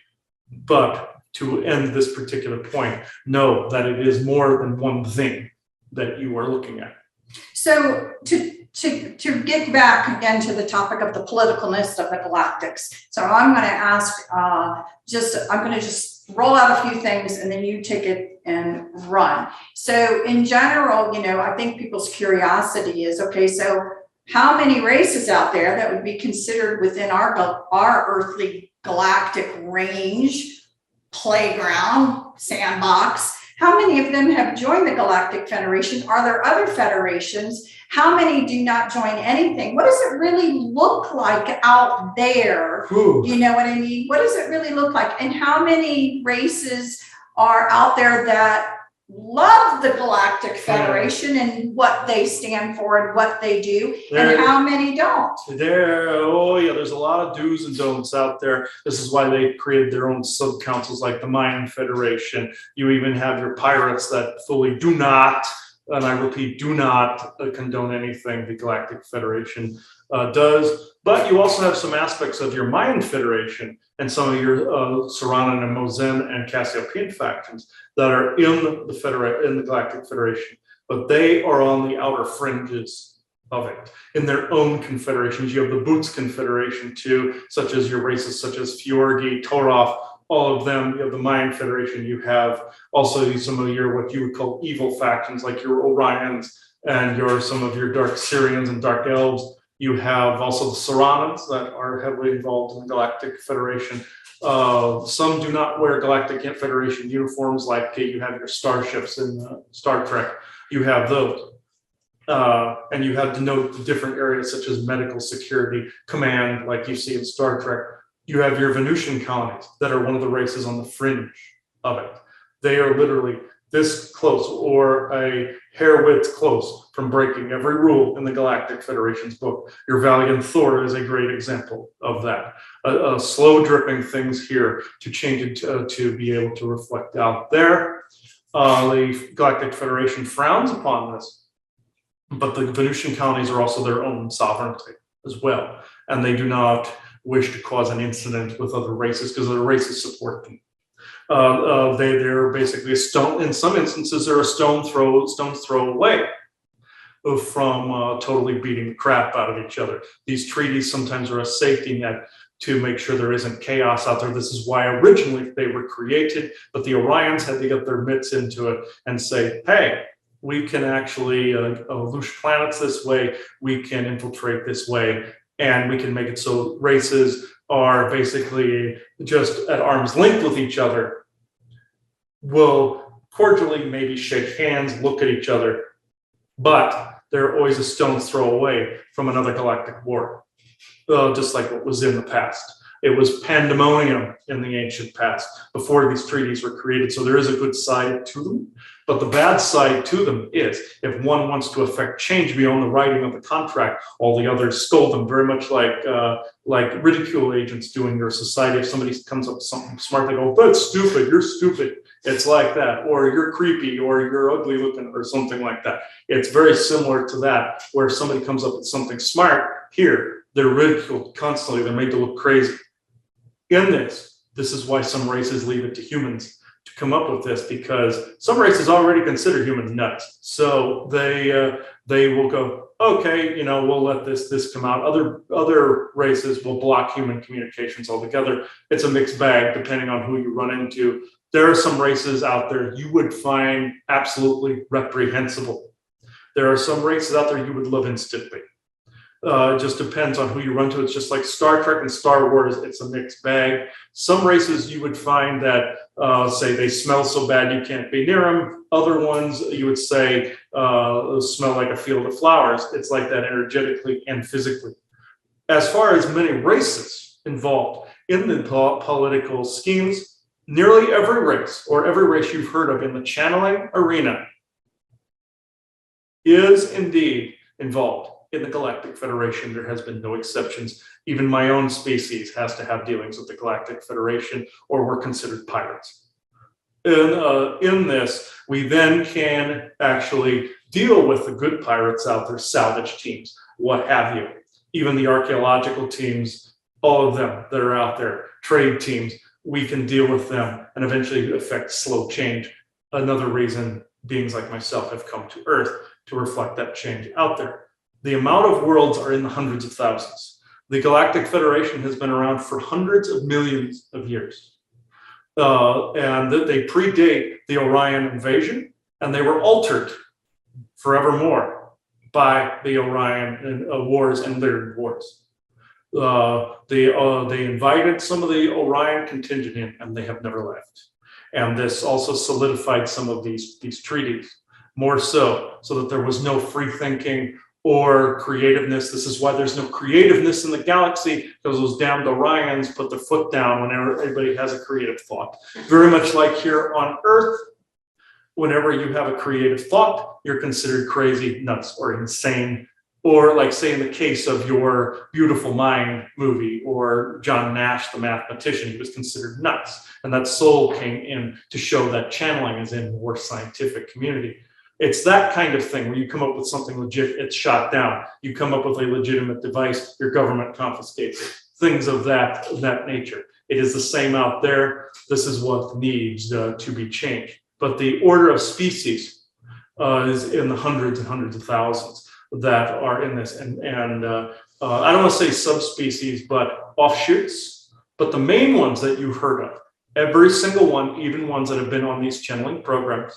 But to end this particular point, know that it is more than one thing that you are looking at. So to get back again to the topic of the politicalness of the Galactics. So I'm going to ask, I'm going to just roll out a few things and then you take it and run. So in general, I think people's curiosity is, okay, so how many races out there that would be considered within our earthly galactic range, playground, sandbox? How many of them have joined the Galactic Federation? Are there other federations? How many do not join anything? What does it really look like out there? Ooh. You know what I mean? What does it really look like? And how many races are out there that love the Galactic Federation and what they stand for and what they do, and how many don't. There's a lot of do's and don'ts out there. This is why they created their own sub-councils like the Mayan Federation. You even have your pirates that fully do not, and I repeat, do not condone anything the Galactic Federation does. But you also have some aspects of your Mayan Federation and some of your Saranan and Mozen and Cassiopean factions that are in the Galactic Federation, but they are on the outer fringes of it in their own confederations. You have the Boots Confederation too, such as your races such as Fjorgi, Toroth, all of them. You have the Mayan Federation. You have also some of your what you would call evil factions like your Orions and some of your Dark Syrians and Dark Elves. You have also the Saranans that are heavily involved in the Galactic Federation. Some do not wear Galactic Federation uniforms, like you have your starships in Star Trek. You have those. And you have to note the different areas such as medical security, command, like you see in Star Trek. You have your Venusian colonies that are one of the races on the fringe of it. They are literally this close or a hair width close from breaking every rule in the Galactic Federation's book. Your Valiant Thor is a great example of that. Slow dripping things here to change it to be able to reflect out there. The Galactic Federation frowns upon this, but the Venusian colonies are also their own sovereignty as well. And they do not wish to cause an incident with other races because other races support them. They're basically a stone. In some instances, they're a stone's throw away from totally beating the crap out of each other. These treaties sometimes are a safety net to make sure there isn't chaos out there. This is why originally they were created, but the Orions had to get their mitts into it and say, hey, we can actually loosh planets this way, we can infiltrate this way, and we can make it so races are basically just at arm's length with each other, will cordially maybe shake hands, look at each other, but they're always a stone's throw away from another galactic war, just like what was in the past. It was pandemonium in the ancient past before these treaties were created. So there is a good side to them, but the bad side to them is if one wants to affect change beyond the writing of the contract, all the others scold them, very much like ridicule agents do in your society. If somebody comes up with something smart, they go, that's stupid, you're stupid. It's like that, or you're creepy, or you're ugly looking, or something like that. It's very similar to that, where if somebody comes up with something smart, here, they're ridiculed constantly, they're made to look crazy. In this is why some races leave it to humans to come up with this, because some races already consider humans nuts. So they will go, okay, we'll let this come out. Other races will block human communications altogether. It's a mixed bag depending on who you run into. There are some races out there you would find absolutely reprehensible. There are some races out there you would love instantly. It just depends on who you run to. It's just like Star Trek and Star Wars. It's a mixed bag. Some races you would find that, say, they smell so bad you can't be near them. Other ones you would say smell like a field of flowers. It's like that energetically and physically. As far as many races involved in the political schemes, nearly every race, or every race you've heard of in the channeling arena, is indeed involved in the Galactic Federation. There has been no exceptions. Even my own species has to have dealings with the Galactic Federation, or we're considered pirates. In this, we then can actually deal with the good pirates out there, salvage teams, what have you. Even the archaeological teams, all of them that are out there, trade teams, we can deal with them and eventually affect slow change. Another reason beings like myself have come to Earth to reflect that change out there. The amount of worlds are in the hundreds of thousands. The Galactic Federation has been around for hundreds of millions of years. And they predate the Orion invasion, and they were altered forevermore by the Orion wars and their wars. They invited some of the Orion contingent in, and they have never left. And this also solidified some of these treaties, more so that there was no free thinking or creativeness. This is why there's no creativeness in the galaxy, because those damned Orions put their foot down whenever everybody has a creative thought. Very much like here on Earth, whenever you have a creative thought, you're considered crazy, nuts, or insane. Or like say in the case of your Beautiful Mind movie or John Nash, the mathematician, he was considered nuts. And that soul came in to show that channeling is in more scientific community. It's that kind of thing where you come up with something legit, it's shot down. You come up with a legitimate device, your government confiscates it. Things of that nature. It is the same out there. This is what needs to be changed. But the order of species is in the hundreds and hundreds of thousands that are in this. And I don't want to say subspecies, but offshoots. But the main ones that you've heard of, every single one, even ones that have been on these channeling programs,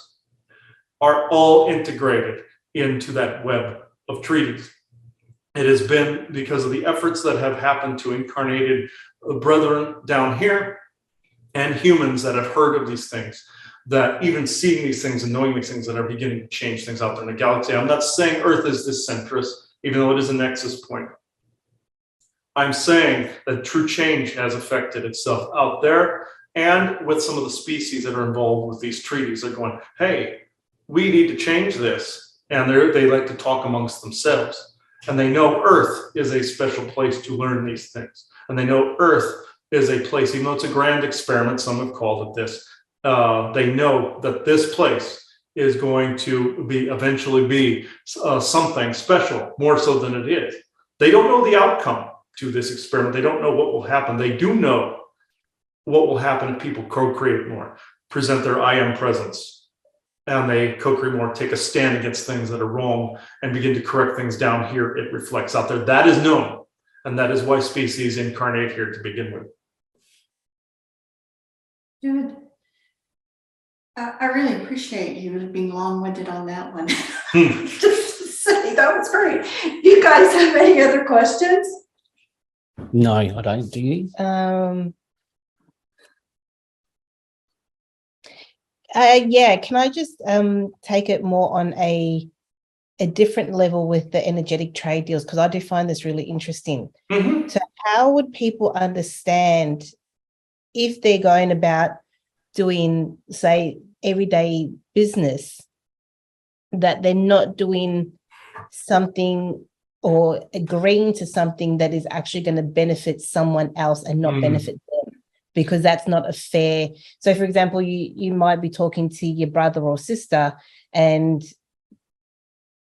are all integrated into that web of treaties. It has been because of the efforts that have happened to incarnated brethren down here and humans that have heard of these things, that even seeing these things and knowing these things that are beginning to change things out there in the galaxy. I'm not saying Earth is this centrist, even though it is a nexus point. I'm saying that true change has affected itself out there, and with some of the species that are involved with these treaties, they're going, hey, we need to change this. And they like to talk amongst themselves. And they know Earth is a special place to learn these things. And they know Earth is a place, even though it's a grand experiment, some have called it this, they know that this place is going to eventually be something special, more so than it is. They don't know the outcome to this experiment. They don't know what will happen. They do know what will happen if people co-create more, present their I am presence, and they co-create more, take a stand against things that are wrong, and begin to correct things down here. It reflects out there. That is known, and that is why species incarnate here to begin with. Good. I really appreciate you being long-winded on that one. Just to say, that was great. You guys have any other questions? No, I don't. Do you? Yeah, can I just take it more on a different level with the energetic trade deals? Because I do find this really interesting. Mm-hmm. So how would people understand if they're going about doing, say, everyday business, that they're not doing something or agreeing to something that is actually going to benefit someone else and not benefit them? Because that's not a fair. So for example, you might be talking to your brother or sister, and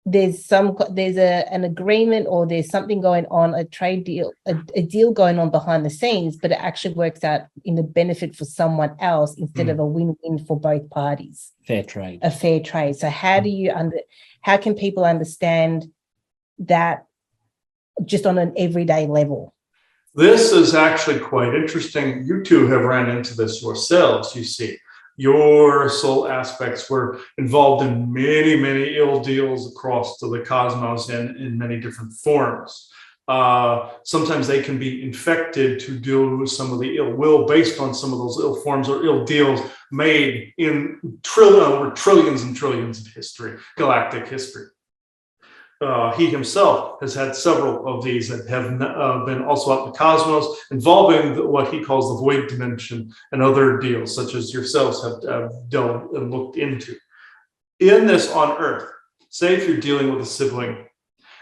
there's an agreement, or there's something going on, a trade deal, a deal going on behind the scenes, but it actually works out in the benefit for someone else instead of a win-win for both parties. Fair trade. A fair trade. So how can people understand that just on an everyday level? This is actually quite interesting. You two have ran into this yourselves, you see. Your soul aspects were involved in many, many ill deals across the cosmos and in many different forms. Sometimes they can be infected to deal with some of the ill will based on some of those ill forms or ill deals made in trillions and trillions of history, galactic history. He himself has had several of these that have been also out in the cosmos, involving what he calls the void dimension and other deals, such as yourselves have delved and looked into. In this on Earth, say if you're dealing with a sibling,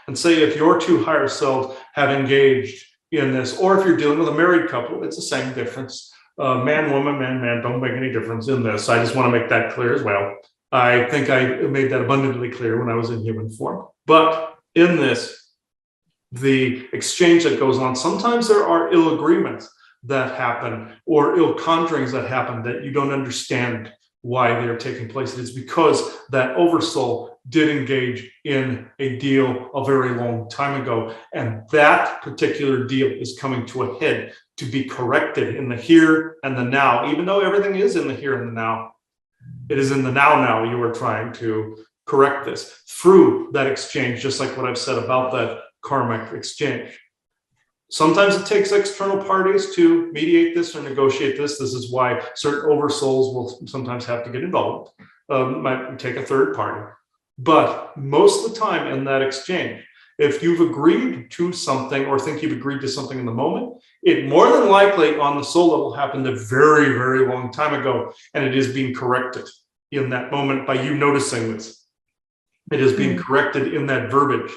and say if your two higher selves have engaged in this, or if you're dealing with a married couple, it's the same difference. Man, woman, man, don't make any difference in this. I just want to make that clear as well. I think I made that abundantly clear when I was in human form. But in this, the exchange that goes on, sometimes there are ill agreements that happen or ill conjurings that happen that you don't understand why they're taking place. It is because that oversoul did engage in a deal a very long time ago. And that particular deal is coming to a head to be corrected in the here and the now, even though everything is in the here and the now. It is in the now you are trying to correct this through that exchange, just like what I've said about that karmic exchange. Sometimes it takes external parties to mediate this or negotiate this. This is why certain oversouls will sometimes have to get involved, might take a third party. But most of the time in that exchange, if you've agreed to something or think you've agreed to something in the moment, it more than likely on the soul level happened a very, very long time ago, and it is being corrected. in that moment by you noticing this. It is being corrected in that verbiage,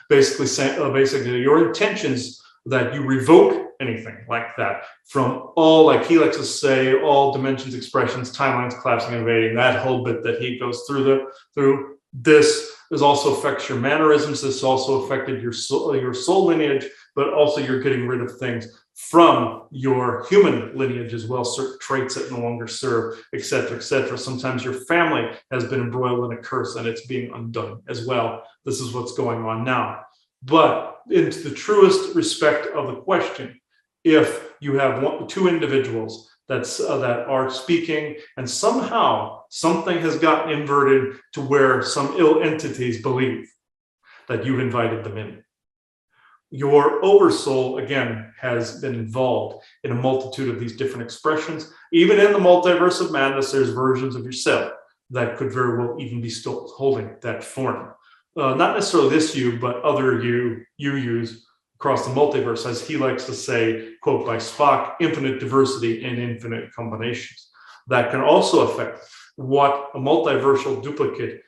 basically saying, basically your intentions that you revoke anything like that from all, like he likes to say, all dimensions, expressions, timelines, collapsing, invading, that whole bit that he goes through this also affects your mannerisms. This also affected your soul lineage, but also you're getting rid of things from your human lineage as well, certain traits that no longer serve, etc., etc. Sometimes your family has been embroiled in a curse and it's being undone as well. This is what's going on now. But into the truest respect of the question, if you have two individuals that are speaking and somehow something has gotten inverted to where some ill entities believe that you've invited them in, your oversoul, again, has been involved in a multitude of these different expressions. Even in the multiverse of madness, there's versions of yourself that could very well even be still holding that form. Not necessarily this you, but other you use across the multiverse, as he likes to say, quote by Spock, infinite diversity and infinite combinations. That can also affect what a multiversal duplicate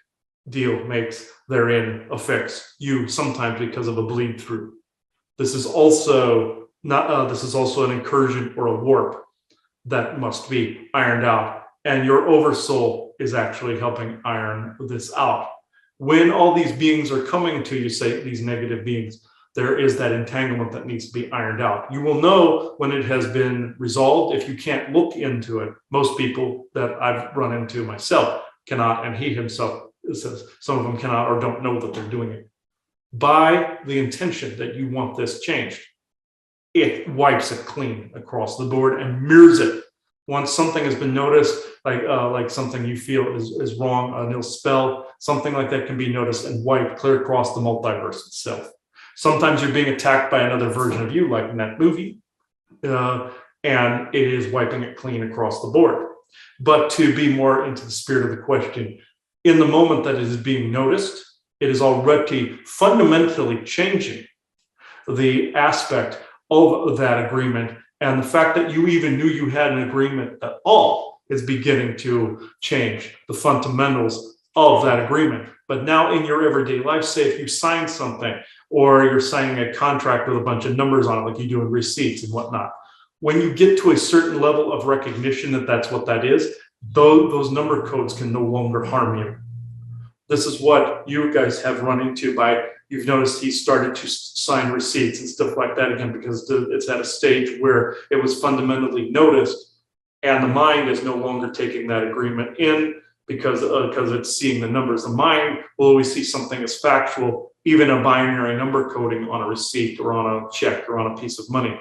deal makes therein affects you sometimes because of a bleed through. This is also an incursion or a warp that must be ironed out, and your oversoul is actually helping iron this out. When all these beings are coming to you, say these negative beings, there is that entanglement that needs to be ironed out. You will know when it has been resolved if you can't look into it. Most people that I've run into myself cannot, and he himself says some of them cannot or don't know that they're doing it. By the intention that you want this changed, it wipes it clean across the board and mirrors it. Once something has been noticed, like something you feel is wrong, an ill spell, something like that can be noticed and wiped clear across the multiverse itself. Sometimes you're being attacked by another version of you, like in that movie, and it is wiping it clean across the board. But to be more into the spirit of the question, in the moment that it is being noticed, it is already fundamentally changing the aspect of that agreement. And the fact that you even knew you had an agreement at all is beginning to change the fundamentals of that agreement. But now in your everyday life, say if you sign something or you're signing a contract with a bunch of numbers on it, like you do in receipts and whatnot, when you get to a certain level of recognition that that's what that is, those number codes can no longer harm you. This is what you guys have run into by, you've noticed he started to sign receipts and stuff like that again, because it's at a stage where it was fundamentally noticed and the mind is no longer taking that agreement in because it's seeing the numbers. The mind will always see something as factual, even a binary number coding on a receipt or on a check or on a piece of money.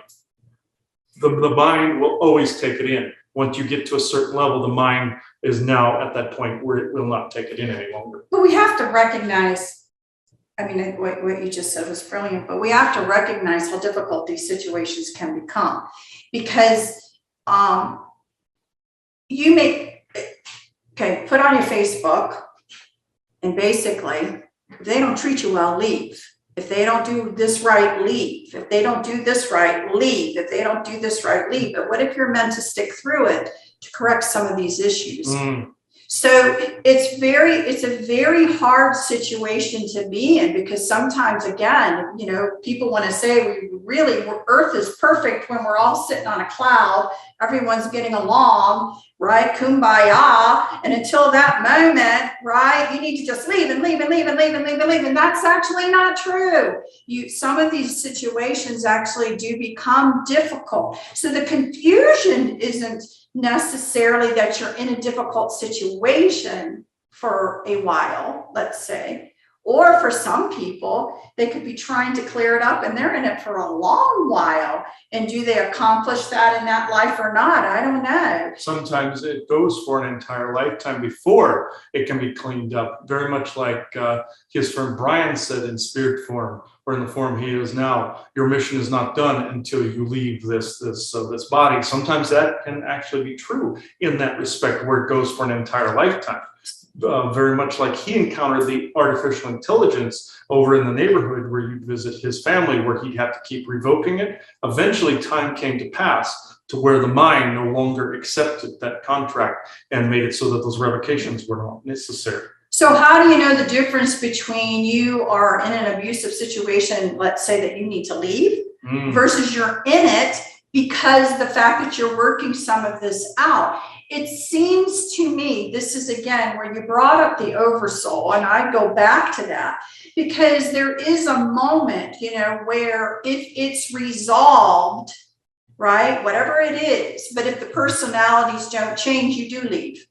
The mind will always take it in. Once you get to a certain level, the mind is now at that point where it will not take it in any longer. But we have to recognize, I mean, what you just said was brilliant, but we have to recognize how difficult these situations can become. Because you may, put on your Facebook, and basically, if they don't treat you well, leave. If they don't do this right, leave. If they don't do this right, leave. If they don't do this right, leave. But what if you're meant to stick through it to correct some of these issues? So it's a very hard situation to be in, because sometimes, again, people want to say Earth is perfect when we're all sitting on a cloud, everyone's getting along, right? Kumbaya. And until that moment, right, you need to just leave and leave and leave and leave and leave and leave. And that's actually not true. Some of these situations actually do become difficult. So the confusion isn't necessarily that you're in a difficult situation for a while, let's say, or for some people, they could be trying to clear it up and they're in it for a long while. And do they accomplish that in that life or not? I don't know. Sometimes it goes for an entire lifetime before it can be cleaned up. Very much like his friend Brian said in spirit form, or in the form he is now, your mission is not done until you leave this body. Sometimes that can actually be true in that respect, where it goes for an entire lifetime. very much like he encountered the artificial intelligence over in the neighborhood where you'd visit his family, where he'd have to keep revoking it. Eventually, time came to pass to where the mind no longer accepted that contract and made it so that those revocations were not necessary. So how do you know the difference between you are in an abusive situation, let's say that you need to leave, versus you're in it because the fact that you're working some of this out? It seems to me, this is again where you brought up the oversoul, and I go back to that, because there is a moment, you know, where if it's resolved, right, whatever it is, but if the personalities don't change, you do leave.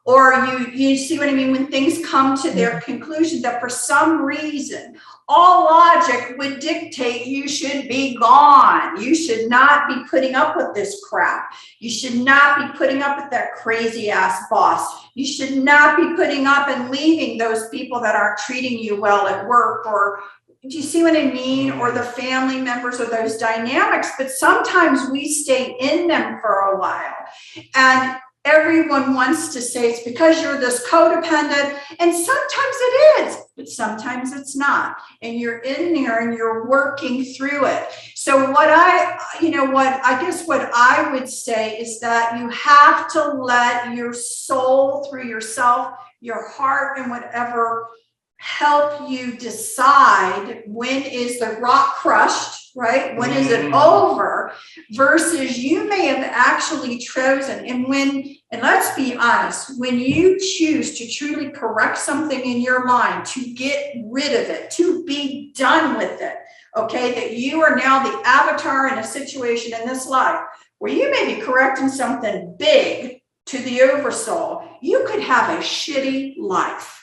Or you see what I mean? When things come to their conclusion that for some reason, all logic would dictate you should be gone. You should not be putting up with this crap. You should not be putting up with that crazy ass boss. You should not be putting up and leaving those people that aren't treating you well at work, or do you see what I mean? Or the family members, or those dynamics. But sometimes we stay in them for a while. And everyone wants to say it's because you're this codependent, and sometimes it is, but sometimes it's not. And you're in there and you're working through it. So what I would say is that you have to let your soul, through yourself, your heart, and whatever, help you decide when is the rock crushed, right? When is it over? Versus you may have actually chosen, and let's be honest, when you choose to truly correct something in your mind, to get rid of it, to be done with it, okay, that you are now the avatar in a situation in this life where you may be correcting something big to the oversoul, you could have a shitty life.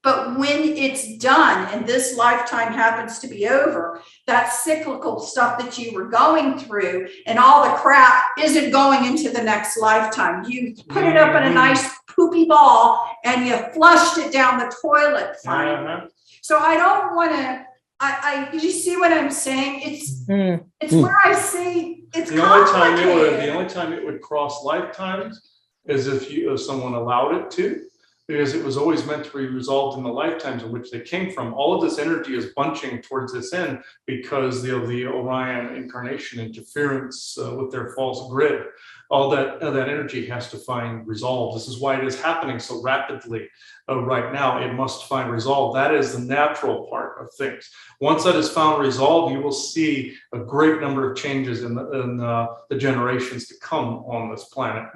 But when it's done and this lifetime happens to be over, that cyclical stuff that you were going through and all the crap isn't going into the next lifetime. You put it up in a nice poopy ball and you flushed it down the toilet finally. So I don't want to, you see what I'm saying? It's where I say it's complicated. The only time it would cross lifetimes is if someone allowed it to. Because it was always meant to be resolved in the lifetimes in which they came from. All of this energy is bunching towards this end because of the Orion incarnation interference with their false grid. All that energy has to find resolve. This is why it is happening so rapidly right now. It must find resolve. That is the natural part of things. Once that is found resolved, you will see a great number of changes in the generations to come on this planet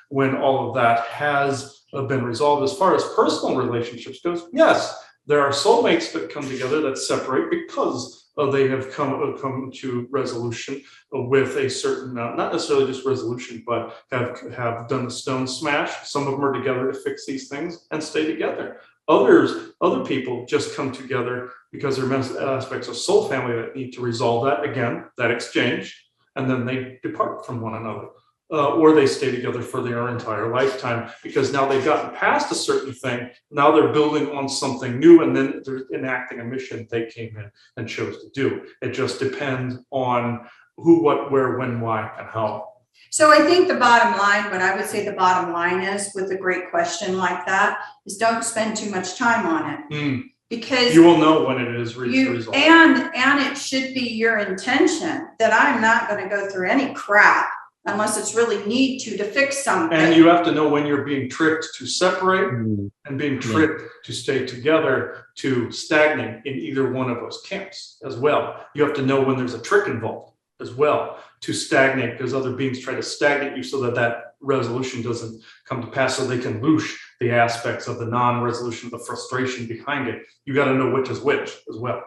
when all of that has been resolved. As far as personal relationships goes, yes, there are soulmates that come together that separate because they have come to resolution with a certain, not necessarily just resolution, but have done the stone smash. Some of them are together to fix these things and stay together. Other people just come together because there are aspects of soul family that need to resolve that, again, that exchange, and then they depart from one another. Or they stay together for their entire lifetime because now they've gotten past a certain thing. Now they're building on something new, and then they're enacting a mission they came in and chose to do. It just depends on who, what, where, when, why, and how. So I think the bottom line, what I would say the bottom line is with a great question like that, is don't spend too much time on it. Because you will know when it is resolved. And it should be your intention that I'm not going to go through any crap unless it's really need to fix something. And you have to know when you're being tricked to separate and being tricked to stay together, to stagnate in either one of those camps as well. You have to know when there's a trick involved as well to stagnate, because other beings try to stagnate you so that resolution doesn't come to pass, so they can loosh the aspects of the non-resolution, the frustration behind it. You got to know which is which as well.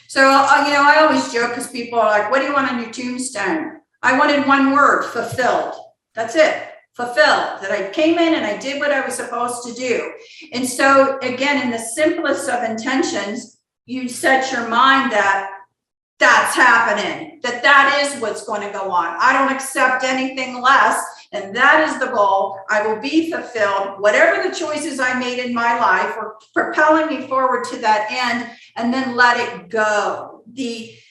So, I always joke because people are like, what do you want on your tombstone? I wanted one word, fulfilled. That's it, fulfilled. That I came in and I did what I was supposed to do. And so again, in the simplest of intentions, you set your mind that that's happening, that is what's going to go on. I don't accept anything less. And that is the goal. I will be fulfilled. Whatever the choices I made in my life were propelling me forward to that end, and then let it go.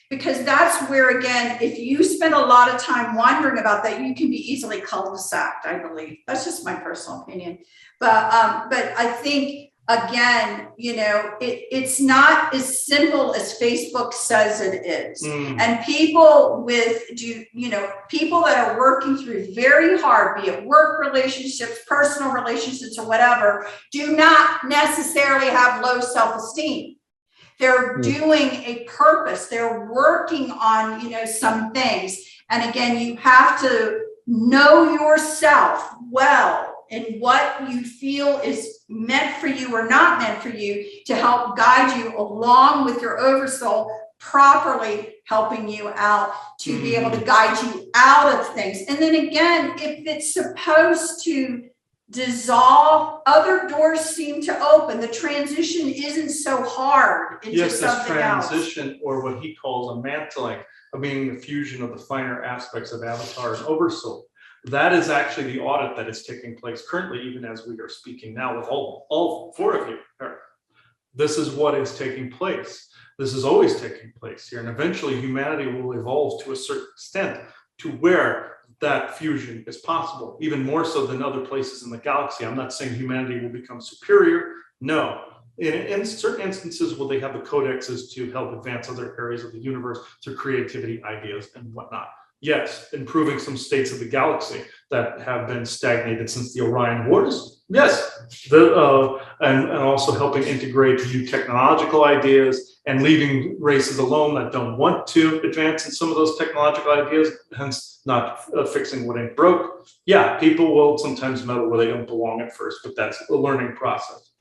because that's where, again, if you spend a lot of time wondering about that, you can be easily cul-de-saced, I believe. That's just my personal opinion. But I think, again, it's not as simple as Facebook says it is. And people people that are working through very hard, be it work relationships, personal relationships, or whatever, do not necessarily have low self-esteem. They're doing a purpose. They're working on, some things. And again, you have to know yourself well and what you feel is meant for you or not meant for you to help guide you along with your oversoul, properly helping you out to be able to guide you out of things. And then again, if it's supposed to dissolve, other doors seem to open. The transition isn't so hard into something else. Transition, or what he calls a mantling, meaning the fusion of the finer aspects of avatar and oversoul. That is actually the audit that is taking place currently, even as we are speaking now with all four of you. This is what is taking place. This is always taking place here. And eventually humanity will evolve to a certain extent to where that fusion is possible, even more so than other places in the galaxy. I'm not saying humanity will become superior. No. In certain instances, will they have the codexes to help advance other areas of the universe through creativity, ideas, and whatnot? Yes, improving some states of the galaxy that have been stagnated since the Orion Wars. Yes, and also helping integrate new technological ideas and leaving races alone that don't want to advance in some of those technological ideas, hence not fixing what ain't broke. Yeah, people will sometimes meddle where they don't belong at first, but that's a learning process.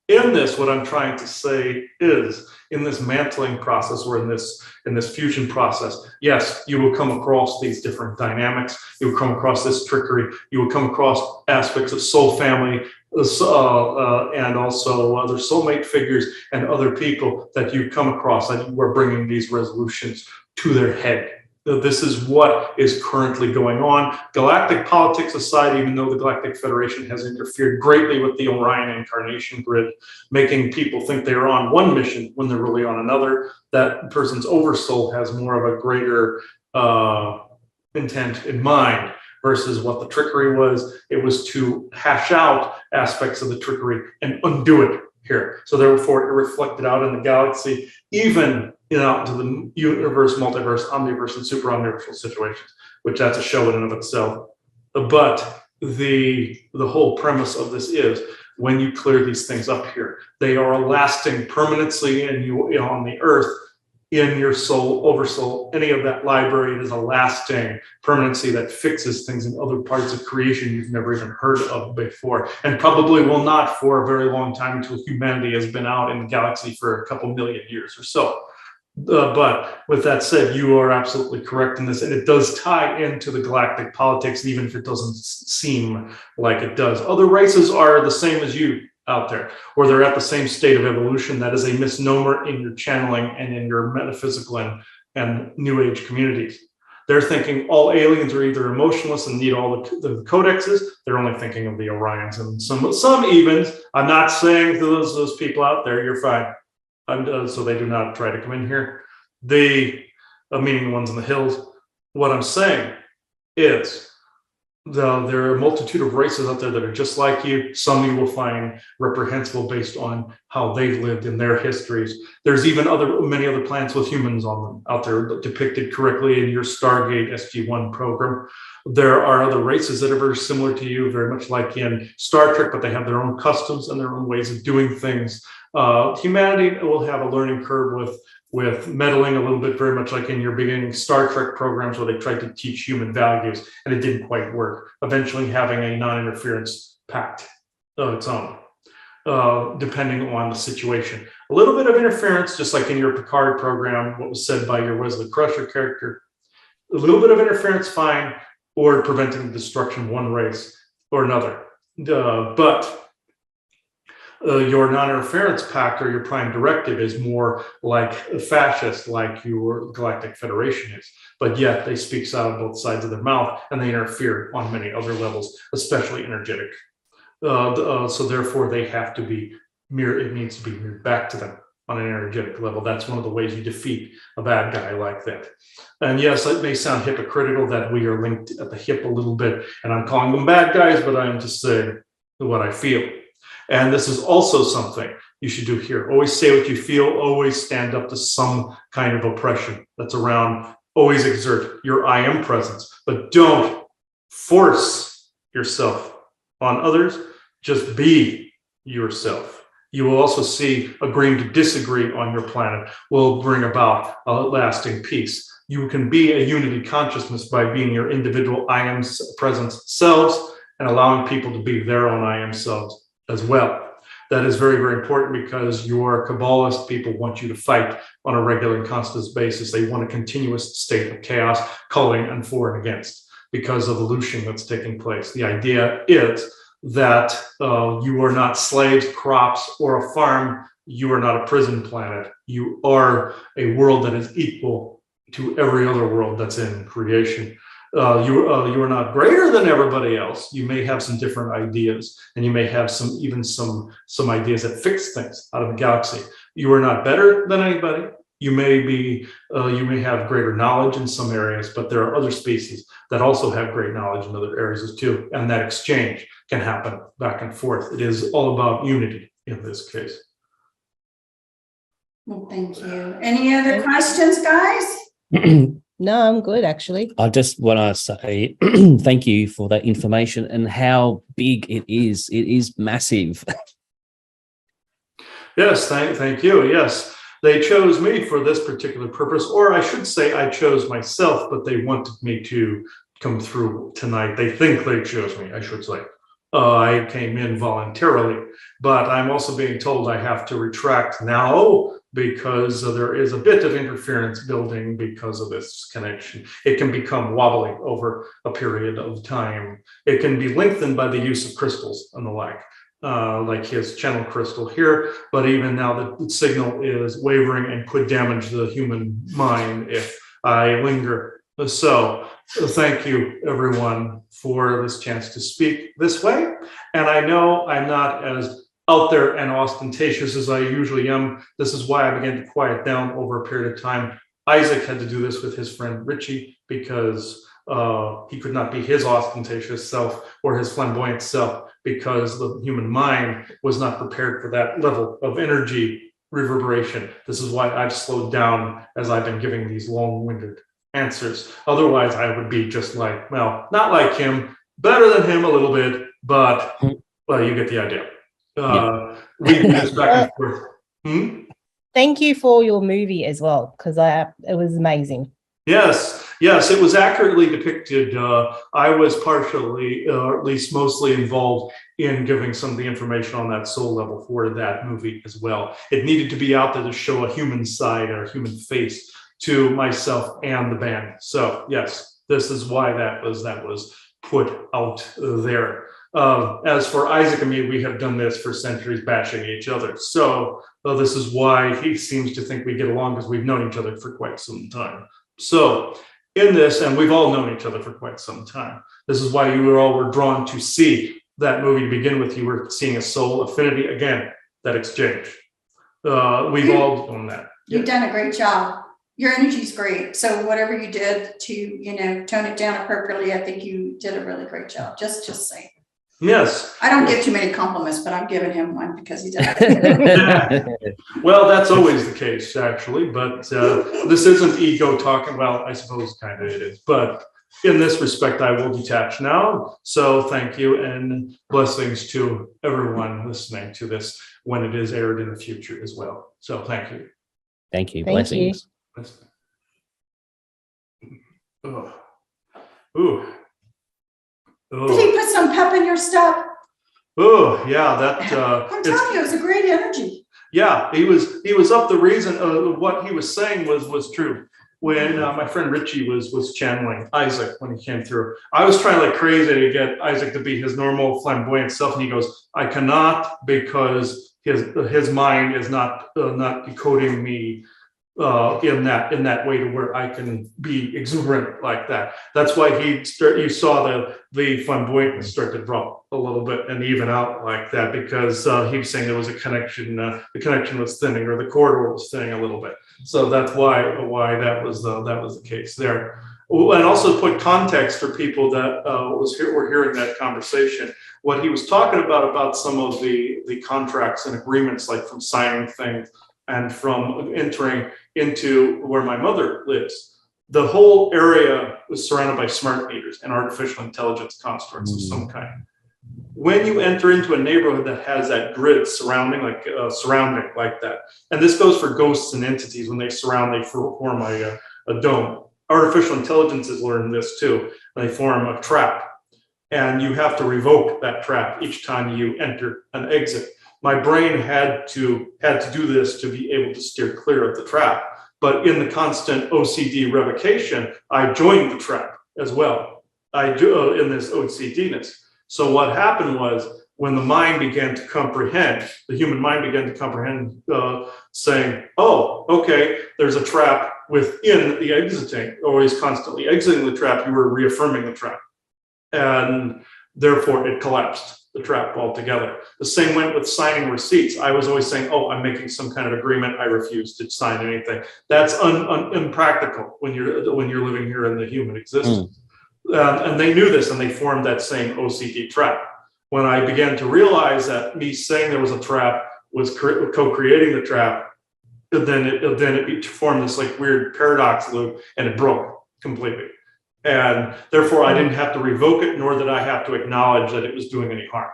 In this, what I'm trying to say is, in this mantling process or in this fusion process, yes, you will come across these different dynamics. You will come across this trickery. You will come across aspects of soul family and also other soulmate figures and other people that you come across that you are bringing these resolutions to their head. This is what is currently going on. Galactic politics aside, even though the Galactic Federation has interfered greatly with the Orion incarnation grid, making people think they are on one mission when they're really on another, that person's oversoul has more of a greater intent in mind versus what the trickery was. It was to hash out aspects of the trickery and undo it here. So therefore, it reflected out in the galaxy, even out into the universe, multiverse, omniverse, and super omniversal situations, which that's a show in and of itself. But the whole premise of this is, when you clear these things up here, they are a lasting permanency in you on the earth, in your soul, oversoul. Any of that library is a lasting permanency that fixes things in other parts of creation you've never even heard of before, and probably will not for a very long time, until humanity has been out in the galaxy for a couple million years or so. But with that said, you are absolutely correct in this, and it does tie into the galactic politics, even if it doesn't seem like it does. Other races are the same as you out there, or they're at the same state of evolution. That is a misnomer in your channeling and in your metaphysical and new age communities. They're thinking all aliens are either emotionless and need all the codexes. They're only thinking of the Orions and some evens. I'm not saying to those people out there, you're fine. So they do not try to come in here. Meaning the ones in the hills. What I'm saying is, there are a multitude of races out there that are just like you. Some you will find reprehensible based on how they've lived in their histories. There's even many other planets with humans on them out there depicted correctly in your Stargate SG-1 program. There are other races that are very similar to you, very much like in Star Trek, but they have their own customs and their own ways of doing things. Humanity will have a learning curve with meddling a little bit, very much like in your beginning Star Trek programs where they tried to teach human values and it didn't quite work. Eventually having a non-interference pact of its own, depending on the situation. A little bit of interference, just like in your Picard program, what was said by your Wesley Crusher character. A little bit of interference, fine, or preventing the destruction of one race or another. But your non-interference pact or your prime directive is more like a fascist, like your Galactic Federation is. But yet they speak out of both sides of their mouth, and they interfere on many other levels, especially energetic. So therefore, they have to be mirrored. It needs to be mirrored back to them on an energetic level. That's one of the ways you defeat a bad guy like that. And yes, it may sound hypocritical that we are linked at the hip a little bit, and I'm calling them bad guys, but I'm just saying what I feel. And this is also something you should do here. Always say what you feel, always stand up to some kind of oppression that's around, always exert your I am presence, but don't force yourself on others, just be yourself. You will also see agreeing to disagree on your planet will bring about a lasting peace. You can be a unity consciousness by being your individual I am presence selves and allowing people to be their own I am selves as well. That is very, very important because your Kabbalist people want you to fight on a regular and constant basis. They want a continuous state of chaos, culling and for and against because of evolution that's taking place. The idea is that you are not slaves, crops, or a farm. You are not a prison planet. You are a world that is equal to every other world that's in creation. You are not greater than everybody else. You may have some different ideas, and you may have some ideas that fix things out of the galaxy. You are not better than anybody. You may have greater knowledge in some areas, but there are other species that also have great knowledge in other areas too, and that exchange can happen back and forth. It is all about unity in this case. Well, thank you. Any other questions, guys? No, I'm good, actually. I just want to say thank you for that information and how big it is. It is massive. Yes, thank you. Yes, they chose me for this particular purpose, or I should say I chose myself, but they wanted me to come through tonight. They think they chose me, I should say. I came in voluntarily, but I'm also being told I have to retract now because there is a bit of interference building because of this connection. It can become wobbly over a period of time. It can be lengthened by the use of crystals and the like his channel crystal here, but even now the signal is wavering and could damage the human mind if I linger. So thank you, everyone, for this chance to speak this way. And I know I'm not as out there and ostentatious as I usually am. This is why I began to quiet down over a period of time. Isaac had to do this with his friend Richie because he could not be his ostentatious self or his flamboyant self because the human mind was not prepared for that level of energy reverberation. This is why I've slowed down as I've been giving these long-winded answers. Otherwise, I would be just like, well, not like him, better than him a little bit, but well, you get the idea. We do this back and forth. Thank you for your movie as well, because it was amazing. Yes, it was accurately depicted. I was partially, or at least mostly involved in giving some of the information on that soul level for that movie as well. It needed to be out there to show a human side or a human face to myself and the band. So yes, this is why that was put out there. As for Isaac and me, we have done this for centuries, bashing each other. So this is why he seems to think we get along, because we've known each other for quite some time. So in this, and we've all known each other for quite some time. This is why you all were drawn to see that movie to begin with. You were seeing a soul affinity, again, that exchange. We've all done that. You've done a great job. Your energy's great. So whatever you did to, tone it down appropriately, I think you did a really great job. Just saying. Yes. I don't give too many compliments, but I'm giving him one because he did it. Well, that's always the case, actually. But this isn't ego talking. Well, I suppose kind of it is. But in this respect, I will detach now. So thank you and blessings to everyone listening to this when it is aired in the future as well. So thank you. Thank you. Thank Blessings. Oh. Ooh. Oh. Did he put some pep in your step? Oh, yeah, I'm telling you, it was a great energy. Yeah, he was up. The reason what he was saying was true. When my friend Richie was channeling Isaac when he came through, I was trying like crazy to get Isaac to be his normal flamboyant self, and he goes, "I cannot because his mind is not decoding me in that way to where I can be exuberant like that. That's why you saw the flamboyantness start to drop a little bit and even out like that, because he was saying there was a connection, the connection was thinning, or the corridor was thinning a little bit. So that's why that was the case there. And also put context for people that were hearing that conversation. What he was talking about some of the contracts and agreements, like from signing things and from entering into where my mother lives. The whole area was surrounded by smart meters and artificial intelligence constructs of some kind. When you enter into a neighborhood that has that grid surrounding like that, and this goes for ghosts and entities, when they form a dome. Artificial intelligence has learned this too. They form a trap, and you have to revoke that trap each time you enter an exit. My brain had to do this to be able to steer clear of the trap. But in the constant OCD revocation, I joined the trap as well. I do in this OCDness. So what happened was, when the mind began to comprehend, the human mind began to comprehend, saying, "Oh, okay, there's a trap within the exiting, always constantly exiting the trap. You were reaffirming the trap, and therefore it collapsed." The trap altogether. The same went with signing receipts. I was always saying, "Oh, I'm making some kind of agreement. I refuse to sign anything." That's impractical when you're living here in the human existence. And they knew this, and they formed that same OCD trap. When I began to realize that me saying there was a trap was co-creating the trap, then it formed this like weird paradox loop, and it broke completely. And therefore, I didn't have to revoke it, nor did I have to acknowledge that it was doing any harm.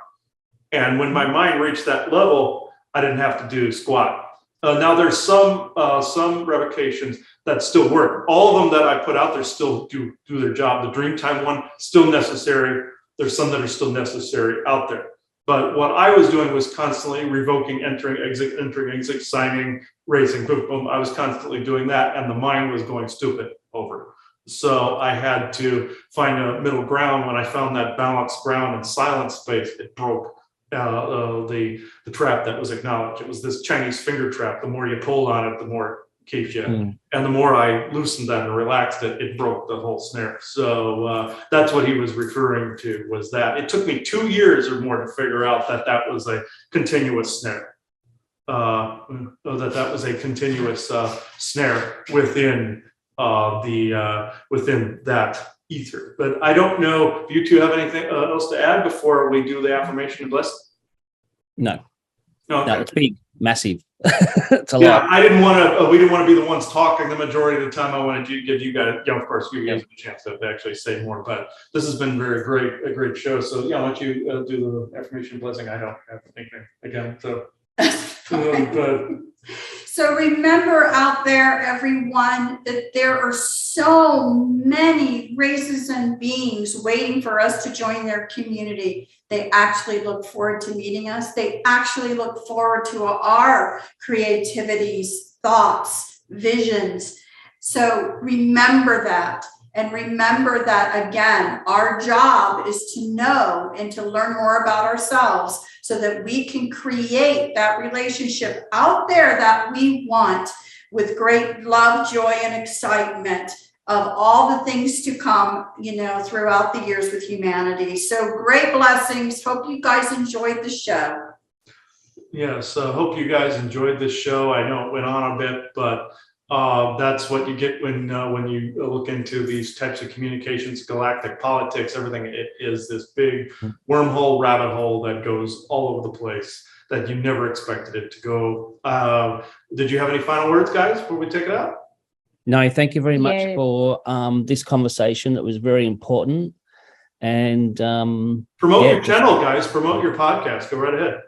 And when my mind reached that level, I didn't have to do squat. Now, there's some revocations that still work. All of them that I put out there still do their job. The Dreamtime one, still necessary. There's some that are still necessary out there. But what I was doing was constantly revoking, entering, exit, signing, raising, boom, boom. I was constantly doing that, and the mind was going stupid over. So I had to find a middle ground. When I found that balanced ground and silent space, it broke the trap that was acknowledged. It was this Chinese finger trap. The more you pulled on it, the more it keeps you. And the more I loosened that and relaxed it, it broke the whole snare. So that's what he was referring to, was that. It took me 2 years or more to figure out that was a continuous snare. That was a continuous snare within within that ether. But I don't know if you two have anything else to add before we do the affirmation and blessing. No. Okay. No, it's big, massive. It's a lot. I didn't want to. We didn't want to be the ones talking the majority of the time. I wanted to give you guys, of course, give you guys a chance to actually say more. But this has been a great show. So why don't you do the affirmation and blessing? I don't have anything again. So. So remember out there, everyone, that there are so many races and beings waiting for us to join their community. They actually look forward to meeting us. They actually look forward to our creativities, thoughts, visions. So remember that. And remember that, again, our job is to know and to learn more about ourselves so that we can create that relationship out there that we want, with great love, joy, and excitement of all the things to come, throughout the years with humanity. So great blessings. Hope you guys enjoyed the show. Yes, hope you guys enjoyed this show. I know it went on a bit, but that's what you get when you look into these types of communications, galactic politics, everything. It is this big wormhole, rabbit hole that goes all over the place that you never expected it to go. Did you have any final words, guys, before we take it out? No, thank you very much for this conversation. That was very important. And promote your channel, guys. Promote your podcast. Go right ahead.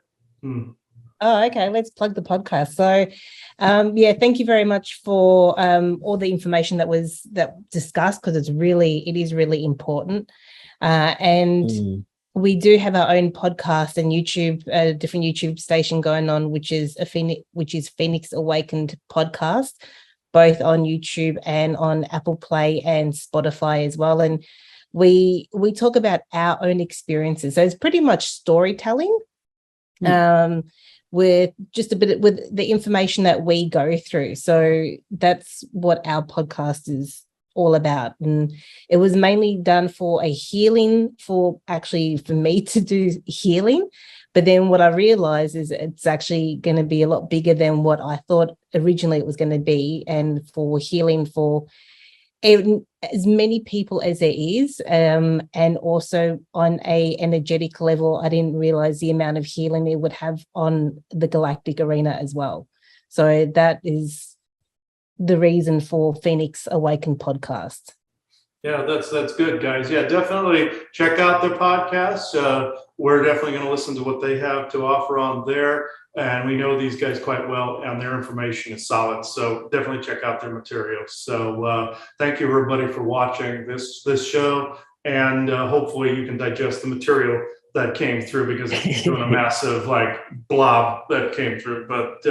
Oh, okay. Let's plug the podcast. So, thank you very much for all the information that was discussed, because it is really important. And we do have our own podcast and YouTube, a different YouTube station going on, which is Phoenix Awakened Podcast, both on YouTube and on Apple Play and Spotify as well. And we talk about our own experiences. So it's pretty much storytelling. with just a bit with the information that we go through. So that's what our podcast is all about. And it was mainly done for a healing, for me to do healing. But then what I realized is it's actually going to be a lot bigger than what I thought originally it was going to be, and for healing for as many people as there is, and also on a energetic level, I didn't realize the amount of healing it would have on the galactic arena as well. So that is the reason for Phoenix Awaken podcast. Yeah, that's good, guys. Yeah, definitely check out their podcast. We're definitely going to listen to what they have to offer on there. And we know these guys quite well, and their information is solid. So definitely check out their materials. So thank you, everybody, for watching this show. And hopefully you can digest the material that came through, because it's doing a massive blob that came through. But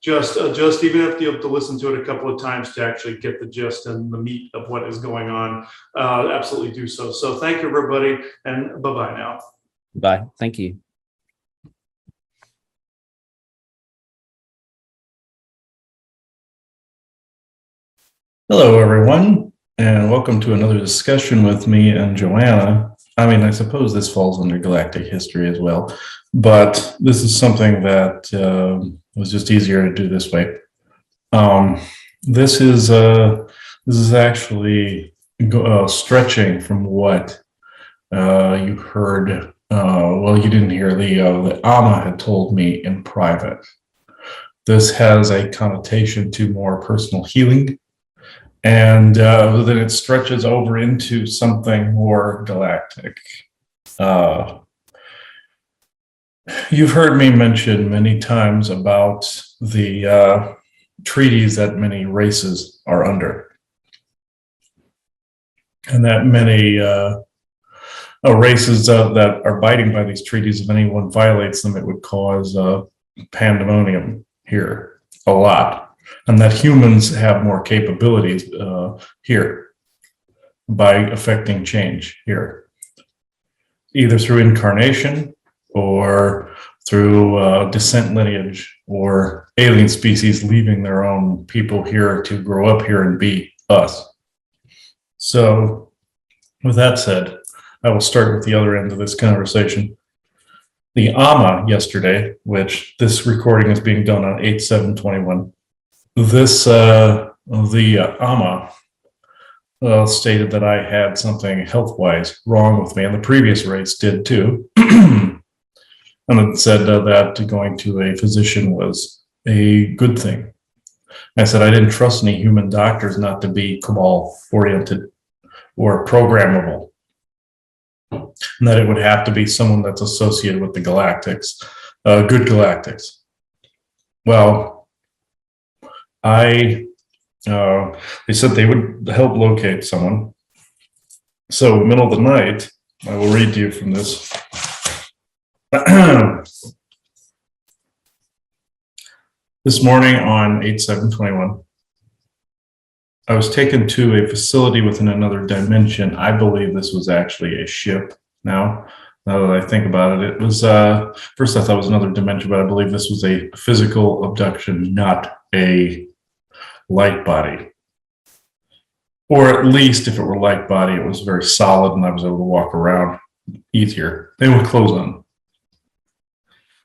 just even if you have to listen to it a couple of times to actually get the gist and the meat of what is going on, absolutely do so. So thank you, everybody, and bye-bye now. Bye. Thank you. Hello, everyone, and welcome to another discussion with me and Joanna. I mean, I suppose this falls under galactic history as well, but this is something that was just easier to do this way. This is actually stretching from what you heard. Well, you didn't hear Leo, that Amma had told me in private. This has a connotation to more personal healing. And then it stretches over into something more galactic. You've heard me mention many times about the treaties that many races are under. And that many races that are abiding by these treaties, if anyone violates them, it would cause pandemonium here a lot. And that humans have more capabilities here by affecting change here, either through incarnation or through descent lineage, or alien species leaving their own people here to grow up here and be us. So with that said, I will start with the other end of this conversation. The Amma yesterday, which this recording is being done on 8/7/21, the Amma stated that I had something health-wise wrong with me, and the previous race did too. And it said that going to a physician was a good thing. I said I didn't trust any human doctors not to be cabal-oriented or programmable, and that it would have to be someone that's associated with the Galactics, good Galactics. Well, they said they would help locate someone. So middle of the night, I will read to you from this. This morning on 8/7/21, I was taken to a facility within another dimension. I believe this was actually a ship now that I think about it. It was, first I thought it was another dimension, but I believe this was a physical abduction, not a light body. Or at least if it were light body, it was very solid and I was able to walk around easier. They would close on.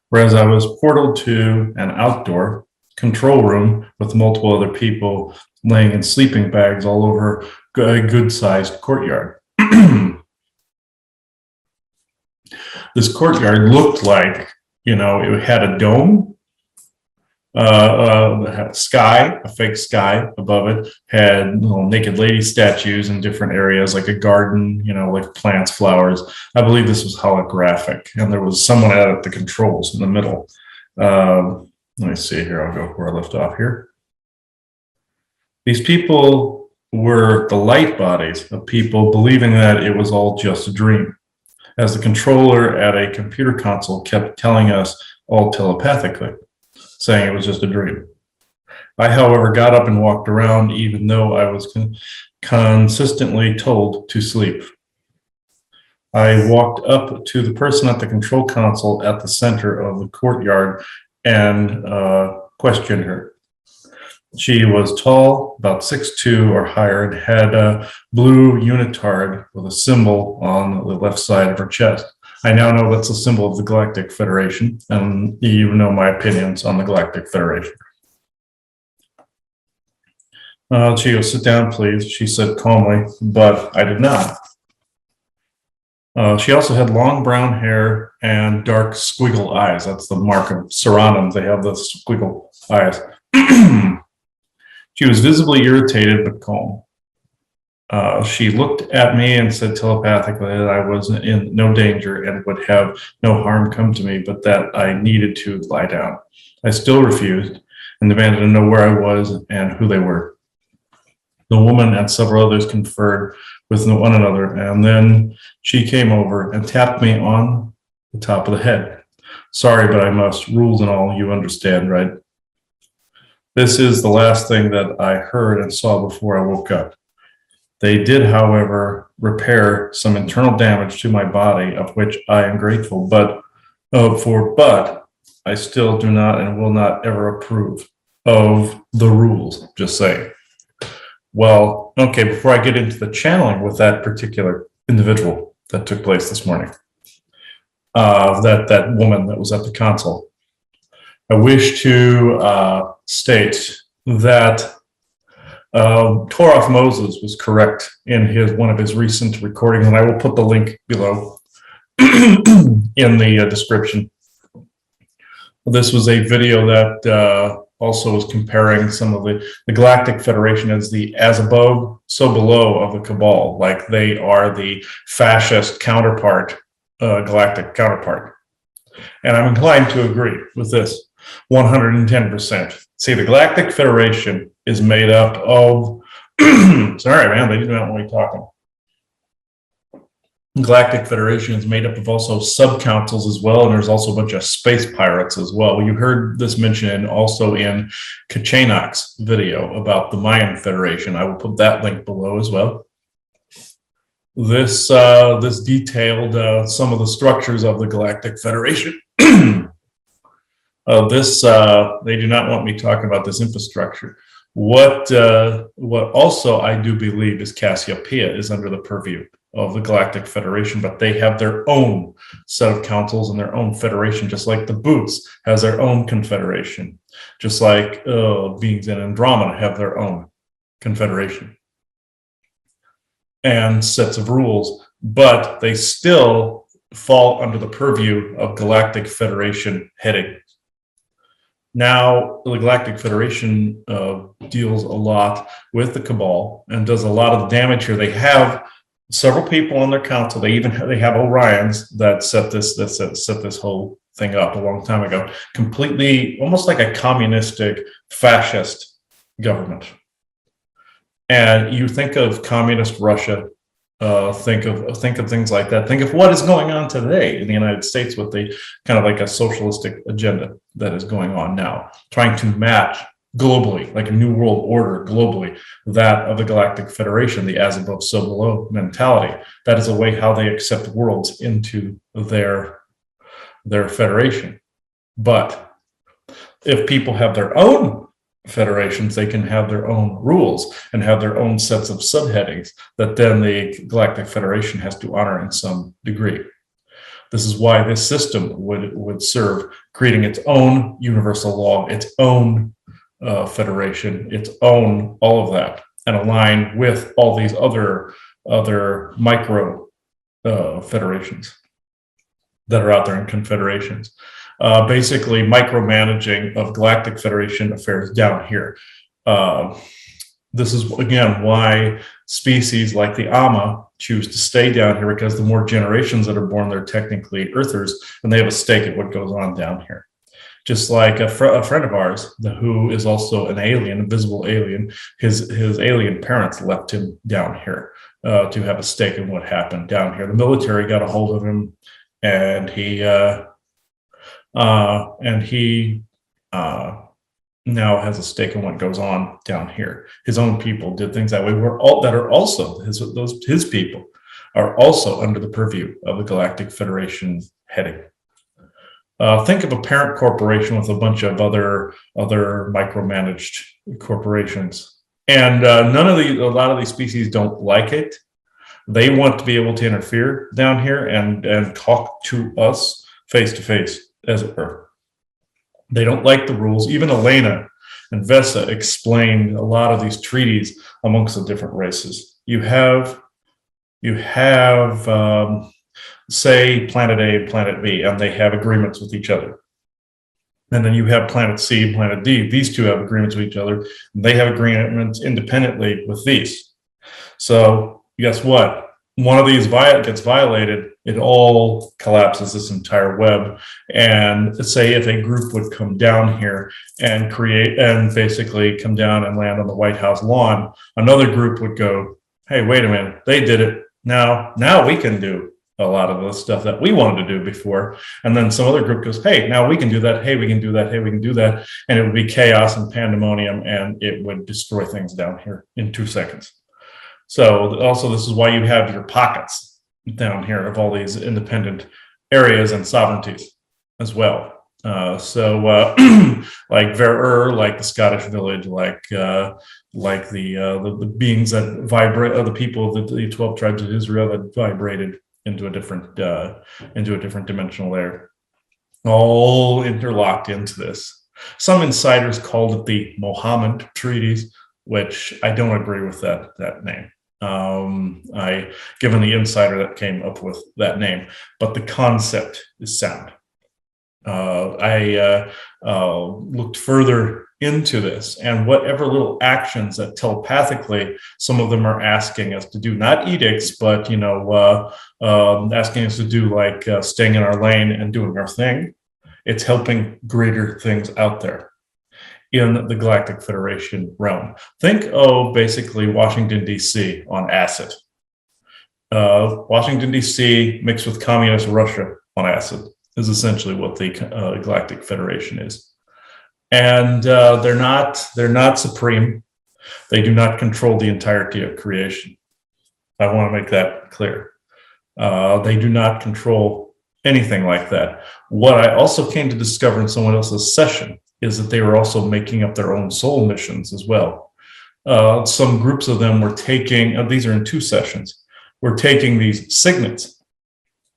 Whereas I was portaled to an outdoor control room with multiple other people laying in sleeping bags all over a good-sized courtyard. This courtyard looked like, it had a dome, had a sky, a fake sky above it, had little naked lady statues in different areas, like a garden, like plants, flowers. I believe this was holographic, and there was someone at the controls in the middle. Let me see here. I'll go where I left off here. These people were the light bodies of people believing that it was all just a dream, as the controller at a computer console kept telling us all telepathically, saying it was just a dream. I, however, got up and walked around, even though I was consistently told to sleep. I walked up to the person at the control console at the center of the courtyard and questioned her. She was tall, about 6'2" or higher, and had a blue unitard with a symbol on the left side of her chest. I now know that's a symbol of the Galactic Federation, and you know my opinions on the Galactic Federation. She goes, "Sit down, please," she said calmly, but I did not. She also had long brown hair and dark squiggle eyes. That's the mark of Serranums. They have the squiggle eyes. She was visibly irritated but calm. She looked at me and said telepathically that I was in no danger and would have no harm come to me, but that I needed to lie down. I still refused and demanded to know where I was and who they were. The woman and several others conferred with one another, and then she came over and tapped me on the top of the head. "Sorry, but I must. Rules and all, you understand, right?" This is the last thing that I heard and saw before I woke up. They did, however, repair some internal damage to my body, of which I am grateful, but I still do not and will not ever approve of the rules, just saying. Well, okay, before I get into the channeling with that particular individual that took place this morning, that woman that was at the console, I wish to state that Torah Moses was correct in one of his recent recordings, and I will put the link below in the description. This was a video that also was comparing some of the Galactic Federation as above, so below of the Cabal, like they are the fascist counterpart, galactic counterpart. And I'm inclined to agree with this 110%. See, the Galactic Federation is made up of, sorry, man, they didn't want me talking. Galactic Federation is made up of also sub-councils as well, and there's also a bunch of space pirates as well. You heard this mentioned also in Kachanok's video about the Mayan Federation. I will put that link below as well. This detailed some of the structures of the Galactic Federation. They do not want me talking about this infrastructure. What also I do believe is Cassiopeia is under the purview of the Galactic Federation, but they have their own set of councils and their own federation, just like the Boots has their own confederation, just like beings in Andromeda have their own confederation and sets of rules, but they still fall under the purview of Galactic Federation heading. Now, the Galactic Federation deals a lot with the Cabal and does a lot of damage here. They have several people on their council. They have Orions that set this whole thing up a long time ago. Completely, almost like a communistic, fascist government. And you think of communist Russia. Think of things like that. Think of what is going on today in the United States with the kind of like a socialistic agenda that is going on now, trying to match globally, like a new world order globally, that of the Galactic Federation, the as above, so below mentality. That is a way how they accept worlds into their federation. But if people have their own federations, they can have their own rules and have their own sets of subheadings that then the Galactic Federation has to honor in some degree. This is why this system would serve creating its own universal law, its own federation, its own all of that, and align with all these other micro federations that are out there in confederations. Basically micromanaging of Galactic Federation affairs down here. This is, again, why species like the Ama choose to stay down here, because the more generations that are born, they're technically Earthers, and they have a stake at what goes on down here. Just like a friend of ours, who is also an alien, a visible alien, his alien parents left him down here to have a stake in what happened down here. The military got a hold of him, and he now has a stake in what goes on down here. His own people did things that way. His people are also under the purview of the Galactic Federation heading. Think of a parent corporation with a bunch of other micromanaged corporations, and a lot of these species don't like it. They want to be able to interfere down here and talk to us face to face, as it were. They don't like the rules. Even Elena and Vesa explained a lot of these treaties amongst the different races. You have say Planet A and Planet B, and they have agreements with each other. And then you have Planet C and Planet D. These two have agreements with each other. And they have agreements independently with these. So guess what? One of these gets violated, it all collapses, this entire web. And say if a group would come down here and basically come down and land on the White House lawn, another group would go, hey, wait a minute, they did it. Now we can do a lot of the stuff that we wanted to do before. And then some other group goes, hey, now we can do that. Hey, we can do that. Hey, we can do that. And it would be chaos and pandemonium, and it would destroy things down here in 2 seconds. So also, this is why you have your pockets down here of all these independent areas and sovereignties as well. Like Ver, like the Scottish village, like the beings that vibrate, the people of the 12 tribes of Israel that vibrated into a different dimensional layer, all interlocked into this. Some insiders called it the Mohammed treaties, which I don't agree with that name. Given the insider that came up with that name, but the concept is sound. I looked further into this, and whatever little actions that telepathically some of them are asking us to do, not edicts, but asking us to do, like staying in our lane and doing our thing. It's helping greater things out there in the Galactic Federation realm. Think of basically Washington, D.C. on acid. Washington, D.C. mixed with communist Russia on acid is essentially what the Galactic Federation is. And they're not supreme. They do not control the entirety of creation. I want to make that clear. They do not control anything like that. What I also came to discover in someone else's session is that they were also making up their own soul missions as well. Some groups of them were taking, these are in 2 sessions, were taking these signets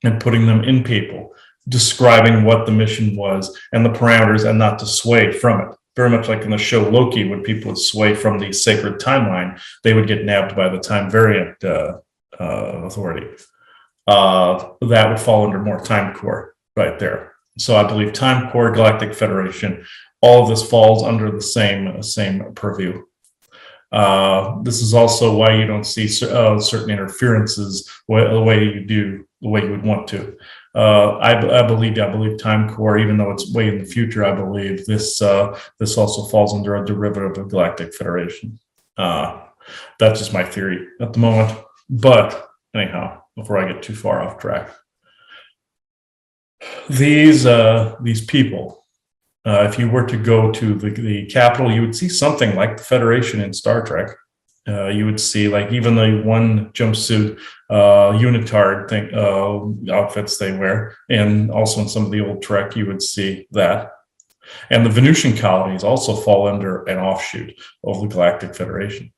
and putting them in people, describing what the mission was and the parameters, and not to sway from it. Very much like in the show Loki, when people would sway from the sacred timeline, they would get nabbed by the time variant authority. That would fall under more Time Core right there. So I believe Time Core, Galactic Federation, all of this falls under the same purview. This is also why you don't see certain interferences the way you would want to. I believe Time Core, even though it's way in the future, I believe this also falls under a derivative of Galactic Federation. That's just my theory at the moment. But anyhow, before I get too far off track, these people, if you were to go to the capital, you would see something like the Federation in Star Trek. You would see, like, even the one jumpsuit unitard thing outfits they wear, and also in some of the old Trek you would see that. And the Venusian colonies also fall under an offshoot of the Galactic Federation.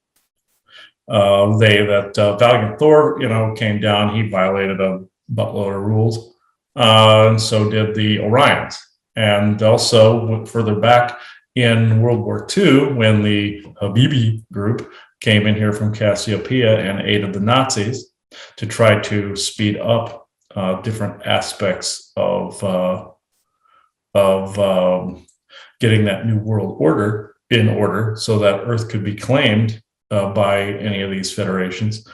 Valiant Thor, came down. He violated a buttload of rules, and so did the Orions. And also went further back in World War II, when the Habibi group came in here from Cassiopeia and aided the Nazis to try to speed up different aspects of getting that new world order in order, so that Earth could be claimed by any of these federations.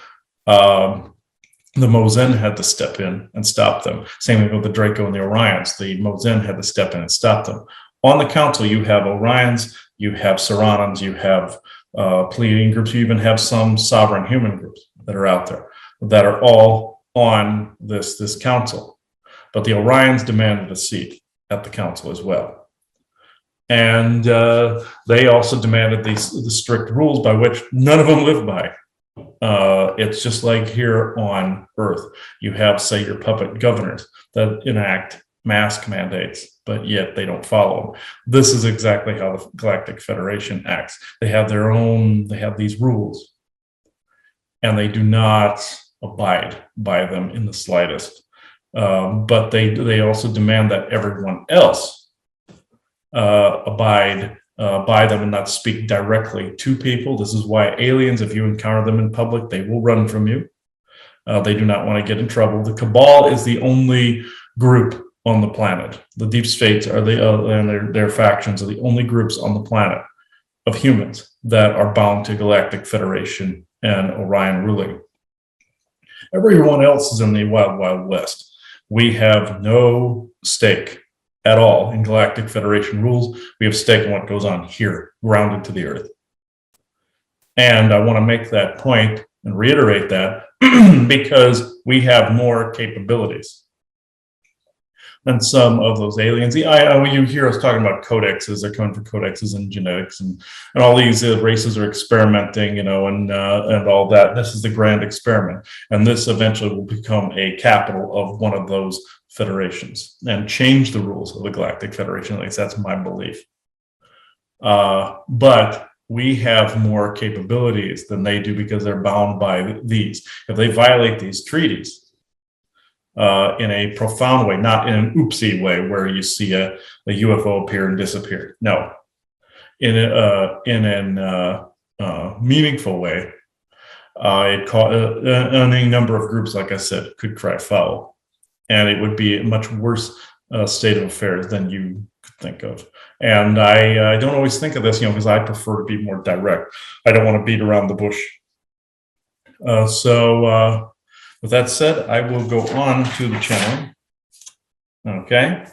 The Mozen had to step in and stop them. Same with the Draco and the Orions. The Mozen had to step in and stop them. On the council, you have Orions, you have Saranans, you have Pleiadian groups, you even have some sovereign human groups that are out there that are all on this council. But the Orions demanded a seat at the council as well. And they also demanded the strict rules by which none of them live by. It's just like here on Earth. You have, say, your puppet governors that enact mask mandates, but yet they don't follow them. This is exactly how the Galactic Federation acts. They have these rules, and they do not abide by them in the slightest. But they also demand that everyone else abide by them and not speak directly to people. This is why aliens, if you encounter them in public, they will run from you. They do not want to get in trouble. The Cabal is the only group on the planet. The Deep States are and their factions are the only groups on the planet of humans that are bound to Galactic Federation and Orion ruling. Everyone else is in the wild, wild west. We have no stake at all in Galactic Federation rules. We have stake in what goes on here, grounded to the earth. And I want to make that point and reiterate that because we have more capabilities than some of those aliens. You hear us talking about codexes. They're coming for codexes and genetics, and all these races are experimenting, and all that. This is the grand experiment, and this eventually will become a capital of one of those federations and change the rules of the Galactic Federation. At least that's my belief. But we have more capabilities than they do because they're bound by these. If they violate these treaties, in a profound way, not in an oopsie way where you see a UFO appear and disappear. No, in a meaningful way, any number of groups, like I said, could cry foul, and it would be a much worse state of affairs than you could think of. And I don't always think of this, because I prefer to be more direct. I don't want to beat around the bush. With that said, I will go on to the channel. Okay.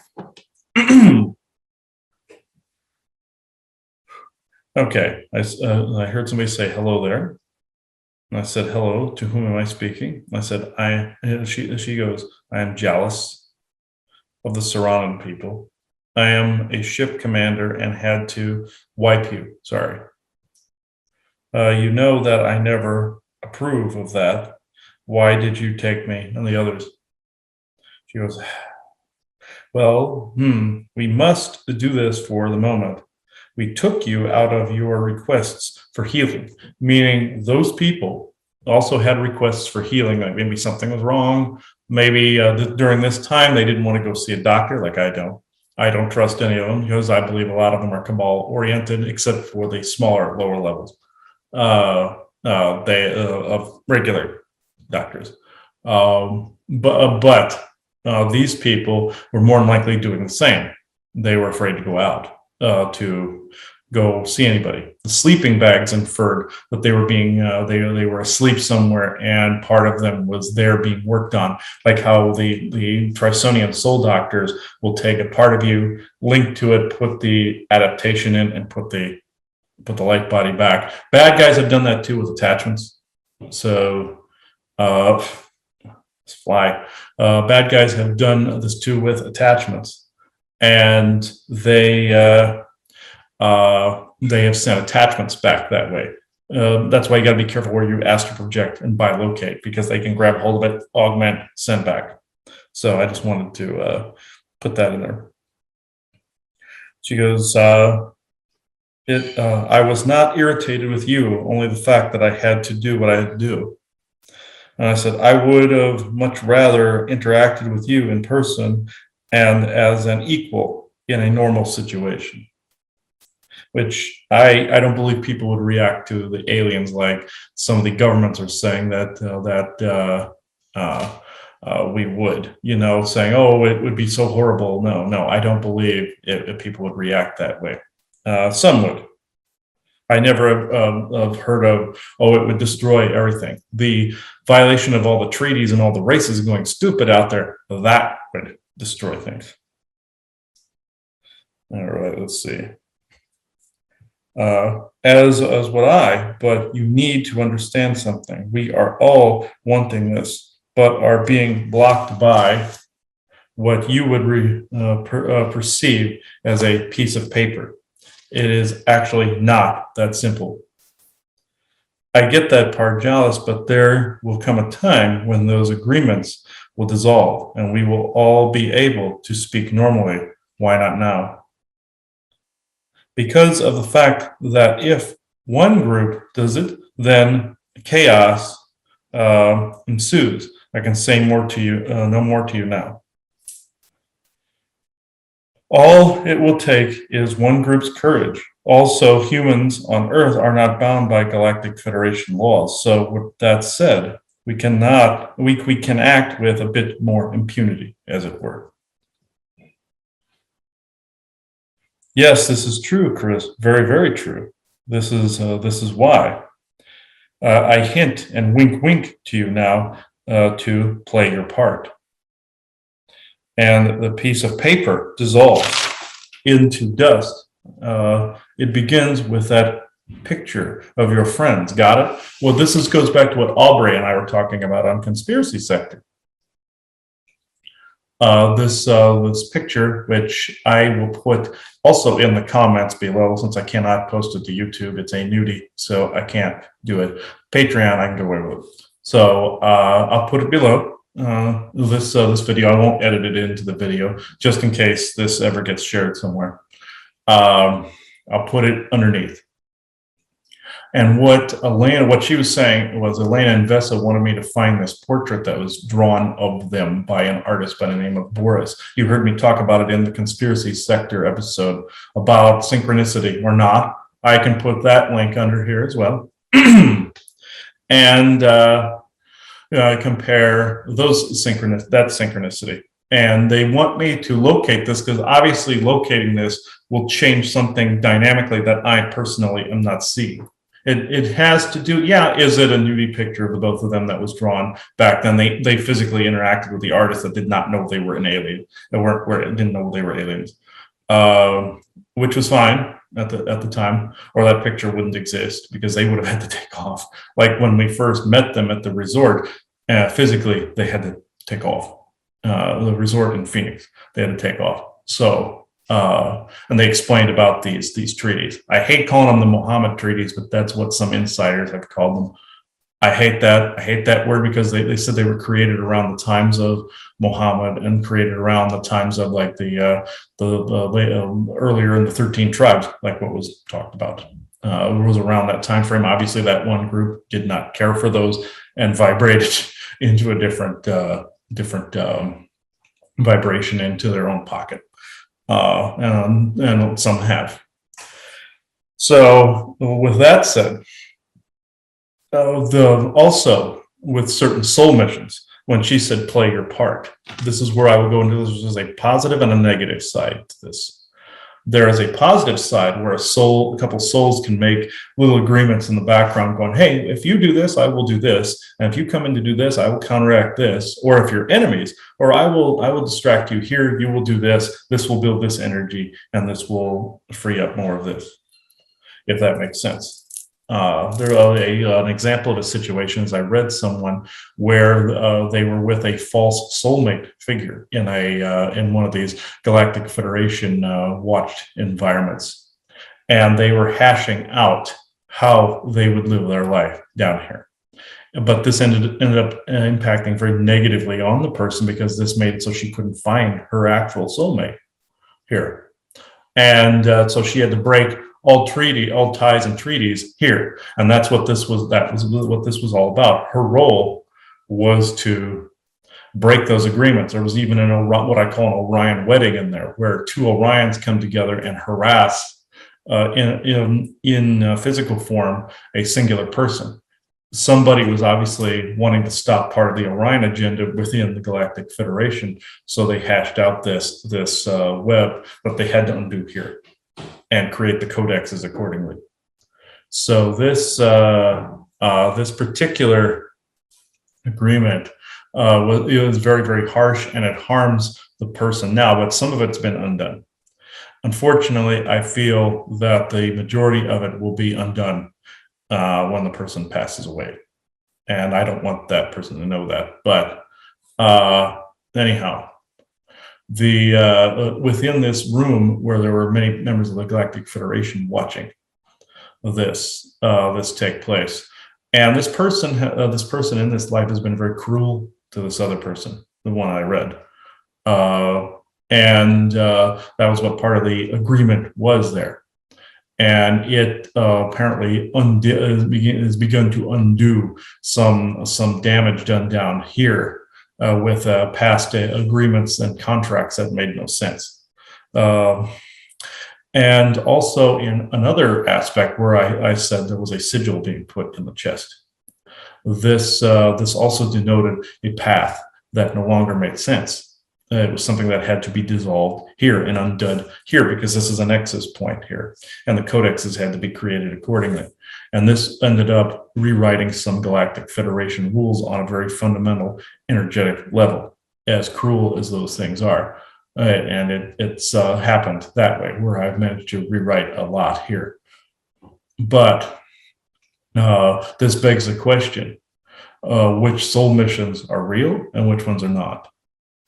Okay. I heard somebody say hello there. And I said, hello, to whom am I speaking? I said, she goes, I am jealous of the Serranan people. I am a ship commander and had to wipe you. Sorry. You know that I never approve of that. Why did you take me and the others? She goes, well, we must do this for the moment. We took you out of your requests for healing, meaning those people also had requests for healing, like maybe something was wrong. Maybe during this time, they didn't want to go see a doctor, like I don't. I don't trust any of them because I believe a lot of them are Cabal oriented, except for the smaller, lower levels of regular doctors. But these people were more than likely doing the same. They were afraid to go out to go see anybody. The sleeping bags inferred that they were being they were asleep somewhere, and part of them was there being worked on, like how the Trisonian soul doctors will take a part of you, link to it, put the adaptation in, and put the light body back. Bad guys have done that too with attachments. So bad guys have done this too with attachments, and they have sent attachments back that way. That's why you got to be careful where you astral project and bilocate, because they can grab hold of it, augment, send back. So I just wanted to put that in there. She goes, I was not irritated with you, only the fact that I had to do what I had to do. And I said, I would have much rather interacted with you in person and as an equal in a normal situation, which I don't believe people would react to the aliens like some of the governments are saying that we would, saying, oh, it would be so horrible. No, I don't believe if people would react that way. Some would. I never have heard of, it would destroy everything. The violation of all the treaties and all the races going stupid out there, that would destroy things. All right, let's see. As would I, but you need to understand something. We are all wanting this, but are being blocked by what you would perceive as a piece of paper. It is actually not that simple. I get that part, jealous, but there will come a time when those agreements will dissolve and we will all be able to speak normally. Why not now? Because of the fact that if one group does it, then chaos ensues. I can say more to you, no more to you now. All it will take is one group's courage. Also, humans on Earth are not bound by Galactic Federation laws. So with that said, we can act with a bit more impunity, as it were. Yes, this is true, Chris. Very, very true. This is why. I hint and wink, wink to you now to play your part. And the piece of paper dissolves into dust. It begins with that picture of your friends. Got it? Well, this goes back to what Aubrey and I were talking about on Conspiracy Sector. This picture, which I will put also in the comments below, since I cannot post it to YouTube. It's a nudie, so I can't do it. Patreon, I can get away with it. So I'll put it below. This video, I won't edit it into the video just in case this ever gets shared somewhere. I'll put it underneath. And what she was saying was Elena and Vesa wanted me to find this portrait that was drawn of them by an artist by the name of Boris. You heard me talk about it in the Conspiracy Sector episode about synchronicity or not. I can put that link under here as well. And compare that synchronicity. And they want me to locate this because obviously locating this will change something dynamically that I personally am not seeing. It has to do, is it a nudie picture of the both of them that was drawn back then? They physically interacted with the artist that did not know they were an alien, didn't know they were aliens, which was fine at the time, or that picture wouldn't exist because they would have had to take off. Like when we first met them at the resort, physically they had to take off. The resort in Phoenix, they had to take off. So. And they explained about these treaties. I hate calling them the Muhammad treaties, but that's what some insiders have called them. I hate that word because they said they were created around the times of Muhammad and created around the times of like the earlier in the 13 tribes, like what was talked about. It was around that time frame. Obviously, that one group did not care for those and vibrated into a different vibration into their own pocket. And some have. So with that said, also with certain soul missions, when she said play your part, this is where I would go into this. There's a positive and a negative side to this. There is a positive side where a couple souls can make little agreements in the background going, hey, if you do this, I will do this. And if you come in to do this, I will counteract this. Or if you're enemies, or I will distract you here, you will do this. This will build this energy, and this will free up more of this, if that makes sense. An example of a situation is I read someone where they were with a false soulmate figure in one of these Galactic Federation watched environments, and they were hashing out how they would live their life down here. But this ended up impacting very negatively on the person because this made it so she couldn't find her actual soulmate here, and so she had to break all ties and treaties here, and that's what this was. That was what this was all about. Her role was to break those agreements. There was even what I call an Orion wedding in there, where two Orions come together and harass in physical form a singular person. Somebody was obviously wanting to stop part of the Orion agenda within the Galactic Federation, so they hashed out this web that they had to undo here and create the codexes accordingly. So this particular agreement was very, very harsh, and it harms the person now, but some of it's been undone. Unfortunately, I feel that the majority of it will be undone when the person passes away. And I don't want that person to know that. But anyhow, within this room where there were many members of the Galactic Federation watching this take place, and this person in this life has been very cruel to this other person. the one I read. And that was what part of the agreement was there. And it apparently has begun to undo some damage done down here with past agreements and contracts that made no sense. And also in another aspect where I said there was a sigil being put in the chest. This also denoted a path that no longer made sense. It was something that had to be dissolved here and undone here, because this is a nexus point here, and the codexes had to be created accordingly. And this ended up rewriting some Galactic Federation rules on a very fundamental energetic level, as cruel as those things are. And it's happened that way, where I've managed to rewrite a lot here. But this begs the question, which soul missions are real and which ones are not?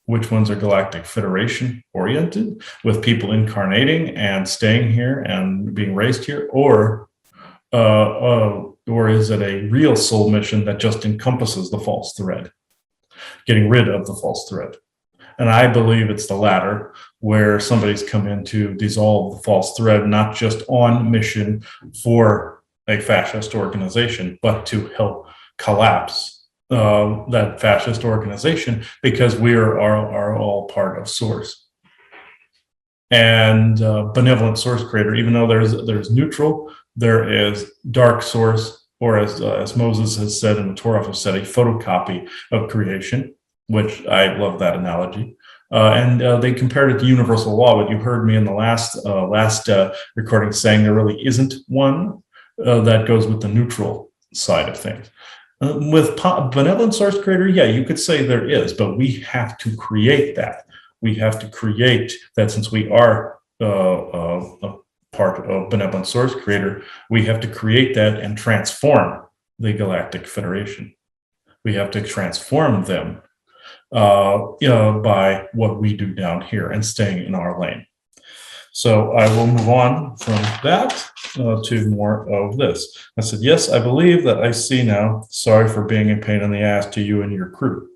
Which ones are Galactic Federation oriented, with people incarnating and staying here and being raised here, or is it a real soul mission that just encompasses the false thread, getting rid of the false thread? And I believe it's the latter, where somebody's come in to dissolve the false thread, not just on mission for a fascist organization, but to help collapse that fascist organization, because we are all part of Source. And benevolent Source Creator, even though there's neutral, there is dark Source, or as Moses has said and the Torah has said, a photocopy of creation, which I love that analogy. And they compared it to universal law, but you heard me in the last recording saying there really isn't one that goes with the neutral side of things. With benevolent Source Creator, yeah, you could say there is, but we have to create that. We have to create that, since we are a part of benevolent Source Creator. We have to create that and transform the Galactic Federation. We have to transform them by what we do down here and staying in our lane. So I will move on from that to more of this. I said, yes, I believe that I see now. Sorry for being a pain in the ass to you and your crew.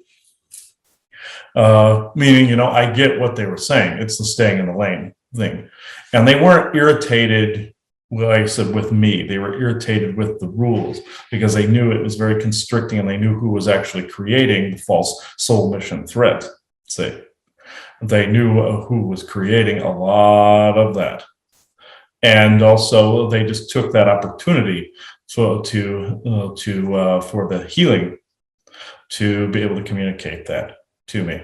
Meaning, I get what they were saying. It's the staying in the lane thing. And they weren't irritated, like I said, with me. They were irritated with the rules, because they knew it was very constricting, and they knew who was actually creating the false soul mission threat. See? They knew who was creating a lot of that. And also they just took that opportunity for the healing to be able to communicate that to me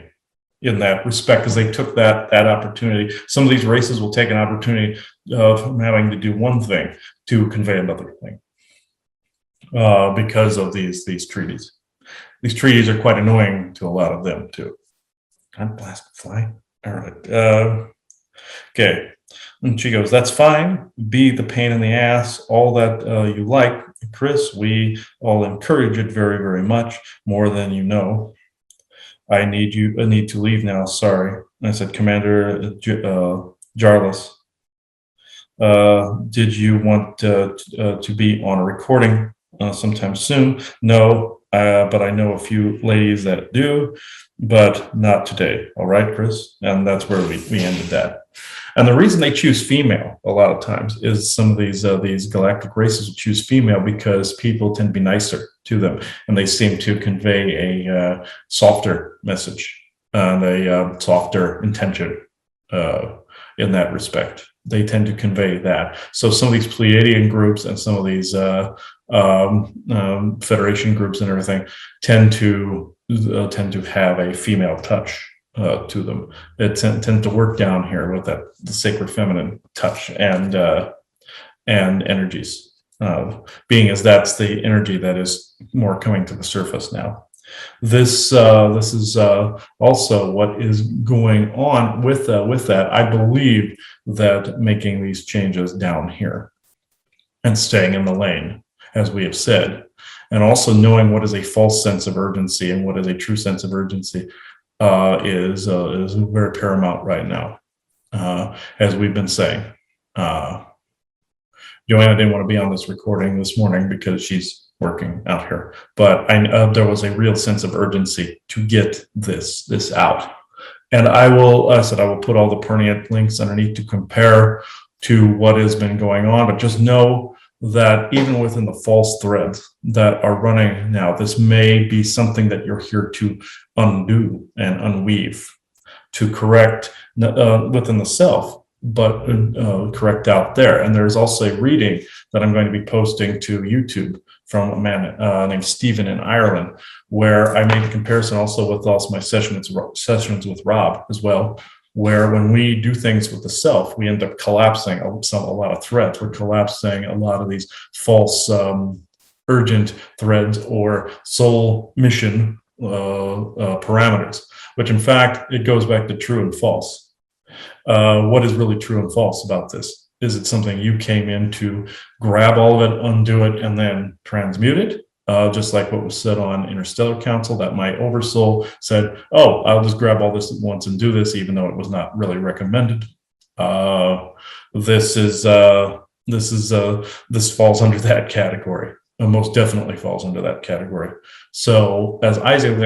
in that respect, because they took that opportunity. Some of these races will take an opportunity of having to do one thing to convey another thing because of these treaties. These treaties are quite annoying to a lot of them too. I'm blast fly. All right. Okay. And she goes, that's fine. Be the pain in the ass, all that you like. Chris, we all encourage it very, very much, more than you know. I need to leave now. Sorry. And I said, Commander Jarlis, did you want to be on a recording sometime soon? No, but I know a few ladies that do, but not today. All right, Chris? And that's where we ended that. And the reason they choose female a lot of times is some of these galactic races will choose female because people tend to be nicer to them, and they seem to convey a softer message and a softer intention in that respect. They tend to convey that. So some of these Pleiadian groups and some of these Federation groups and everything tend to have a female touch to them. It tend to work down here with the sacred feminine touch and energies, being as that's the energy that is more coming to the surface now. This is also what is going on with that. I believe that making these changes down here and staying in the lane, as we have said, and also knowing what is a false sense of urgency and what is a true sense of urgency is very paramount right now, as we've been saying. Joanna didn't want to be on this recording this morning because she's working out here. But there was a real sense of urgency to get this out. And I said I will put all the pertinent links underneath to compare to what has been going on, but just know that even within the false threads that are running now, this may be something that you're here to undo and unweave, to correct within the self, but correct out there. And there's also a reading that I'm going to be posting to YouTube from a man named Stephen in Ireland, where I made a comparison also with my sessions with Rob as well, where when we do things with the self, we end up collapsing a lot of threads. We're collapsing a lot of these false urgent threads or soul mission parameters, which in fact, it goes back to true and false. What is really true and false about this? Is it something you came in to grab all of it, undo it, and then transmute it? Just like what was said on Interstellar Council, that my oversoul said, oh, I'll just grab all this at once and do this, even though it was not really recommended. This falls under that category. Most definitely falls under that category. So as Isaac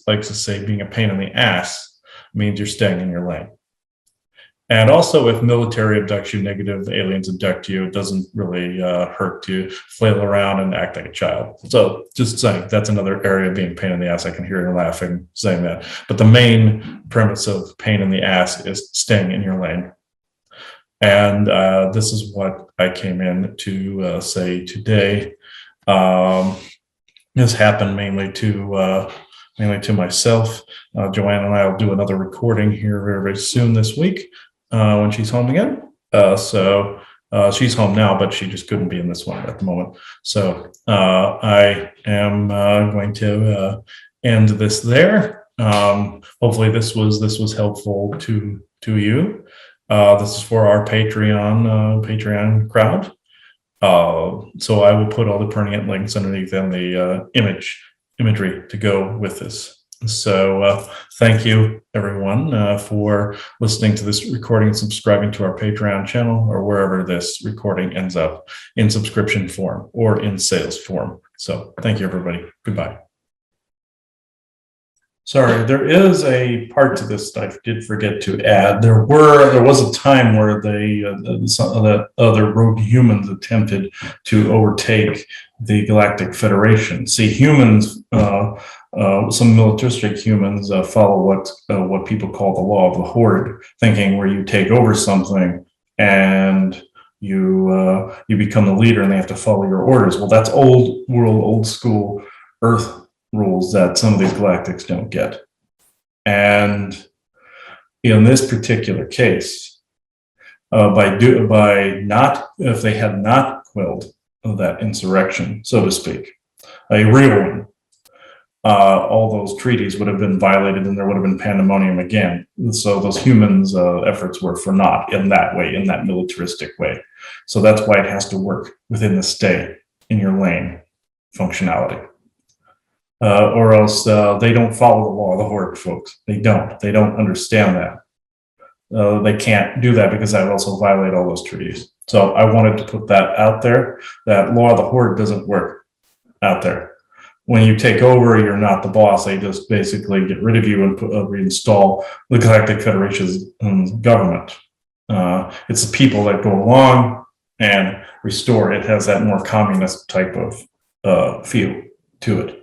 likes to say, being a pain in the ass means you're staying in your lane. And also, if military abduction, negative aliens abduct you, it doesn't really hurt to flail around and act like a child. So just saying, that's another area of being pain in the ass. I can hear you laughing saying that. But the main premise of pain in the ass is staying in your lane. And this is what I came in to say today. This happened mainly to myself. Joanna and I will do another recording here very, very soon this week. When she's home again. So she's home now, but she just couldn't be in this one at the moment. So I am going to end this there. Hopefully this was helpful to you. This is for our Patreon crowd. So I will put all the pertinent links underneath and the imagery to go with this. So thank you, everyone, for listening to this recording and subscribing to our Patreon channel, or wherever this recording ends up, in subscription form or in sales form. So thank you, everybody. Goodbye. Sorry, there is a part to this that I did forget to add. There was a time where the other rogue humans attempted to overtake the Galactic Federation. See, humans, some militaristic humans follow what people call the law of the horde thinking, where you take over something and you become the leader and they have to follow your orders. Well, that's old world, old school Earth rules that some of these galactics don't get. And in this particular case, if they had not quelled that insurrection, so to speak, a real one, all those treaties would have been violated and there would have been pandemonium again. So those humans' efforts were for naught in that way, in that militaristic way. So that's why it has to work within the stay in your lane functionality. Or else they don't follow the law of the horde, folks. They don't understand that. They can't do that because that would also violate all those treaties. So I wanted to put that out there, that law of the horde doesn't work out there. When you take over, you're not the boss. They just basically get rid of you and reinstall the Galactic Federation's government. It's the people that go along and restore. It has that more communist type of feel to it.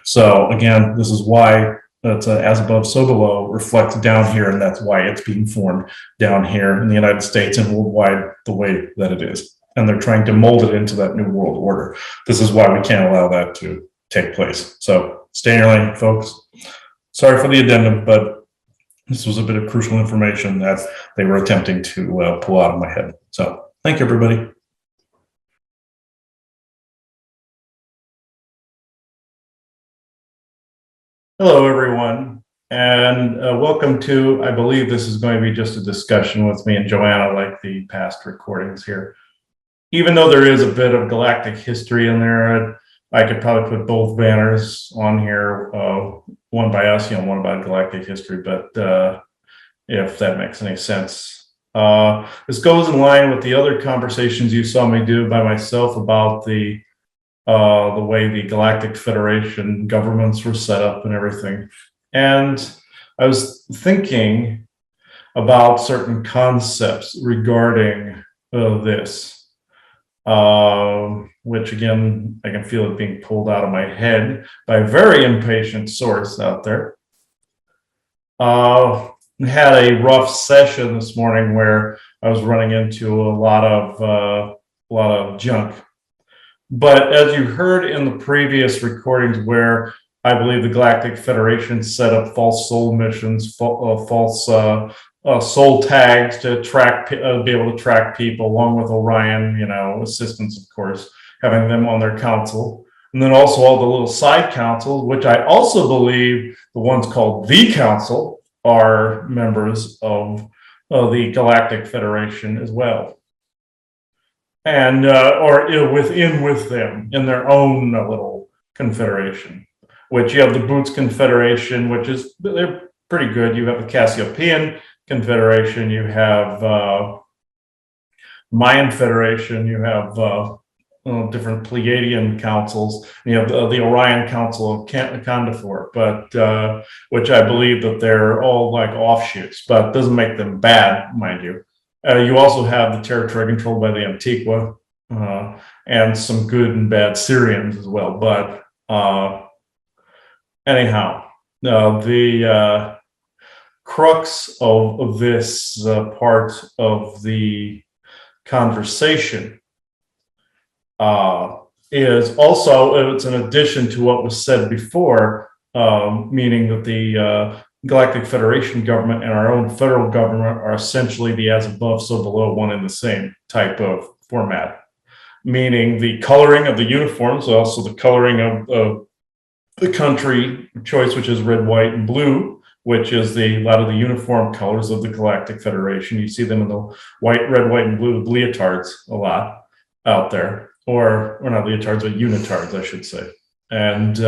So again, this is why that's as above, so below reflects down here, and that's why it's being formed down here in the United States and worldwide the way that it is. And they're trying to mold it into that new world order. This is why we can't allow that to take place. So stay in your lane, folks. Sorry for the addendum, but this was a bit of crucial information that they were attempting to pull out of my head. So thank you, everybody. Hello, everyone, and welcome to, I believe this is going to be just a discussion with me and Joanna, like the past recordings here. Even though there is a bit of galactic history in there, I could probably put both banners on here, one by us, one about galactic history, but if that makes any sense. This goes in line with the other conversations you saw me do by myself about the the way the Galactic Federation governments were set up and everything. And I was thinking about certain concepts regarding this, which again, I can feel it being pulled out of my head by a very impatient source out there. Had a rough session this morning where I was running into a lot of junk. But as you heard in the previous recordings, where I believe the Galactic Federation set up false soul missions, false soul tags to track, be able to track people, along with Orion, assistants, of course, having them on their council. And then also all the little side councils, which I also believe the ones called the Council are members of the Galactic Federation as well. And, or with them in their own little confederation, which you have the Boots Confederation, which is, they're pretty good. You have the Cassiopeian Confederation, you have Mayan Federation, you have different Pleiadian councils, you have the Orion Council of Condafor, but which I believe that they're all like offshoots, but doesn't make them bad, mind you. You also have the territory controlled by the Antiqua, and some good and bad Syrians as well. But anyhow, the crux of this part of the conversation is also, it's an addition to what was said before, meaning that the Galactic Federation government and our own federal government are essentially the as above, so below, one and the same type of format. Meaning the coloring of the uniforms, also the coloring of the country choice, which is red, white, and blue, which is a lot of the uniform colors of the Galactic Federation. You see them in the red, white, and blue leotards a lot out there, or not leotards, but unitards, I should say. And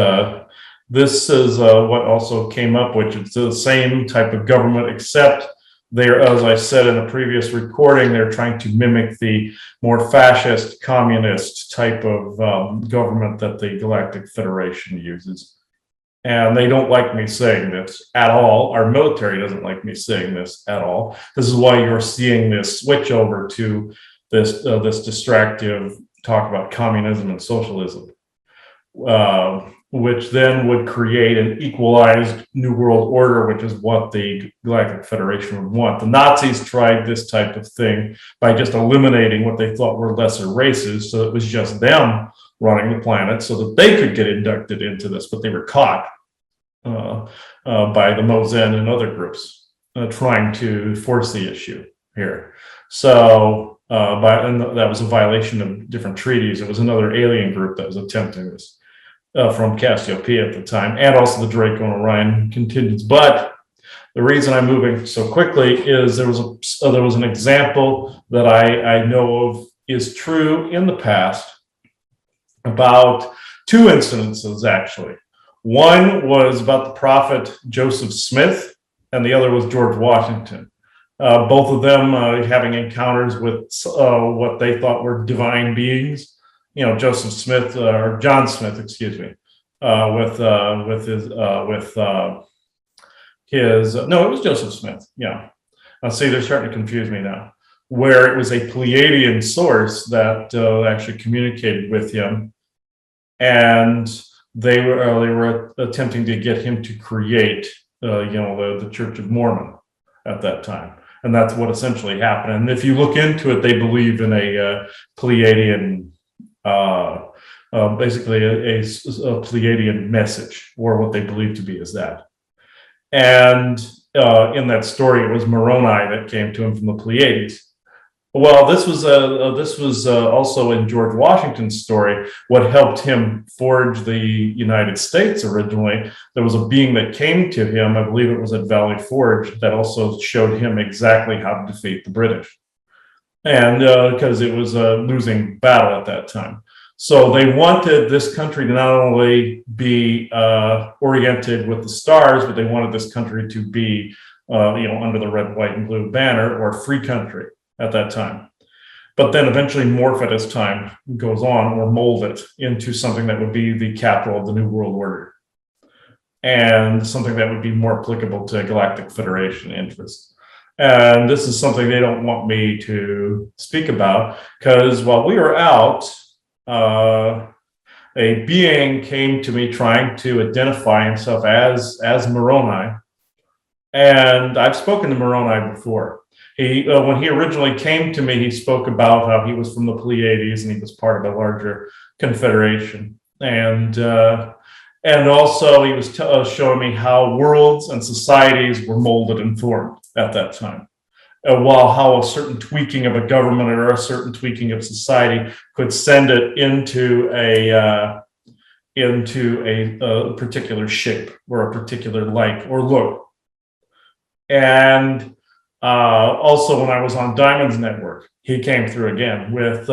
this is what also came up, which is the same type of government, except they're, as I said in a previous recording, they're trying to mimic the more fascist, communist type of government that the Galactic Federation uses. And they don't like me saying this at all. Our military doesn't like me saying this at all. This is why you're seeing this switch over to this distractive talk about communism and socialism. Which then would create an equalized New World Order, which is what the Galactic Federation would want. The Nazis tried this type of thing by just eliminating what they thought were lesser races, so it was just them running the planet so that they could get inducted into this, but they were caught by the Mozen and other groups trying to force the issue here. So, and that was a violation of different treaties. It was another alien group that was attempting this. From Cassiopeia at the time, and also the Draco and Orion contingents. But the reason I'm moving so quickly is there was an example that I know of is true in the past about two incidences, actually. One was about the prophet Joseph Smith, and the other was George Washington. Both of them having encounters with what they thought were divine beings. Joseph Smith, or John Smith, excuse me, with his, no, it was Joseph Smith. Yeah. See, they're starting to confuse me now, where it was a Pleiadian source that actually communicated with him. And they were attempting to get him to create, the Church of Mormon at that time. And that's what essentially happened. And if you look into it, they believe in a Pleiadian basically a Pleiadian message, or what they believe to be as that. And in that story, it was Moroni that came to him from the Pleiades. Well, this was also in George Washington's story. What helped him forge the United States originally, there was a being that came to him, I believe it was at Valley Forge, that also showed him exactly how to defeat the British. And because it was a losing battle at that time. So they wanted this country to not only be oriented with the stars, but they wanted this country to be, under the red, white, and blue banner, or free country at that time. but then eventually morph it as time goes on, or mold it into something that would be the capital of the New World Order, and something that would be more applicable to Galactic Federation interests. And this is something they don't want me to speak about, because while we were out, a being came to me trying to identify himself as Moroni. And I've spoken to Moroni before. He, when he originally came to me, he spoke about how he was from the Pleiades and he was part of a larger confederation. And also he was showing me how worlds and societies were molded and formed at that time. While how a certain tweaking of a government or a certain tweaking of society could send it into a particular shape or a particular like or look. And also when I was on Diamond's network, he came through again with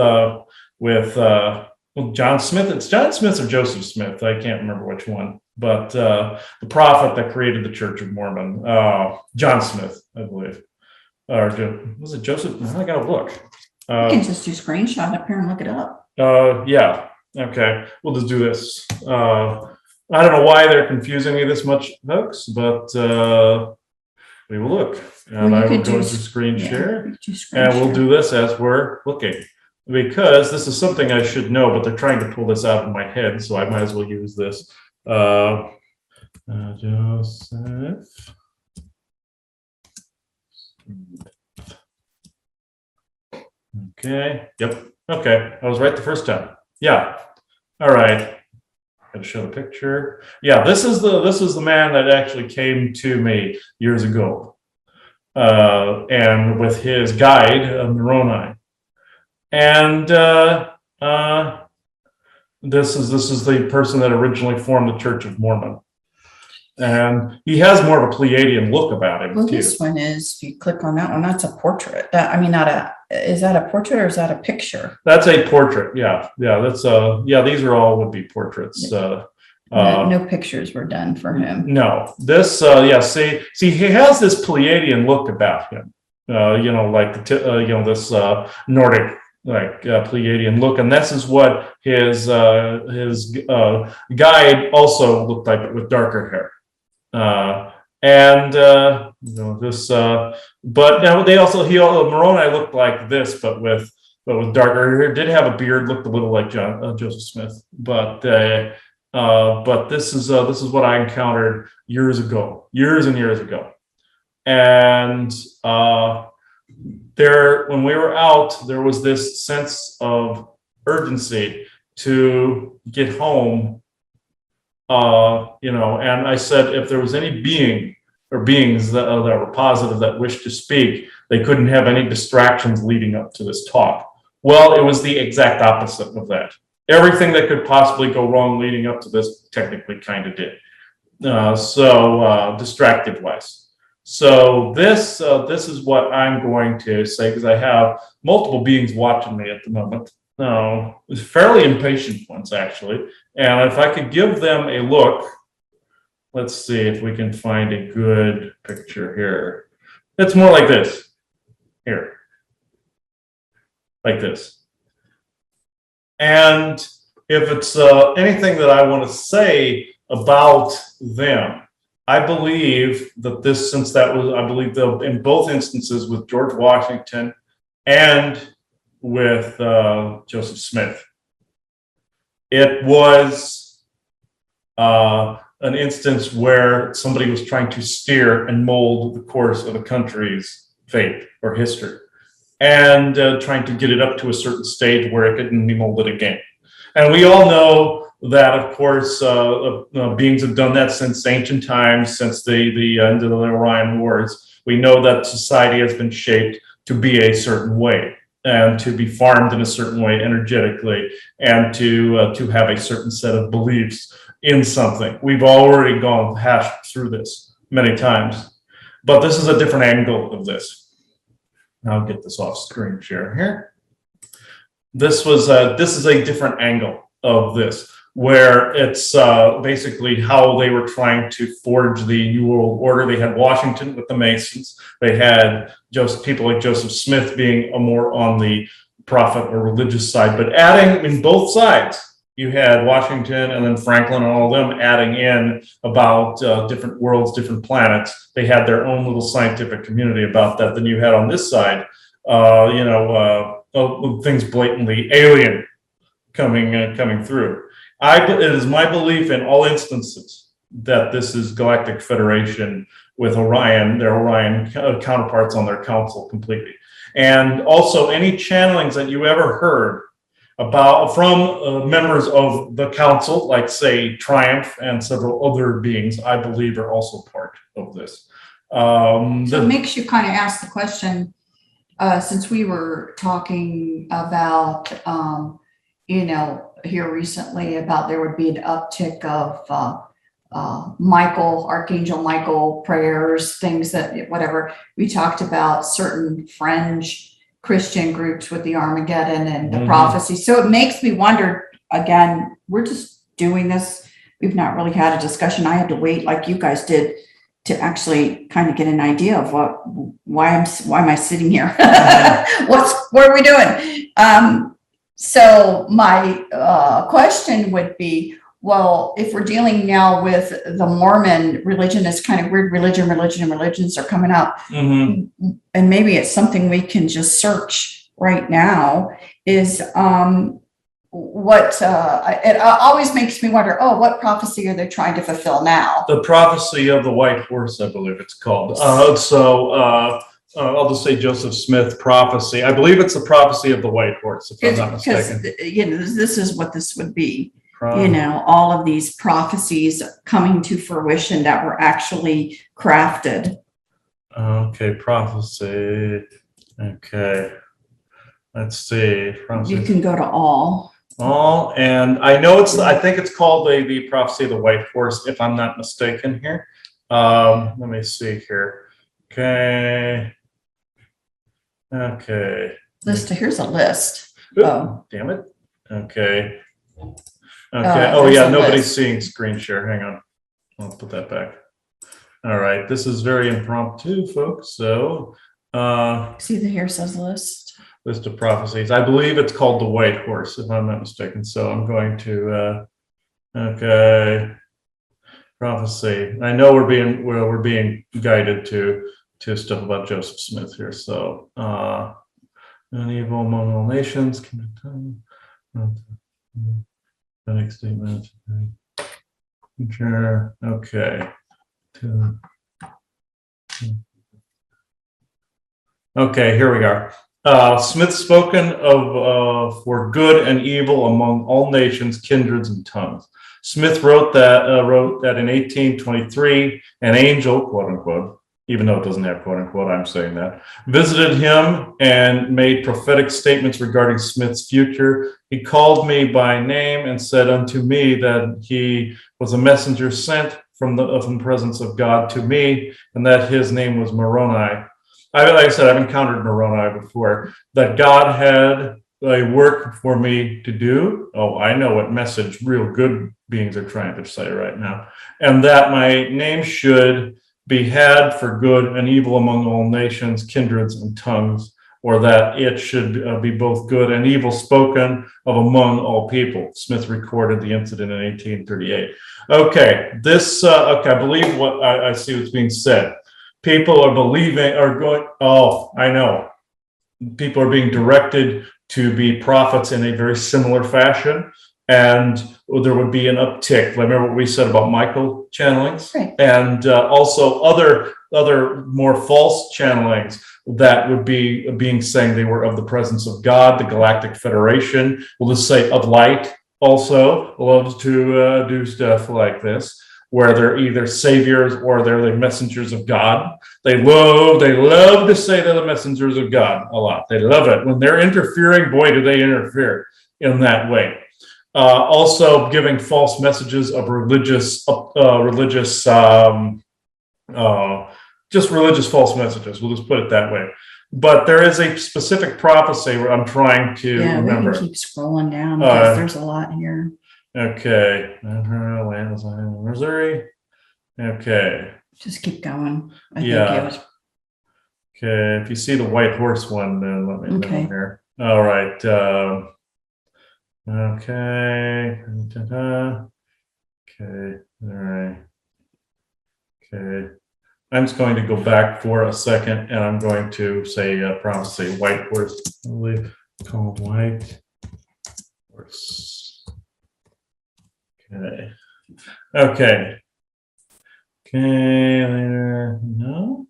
John Smith. It's John Smith or Joseph Smith. I can't remember which one, but the prophet that created the Church of Mormon, John Smith, I believe. Or was it Joseph? I gotta look. You can just do screenshot up here and look it up. Yeah. Okay. We'll just do this. I don't know why they're confusing me this much, folks, but we will look. And I will go to screen share, and we'll do this as we're looking, because this is something I should know, but they're trying to pull this out of my head, so I might as well use this. Joseph. Okay. Yep. Okay. I was right the first time. Yeah. All right. Gotta show the picture. Yeah. This is the man that actually came to me years ago, and with his guide Moroni, and this is the person that originally formed the Church of Mormon. And he has more of a Pleiadian look about him. Well, too. this one is, if you click on that one, that's a portrait. Is that a portrait or is that a picture? That's a portrait. Yeah. That's these are all would be portraits. No pictures were done for him. No, this see he has this Pleiadian look about him. Like this Nordic Pleiadian look, and this is what his guide also looked like, but with darker hair. But now Moroni looked like this, but with darker hair. Did have a beard, looked a little like Joseph Smith, but this is what I encountered years and years ago, and when we were out, there was this sense of urgency to get home. And I said, if there was any being or beings that were positive that wished to speak, they couldn't have any distractions leading up to this talk. Well, it was the exact opposite of that. Everything that could possibly go wrong leading up to this technically kind of did. Distracted wise. So this is what I'm going to say, because I have multiple beings watching me at the moment. No, fairly impatient ones, actually. And if I could give them a look, let's see if we can find a good picture here. It's more like this. Here. Like this. And if it's anything that I want to say about them, I believe that I believe in both instances with George Washington and with Joseph Smith, it was an instance where somebody was trying to steer and mold the course of a country's fate or history, and trying to get it up to a certain stage where it couldn't be molded again. And we all know that, of course, beings have done that since ancient times, since the end of the Orion Wars. We know that society has been shaped to be a certain way, and to be farmed in a certain way energetically, and to have a certain set of beliefs in something. We've already hashed through this many times, but this is a different angle of this. I'll get this off screen share here. This is a different angle of this, where it's basically how they were trying to forge the New World Order. They had Washington with the Masons. They had people like Joseph Smith being more on the prophet or religious side, but adding in both sides. You had Washington and then Franklin and all of them adding in about different worlds, different planets. They had their own little scientific community about that. Then you had on this side, things blatantly alien coming through. It is my belief in all instances that this is Galactic Federation with Orion, their Orion counterparts on their council completely. And also any channelings that you ever heard about from members of the council, like say Triumph and several other beings, I believe are also part of this. So it makes you kind of ask the question, since we were talking about, here recently about there would be an uptick of Archangel Michael prayers, things that, whatever. We talked about certain fringe Christian groups with the Armageddon and the prophecy. So it makes me wonder, again, we're just doing this. We've not really had a discussion. I had to wait like you guys did to actually kind of get an idea of why am I sitting here? What are we doing? So my question would be, well, if we're dealing now with the Mormon religion, it's kind of weird. Religions are coming up, and maybe it's something we can just search right now. Is it always makes me wonder, what prophecy are they trying to fulfill now? The prophecy of the white horse, I believe it's called. I'll just say Joseph Smith prophecy. I believe it's the prophecy of the white horse, if I'm not mistaken. Because this is what this would be. All of these prophecies coming to fruition that were actually crafted. Okay, prophecy. Okay, let's see. Prophecy. You can go to all, and I know I think it's called the prophecy of the white horse, if I'm not mistaken here. Let me see here. Okay. Here's a list. Oh, damn it. Okay. Nobody's seeing screen share. Hang on. I'll put that back. All right. This is very impromptu, folks. So, see here says list of prophecies. I believe it's called the white horse, if I'm not mistaken. So I'm going to, prophecy. I know we're being guided to stuff about Joseph Smith here. So, an evil among all nations. Next statement. Sure. Okay. Okay, here we are. Smith spoken of for good and evil among all nations, kindreds, and tongues. Smith wrote that in 1823, an angel, quote unquote, even though it doesn't have quote unquote, I'm saying that, visited him and made prophetic statements regarding Smith's future. He called me by name and said unto me that he was a messenger sent from the presence of God to me, and that his name was Moroni. Like I said, I've encountered Moroni before, that God had a work for me to do. Oh, I know what message real good beings are trying to say right now. And that my name should be had for good and evil among all nations, kindreds, and tongues, or that it should be both good and evil spoken of among all people. Smith recorded the incident in 1838. Okay, I believe what I see what's being said. People I know. People are being directed to be prophets in a very similar fashion, and there would be an uptick. Remember what we said about Michael channelings, right. And also other more false channelings that would be saying they were of the presence of God. The Galactic Federation, we'll just say of light, also loves to do stuff like this, where they're either saviors or they're the messengers of God. They love to say they're the messengers of God a lot. They love it. When they're interfering, boy, do they interfere in that way. Also giving false messages of religious false messages. We'll just put it that way. But there is a specific prophecy where I'm trying to remember. We can keep scrolling down because there's a lot here. Okay. Missouri. Okay. Just keep going. I Yeah. think it was. Okay. If you see the white horse one, then let me know here. All right. Okay. Okay. All right. Okay. I'm just going to go back for a second, and I'm going to say prophecy. White horse, I believe, called white horse. Okay. Okay. Okay. Later. No.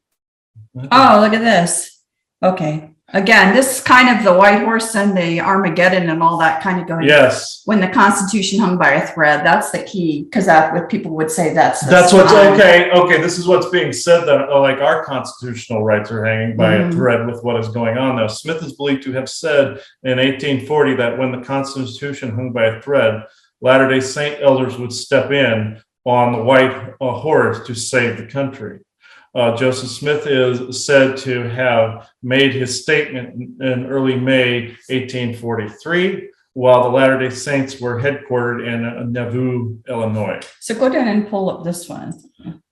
Oh, look at this. Okay. Again, this is kind of the white horse and the Armageddon and all that kind of going. Yes. When the Constitution hung by a thread, that's the key, because that what people would say that's what's okay. Okay, this is what's being said, that like our constitutional rights are hanging by a thread with what is going on now. Smith is believed to have said in 1840 that when the Constitution hung by a thread, Latter-day Saint elders would step in on the white horse to save the country. Joseph Smith is said to have made his statement in early May 1843, while the Latter-day Saints were headquartered in Nauvoo, Illinois. So go down and pull up this one.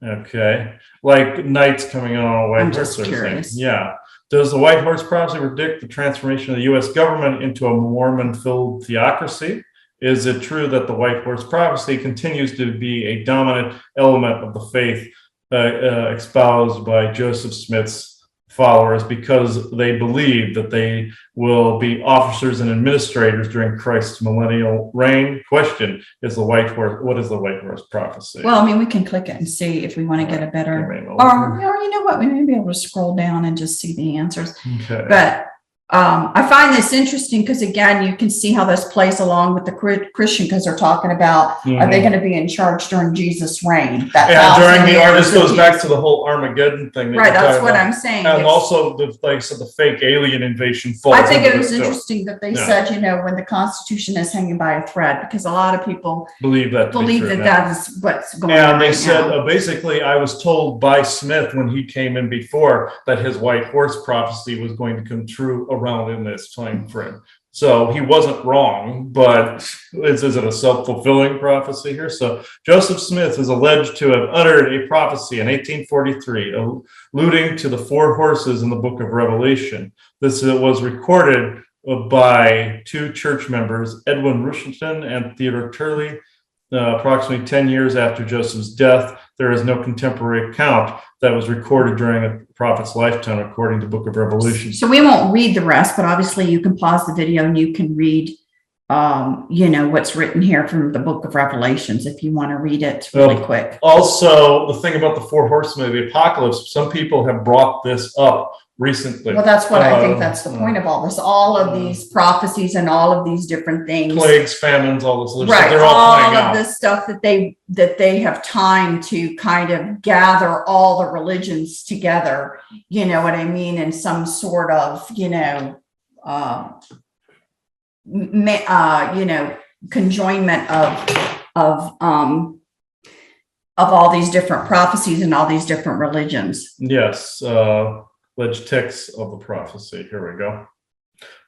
Okay, like knights coming on a white horse. I'm just curious. Yeah. Does the white horse prophecy predict the transformation of the U.S. government into a Mormon-filled theocracy? Is it true that the white horse prophecy continues to be a dominant element of the faith espoused by Joseph Smith's followers because they believe that they will be officers and administrators during Christ's millennial reign? Question: Is the white horse? What is the white horse prophecy? Well, I mean, we can click it and see if we want to get a better, or you know what, we may be able to scroll down and just see the answers. Okay. But I find this interesting because, again, you can see how this plays along with the Christian, because they're talking about, are they going to be in charge during Jesus' reign? And during this goes back to the whole Armageddon thing. Right, that's what I'm saying. And also, like I said, the fake alien invasion falls. I think it was interesting that they said, you know, when the Constitution is hanging by a thread, because a lot of people believe that that is what's going on. And they said, basically, I was told by Smith when he came in before that his white horse prophecy was going to come true around in this time frame. So he wasn't wrong, but is it a self-fulfilling prophecy here? So Joseph Smith is alleged to have uttered a prophecy in 1843, alluding to the four horses in the book of Revelation. This was recorded by two church members, Edwin Rushelton and Theodore Turley, approximately 10 years after Joseph's death. There is no contemporary account that was recorded during the prophet's lifetime, according to the book of Revelation. So we won't read the rest, but obviously you can pause the video and you can read, you know, what's written here from the book of Revelations if you want to read it really quick. Also, the thing about the four horsemen of the apocalypse, some people have brought this up recently. Well, that's what I think that's the point of all this. All of these prophecies and all of these different things. Plagues, famines, all this. Right. They're all of this stuff that they have time to kind of gather all the religions together. You know what I mean? In some sort of, you know, conjoinment of all these different prophecies and all these different religions. Yes. Alleged texts of the prophecy. Here we go.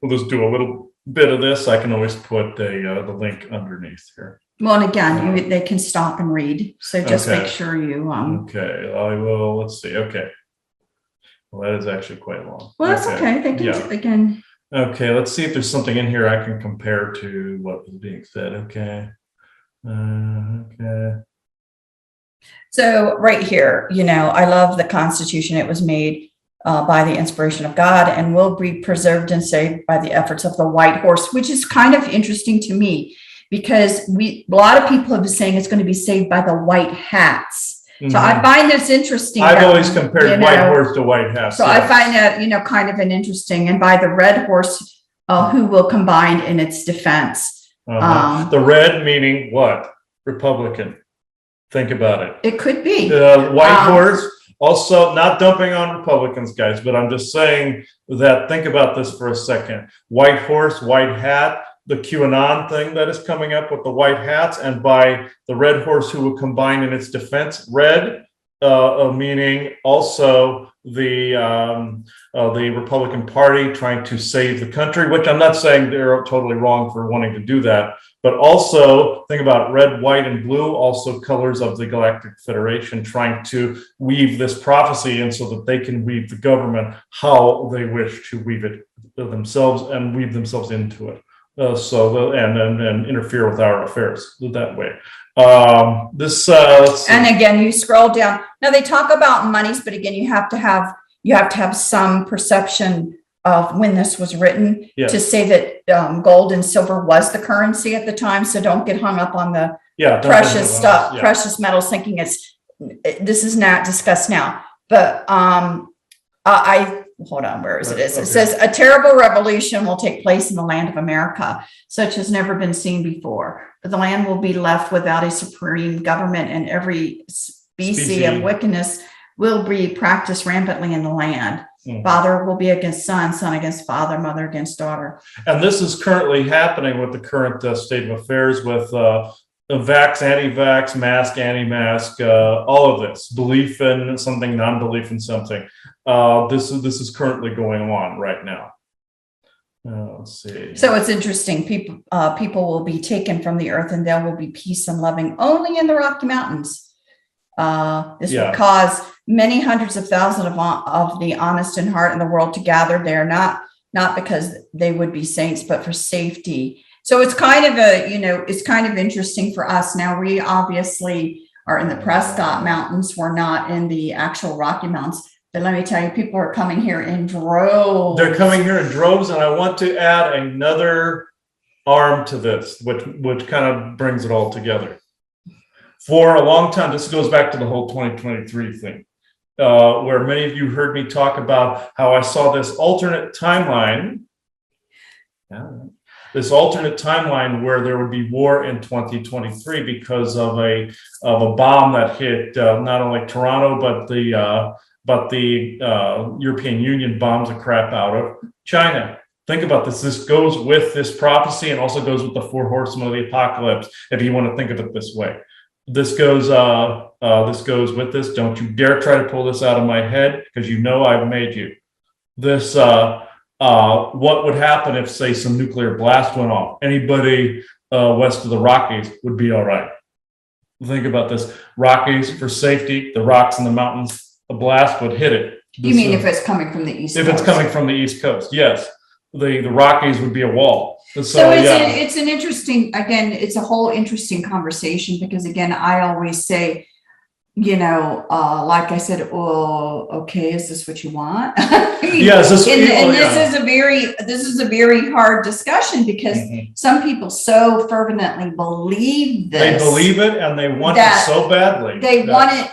We'll just do a little bit of this. I can always put the link underneath here. Well, and again, they can stop and read. So just make sure you. Okay, I will. Let's see. Okay. Well, that is actually quite long. Well, that's okay. They can again. Okay, let's see if there's something in here I can compare to what was being said. Okay. Okay. So right here, you know, I love the Constitution. It was made by the inspiration of God and will be preserved and saved by the efforts of the white horse, which is kind of interesting to me because a lot of people have been saying it's going to be saved by the white hats. Mm-hmm. So I find this interesting. I've always compared white horse to white hats. So I find that, you know, kind of an interesting, and by the red horse, who will combine in its defense. The red meaning what? Republican. Think about it. It could be. The white horse. Also, not dumping on Republicans, guys, but I'm just saying that think about this for a second. White horse, white hat, the QAnon thing that is coming up with the white hats, and by the red horse who will combine in its defense. Red meaning also the Republican Party trying to save the country, which I'm not saying they're totally wrong for wanting to do that, but also think about red, white, and blue, also colors of the Galactic Federation, trying to weave this prophecy in so that they can weave the government how they wish to weave it themselves and weave themselves into it. And interfere with our affairs that way. And again, you scroll down. Now they talk about monies, but again, you have to have some perception of when this was written to say that gold and silver was the currency at the time. So don't get hung up on the precious stuff, precious metals, thinking this is not discussed now. But I hold on, where is it? It says a terrible revolution will take place in the land of America, such has never been seen before. But the land will be left without a supreme government, and every species of wickedness will be practiced rampantly in the land. Father will be against son, son against father, mother against daughter. And this is currently happening with the current state of affairs with vax, anti-vax, mask, anti-mask, all of this, belief in something, non-belief in something. This is currently going on right now. Let's see. So it's interesting. People will be taken from the earth, and there will be peace and loving only in the Rocky Mountains. This will cause many hundreds of thousands of the honest in heart in the world to gather there, not because they would be saints, but for safety. So it's kind of it's kind of interesting for us. Now, we obviously are in the Prescott Mountains. We're not in the actual Rocky Mountains. But let me tell you, people are coming here in droves. They're coming here in droves, and I want to add another arm to this, which kind of brings it all together. For a long time, this goes back to the whole 2023 thing, where many of you heard me talk about how I saw this alternate timeline. This alternate timeline where there would be war in 2023 because of a bomb that hit not only Toronto but the European Union bombs the crap out of China. Think about this. This goes with this prophecy and also goes with the 4 horsemen of the apocalypse, if you want to think of it this way. This goes with this. Don't you dare try to pull this out of my head, because you know I've made you. This what would happen if, say, some nuclear blast went off? Anybody west of the Rockies would be all right. Think about this. Rockies for safety, the rocks in the mountains, a blast would hit it. You mean if it's coming from the East Coast? If it's coming from the East Coast, yes. The Rockies would be a wall. So it's an interesting, again, it's a whole interesting conversation, because again, I always say, like I said, well, okay, is this what you want? Yes, this is a very hard discussion, because some people so fervently believe this. They believe it, and they want it so badly. They want it.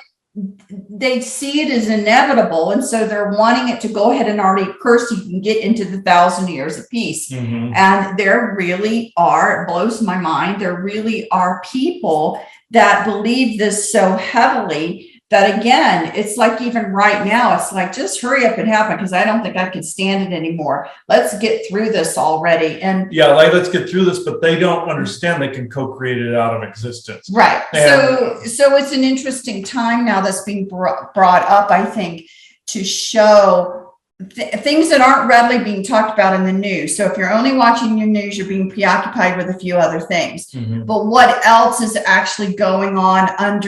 They see it as inevitable, and so they're wanting it to go ahead and already occur so you can get into the 1,000 years of peace. And there really are, it blows my mind, there really are people that believe this so heavily that, again, it's like, even right now, it's like, just hurry up and happen, because I don't think I can stand it anymore. Let's get through this already. And let's get through this, but they don't understand they can co-create it out of existence. Right. So it's an interesting time now that's being brought up, I think, to show things that aren't readily being talked about in the news. So if you're only watching your news, you're being preoccupied with a few other things. But what else is actually going on and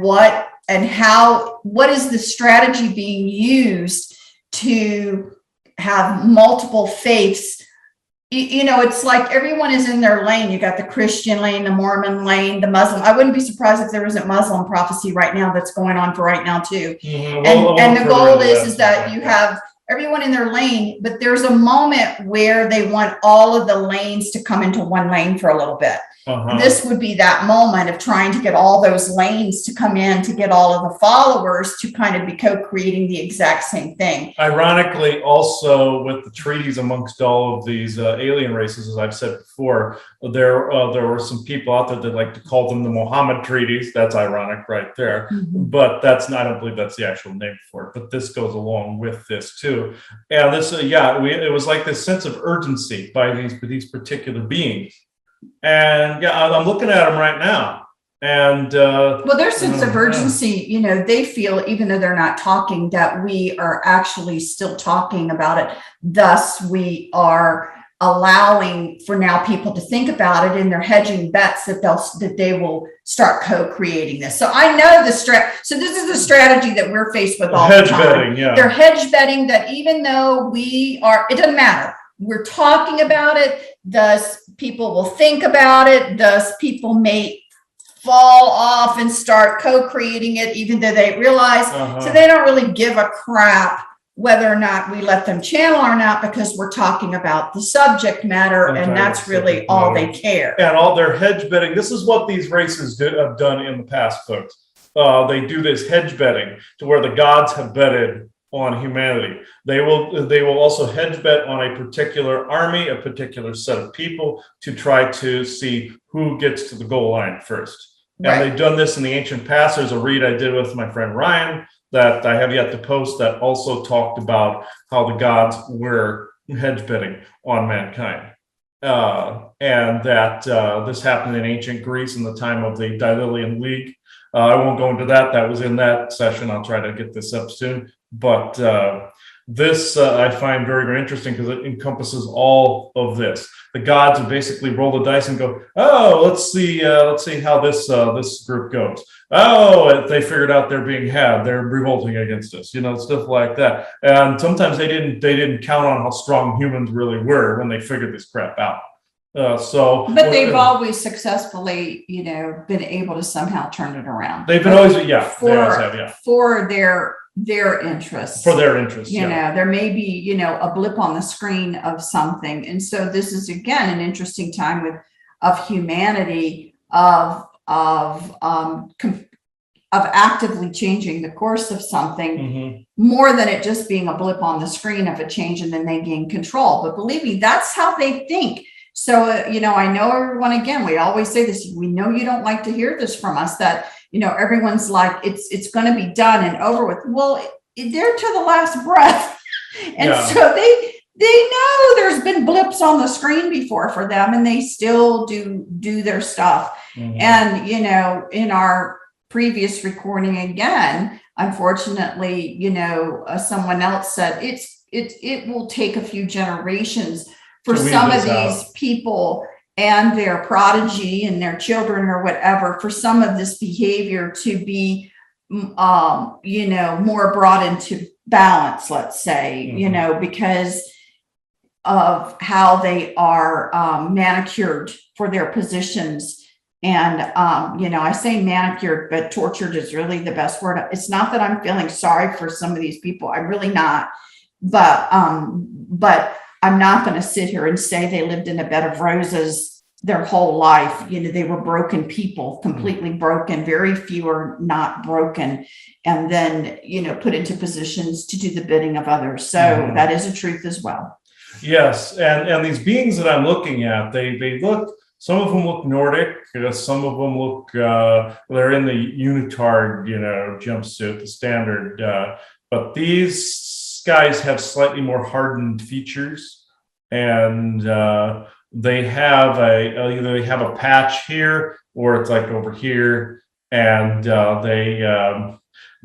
what is the strategy being used to have multiple faiths? It's like everyone is in their lane. You got the Christian lane, the Mormon lane, the Muslim. I wouldn't be surprised if there isn't Muslim prophecy right now that's going on for right now too. And the goal is that you have everyone in their lane, but there's a moment where they want all of the lanes to come into one lane for a little bit. This would be that moment of trying to get all those lanes to come in, to get all of the followers to kind of be co-creating the exact same thing. Ironically, also with the treaties amongst all of these alien races, as I've said before, there were some people out there that like to call them the Mohammed treaties. That's ironic right there. But I don't believe that's the actual name for it. But this goes along with this too. And this, it was like this sense of urgency by these particular beings. And I'm looking at them right now. And well, their sense of urgency, they feel, even though they're not talking, that we are actually still talking about it. Thus, we are allowing for now people to think about it, and they're hedging bets that they will start co-creating this. So I know so this is the strategy that we're faced with all the time. Betting, yeah. They're hedge betting that even though it doesn't matter. We're talking about it, thus people will think about it, thus people may fall off and start co-creating it, even though they realize, so they don't really give a crap whether or not we let them channel or not, because we're talking about the subject matter, and that's really all they care. And all their hedge betting, this is what these races have done in the past, folks. They do this hedge betting to where the gods have betted on humanity. They will also hedge bet on a particular army, a particular set of people, to try to see who gets to the goal line first. And they've done this in the ancient past. There's a read I did with my friend Ryan that I have yet to post that also talked about how the gods were hedge betting on mankind. And that this happened in ancient Greece in the time of the Daedalian League. I won't go into that. That was in that session. I'll try to get this up soon. But this I find very, very interesting because it encompasses all of this. The gods would basically roll the dice and go, "Oh, let's see how this group goes. Oh, they figured out they're being had. They're revolting against us, stuff like that." And sometimes they didn't count on how strong humans really were when they figured this crap out. But they've always successfully, been able to somehow turn it around. They've been always, for their interests. For their interests, there may be, a blip on the screen of something, and so this is again an interesting time of humanity of actively changing the course of something, more than it just being a blip on the screen of a change and then they gain control. But believe me, that's how they think. So, I know everyone, again, we always say this, we know you don't like to hear this from us, that, everyone's like, it's going to be done and over with. Well, they're to the last breath. And so they know there's been blips on the screen before for them, and they still do their stuff. And, in our previous recording again, unfortunately, someone else said it will take a few generations for some of these people and their prodigy and their children or whatever, for some of this behavior to be, more brought into balance, let's say, because of how they are manicured for their positions. And, I say manicured, but tortured is really the best word. It's not that I'm feeling sorry for some of these people. I'm really not. But I'm not going to sit here and say they lived in a bed of roses their whole life. They were broken people, completely broken. Very few are not broken. And then, put into positions to do the bidding of others. So that is a truth as well. Yes. And these beings that I'm looking at, they look, some of them look Nordic. Some of them look, they're in the unitard, jumpsuit, the standard. But these guys have slightly more hardened features, and they have either they have a patch here or it's like over here, and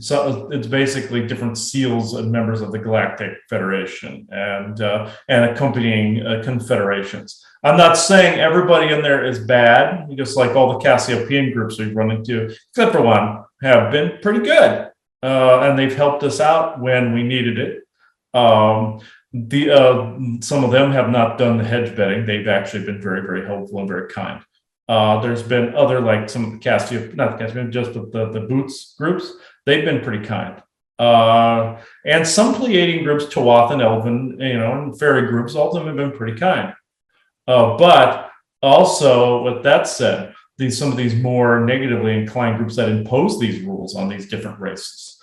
so it's basically different seals and members of the Galactic Federation and accompanying confederations. I'm not saying everybody in there is bad, just like all the Cassiopean groups we've run into, except for one, have been pretty good, and they've helped us out when we needed it. Some of them have not done the hedge betting. They've actually been very, very helpful and very kind. There's been other, like some of the just the Boots groups. They've been pretty kind. And some Pleiadian groups, Tawath and Elven, and fairy groups, all of them have been pretty kind. But also, with that said, some of these more negatively inclined groups that impose these rules on these different races,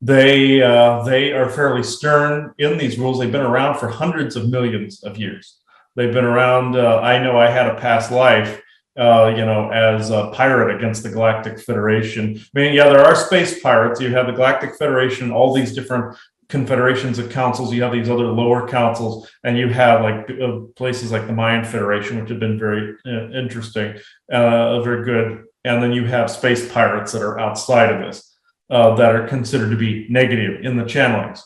they are fairly stern in these rules. They've been around for hundreds of millions of years. They've been around. I know I had a past life, as a pirate against the Galactic Federation. I mean, yeah, there are space pirates. You have the Galactic Federation, all these different confederations of councils, you have these other lower councils, and you have like places like the Mayan Federation, which have been very interesting, very good. And then you have space pirates that are outside of this, that are considered to be negative in the channelings.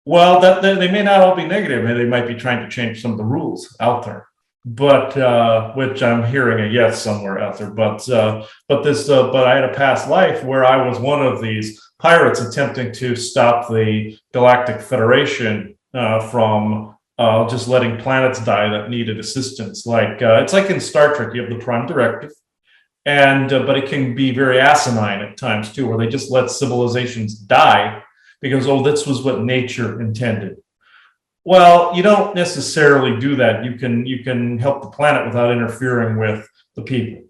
Well, that they may not all be negative. They might be trying to change some of the rules out there, but which I'm hearing a yes somewhere out there. But I had a past life where I was one of these pirates attempting to stop the Galactic Federation from just letting planets die that needed assistance. Like it's like in Star Trek, you have the Prime Directive, and but it can be very asinine at times too, where they just let civilizations die because, oh, this was what nature intended. Well, you don't necessarily do that. You can help the planet without interfering with the people.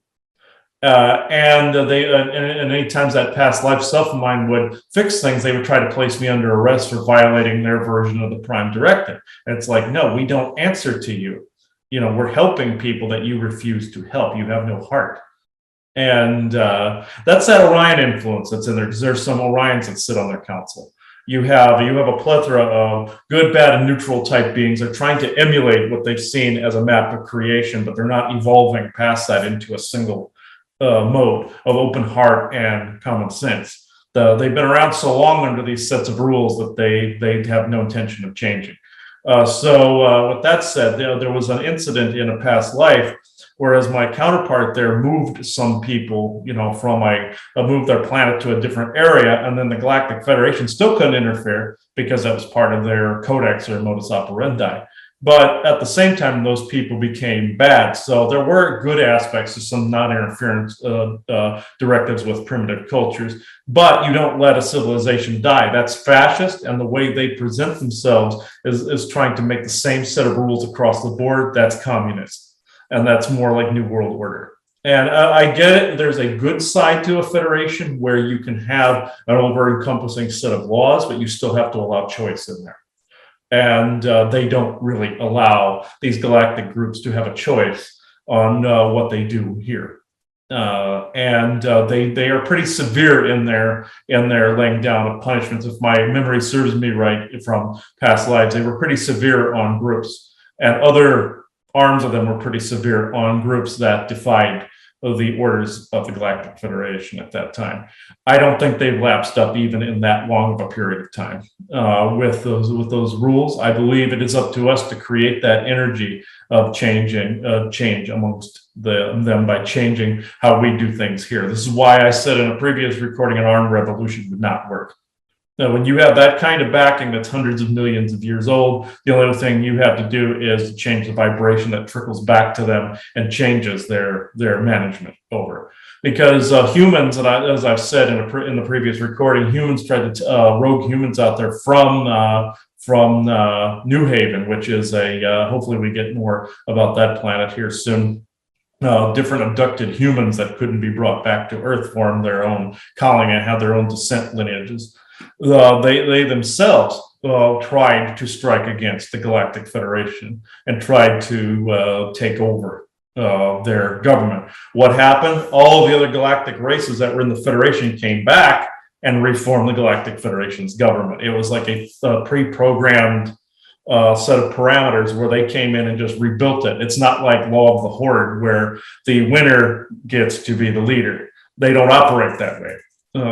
And any times that past life self of mine would fix things, they would try to place me under arrest for violating their version of the Prime Directive. And it's like, no, we don't answer to you. You know, we're helping people that you refuse to help. You have no heart. And that's that Orion influence that's in there, because there's some Orions that sit on their council. You have a plethora of good, bad, and neutral type beings that are trying to emulate what they've seen as a map of creation, but they're not evolving past that into a single mode of open heart and common sense. They've been around so long under these sets of rules that they have no intention of changing. So with that said, there was an incident in a past life, whereas my counterpart there moved some people, moved their planet to a different area, and then the Galactic Federation still couldn't interfere because that was part of their codex or modus operandi. But at the same time, those people became bad. So there were good aspects to some non-interference directives with primitive cultures, but you don't let a civilization die. That's fascist, and the way they present themselves is trying to make the same set of rules across the board. That's communist, and that's more like New World Order. And I get it. There's a good side to a federation where you can have an over-encompassing set of laws, but you still have to allow choice in there. And they don't really allow these galactic groups to have a choice on what they do here. And they are pretty severe in their laying down of punishments. If my memory serves me right from past lives, they were pretty severe on groups, and other arms of them were pretty severe on groups that defied the orders of the Galactic Federation at that time. I don't think they've lapsed up even in that long of a period of time with those rules. I believe it is up to us to create that energy of change amongst them by changing how we do things here. This is why I said in a previous recording, an armed revolution would not work. Now, when you have that kind of backing that's hundreds of millions of years old, the only thing you have to do is to change the vibration that trickles back to them and changes their management over. Because humans, and as I've said in the previous recording, humans tried to rogue humans out there from New Haven, which is hopefully we get more about that planet here soon. Different abducted humans that couldn't be brought back to Earth formed their own colony and had their own descent lineages. They themselves tried to strike against the Galactic Federation and tried to take over their government. What happened? All of the other galactic races that were in the Federation came back and reformed the Galactic Federation's government. It was like a pre-programmed set of parameters where they came in and just rebuilt it. It's not like Law of the Horde where the winner gets to be the leader. They don't operate that way.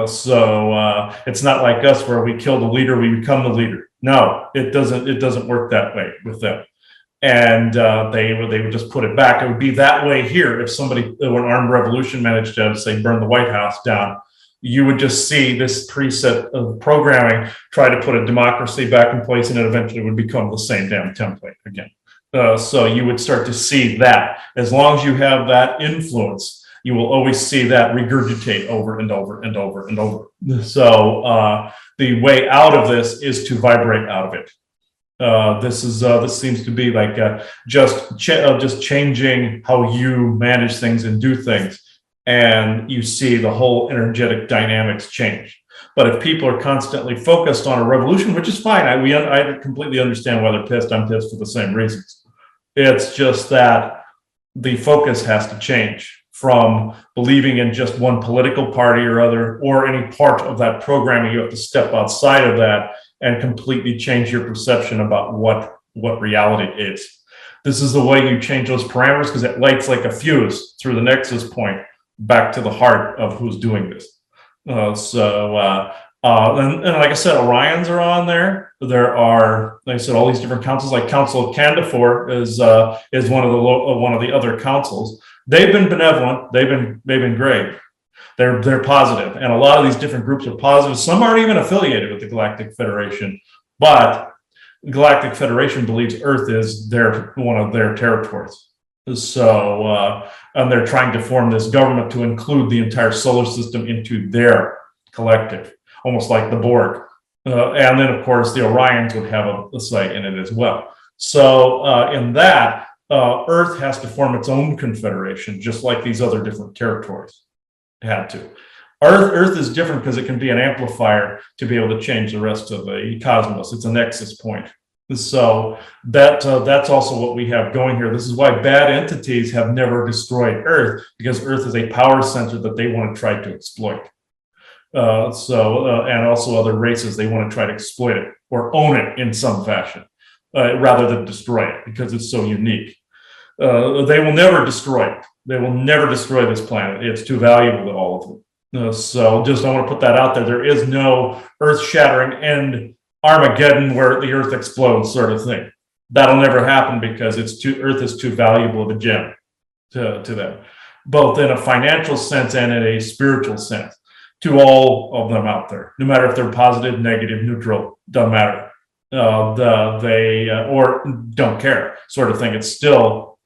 So it's not like us where we kill the leader, we become the leader. No, it doesn't work that way with them. And they would just put it back. It would be that way here if when armed revolution managed to, say, burn the White House down. You would just see this preset of programming try to put a democracy back in place, and it eventually would become the same damn template again. So you would start to see that. As long as you have that influence, you will always see that regurgitate over and over and over and over. So the way out of this is to vibrate out of it. This seems to be like just changing how you manage things and do things, and you see the whole energetic dynamics change. But if people are constantly focused on a revolution, which is fine, I completely understand why they're pissed. I'm pissed for the same reasons. It's just that the focus has to change from believing in just one political party or other, or any part of that programming. You have to step outside of that and completely change your perception about what reality is. This is the way you change those parameters, because it lights like a fuse through the nexus point back to the heart of who's doing this. And like I said, Orions are on there. There are, like I said, all these different councils. Like Council of Candafor is one of the other councils. They've been benevolent. They've been great. They're positive, and a lot of these different groups are positive. Some aren't even affiliated with the Galactic Federation, but the Galactic Federation believes Earth is one of their territories. So, and they're trying to form this government to include the entire solar system into their collective, almost like the Borg. And then, of course, the Orions would have a say in it as well. So, in that, Earth has to form its own confederation, just like these other different territories had to. Earth is different because it can be an amplifier to be able to change the rest of the cosmos. It's a nexus point. So that's also what we have going here. This is why bad entities have never destroyed Earth, because Earth is a power center that they want to try to exploit. And also other races, they want to try to exploit it or own it in some fashion, rather than destroy it, because it's so unique. They will never destroy it. They will never destroy this planet. It's too valuable to all of them. So just, I want to put that out there. There is no earth-shattering end Armageddon where the Earth explodes sort of thing. That'll never happen, because Earth is too valuable of a gem to them, both in a financial sense and in a spiritual sense, to all of them out there, no matter if they're positive, negative, neutral, doesn't matter. Or don't care sort of thing. It's still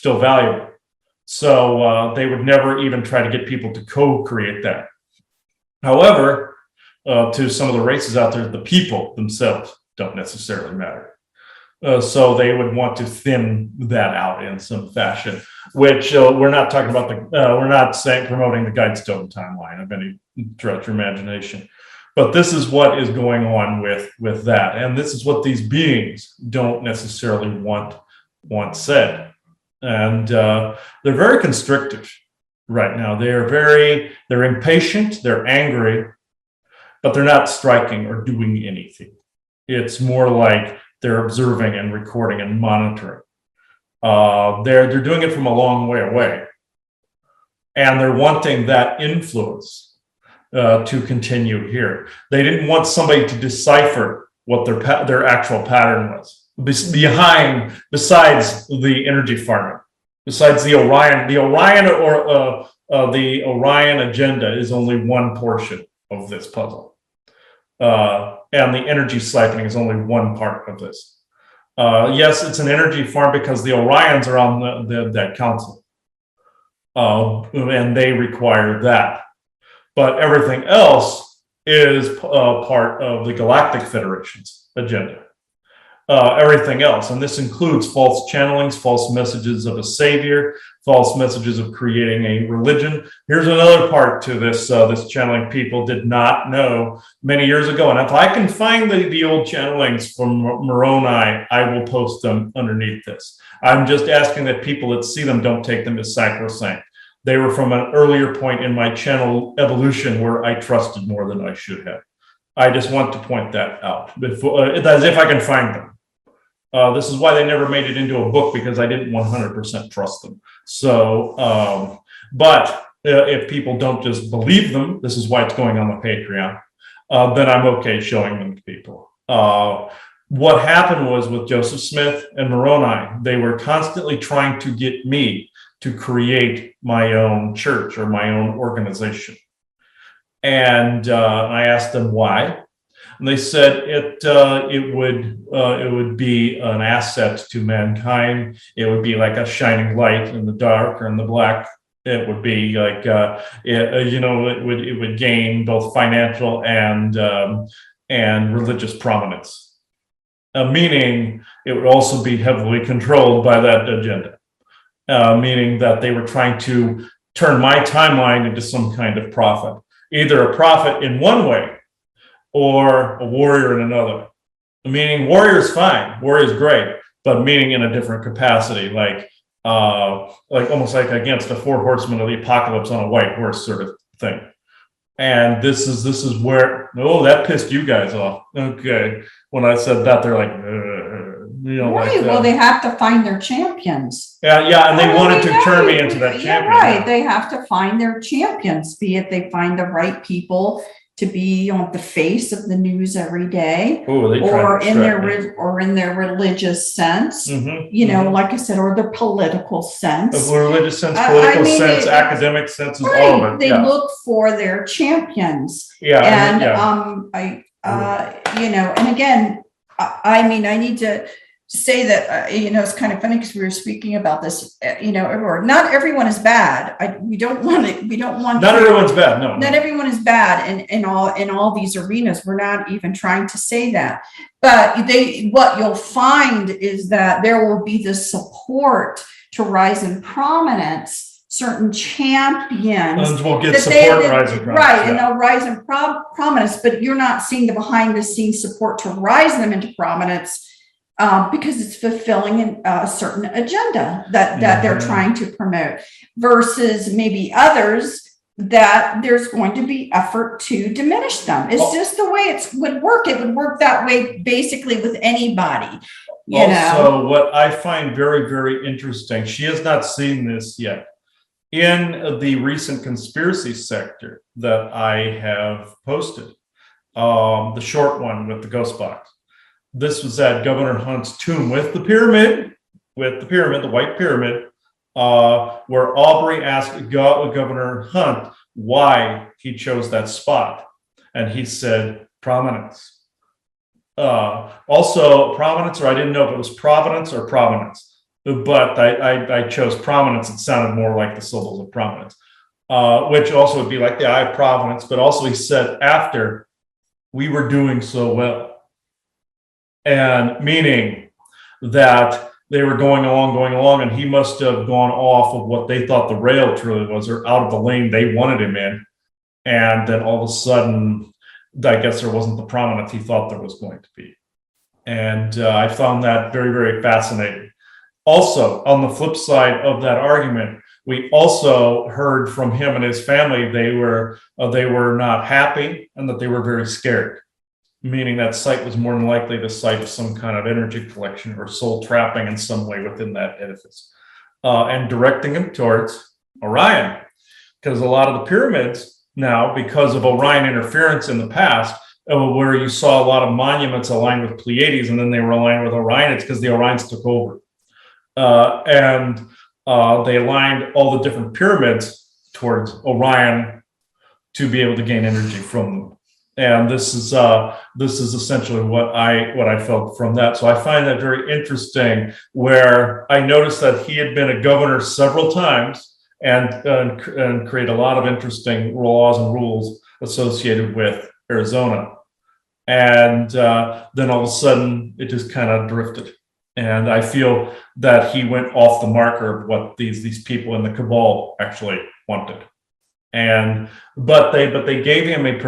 valuable. So they would never even try to get people to co-create that. However, to some of the races out there, the people themselves don't necessarily matter. So they would want to thin that out in some fashion, which we're not talking about we're not promoting the Guidestone timeline of any stretch of imagination. But this is what is going on with that. And this is what these beings don't necessarily want said. And they're very constrictive right now. They're impatient, they're angry, but they're not striking or doing anything. It's more like they're observing and recording and monitoring. They're doing it from a long way away. And they're wanting that influence to continue here. They didn't want somebody to decipher what their actual pattern was. Besides the energy farming, besides the Orion the Orion agenda is only one portion of this puzzle, and the energy siphoning is only one part of this. Yes, it's an energy farm because the Orions are on that council, and they require that, but everything else is part of the Galactic Federation's agenda. Everything else, and this includes false channelings, false messages of a savior, false messages of creating a religion. Here's another part to this channeling people did not know many years ago, and if I can find the old channelings from Moroni, I will post them underneath this. I'm just asking that people that see them don't take them as sacrosanct. They were from an earlier point in my channel evolution where I trusted more than I should have. I just want to point that out, as if I can find them. This is why they never made it into a book, because I didn't 100% trust them. So, but if people don't just believe them, this is why it's going on the Patreon, then I'm okay showing them to people. What happened was with Joseph Smith and Moroni, they were constantly trying to get me to create my own church or my own organization. And I asked them why. And they said it would be an asset to mankind. It would be like a shining light in the dark or in the black. It would be like it would gain both financial and religious prominence. Meaning it would also be heavily controlled by that agenda. Meaning that they were trying to turn my timeline into some kind of prophet, either a prophet in one way or a warrior in another. Meaning warrior's fine, warrior's great, but meaning in a different capacity, like almost like against the four horsemen of the apocalypse on a white horse sort of thing. And this is where, oh, that pissed you guys off. Okay. When I said that, they're like, Right, well, they have to find their champions. Yeah, and they wanted to turn me into that champion. Right, they have to find their champions, be it they find the right people to be on the face of the news every day, or in their religious sense, like I said, or the political sense. Religious sense, political sense, academic sense, is all of it. They look for their champions. And and again, I need to say that, it's kind of funny because we were speaking about this, everywhere. Not everyone is bad. We don't want. Not everyone's bad. No. Not everyone is bad in all these arenas. We're not even trying to say that. But what you'll find is that there will be this support to rise in prominence. Certain champions will get support and rise in prominence. Right, and they'll rise in prominence, but you're not seeing the behind the scenes support to rise them into prominence. Because it's fulfilling a certain agenda that they're trying to promote, versus maybe others that there's going to be effort to diminish them. It's just the way it would work. It would work that way basically with anybody. Also, what I find very, very interesting, she has not seen this yet. In the recent conspiracy sector that I have posted, the short one with the ghost box. This was at Governor Hunt's tomb with the pyramid, the white pyramid, where Aubrey asked Governor Hunt why he chose that spot. And he said, prominence. Also, prominence, or I didn't know if it was providence or provenance, but I chose prominence. It sounded more like the syllables of prominence, which also would be like the eye of providence. But also he said, after we were doing so well. And meaning that they were going along, and he must have gone off of what they thought the rail truly was, or out of the lane they wanted him in. And then all of a sudden, I guess there wasn't the prominence he thought there was going to be. And I found that very, very fascinating. Also, on the flip side of that argument, we also heard from him and his family they were not happy and that they were very scared. Meaning that site was more than likely the site of some kind of energy collection or soul trapping in some way within that edifice, and directing them towards Orion, because a lot of the pyramids now, because of Orion interference in the past, where you saw a lot of monuments aligned with Pleiades and then they were aligned with Orion, it's because the Orions took over, and they aligned all the different pyramids towards Orion to be able to gain energy from them. And this is essentially what I felt from that. So I find that very interesting, where I noticed that he had been a governor several times and create a lot of interesting laws and rules associated with Arizona. And then all of a sudden it just kind of drifted. And I feel that he went off the marker of what these people in the cabal actually wanted. But they gave him a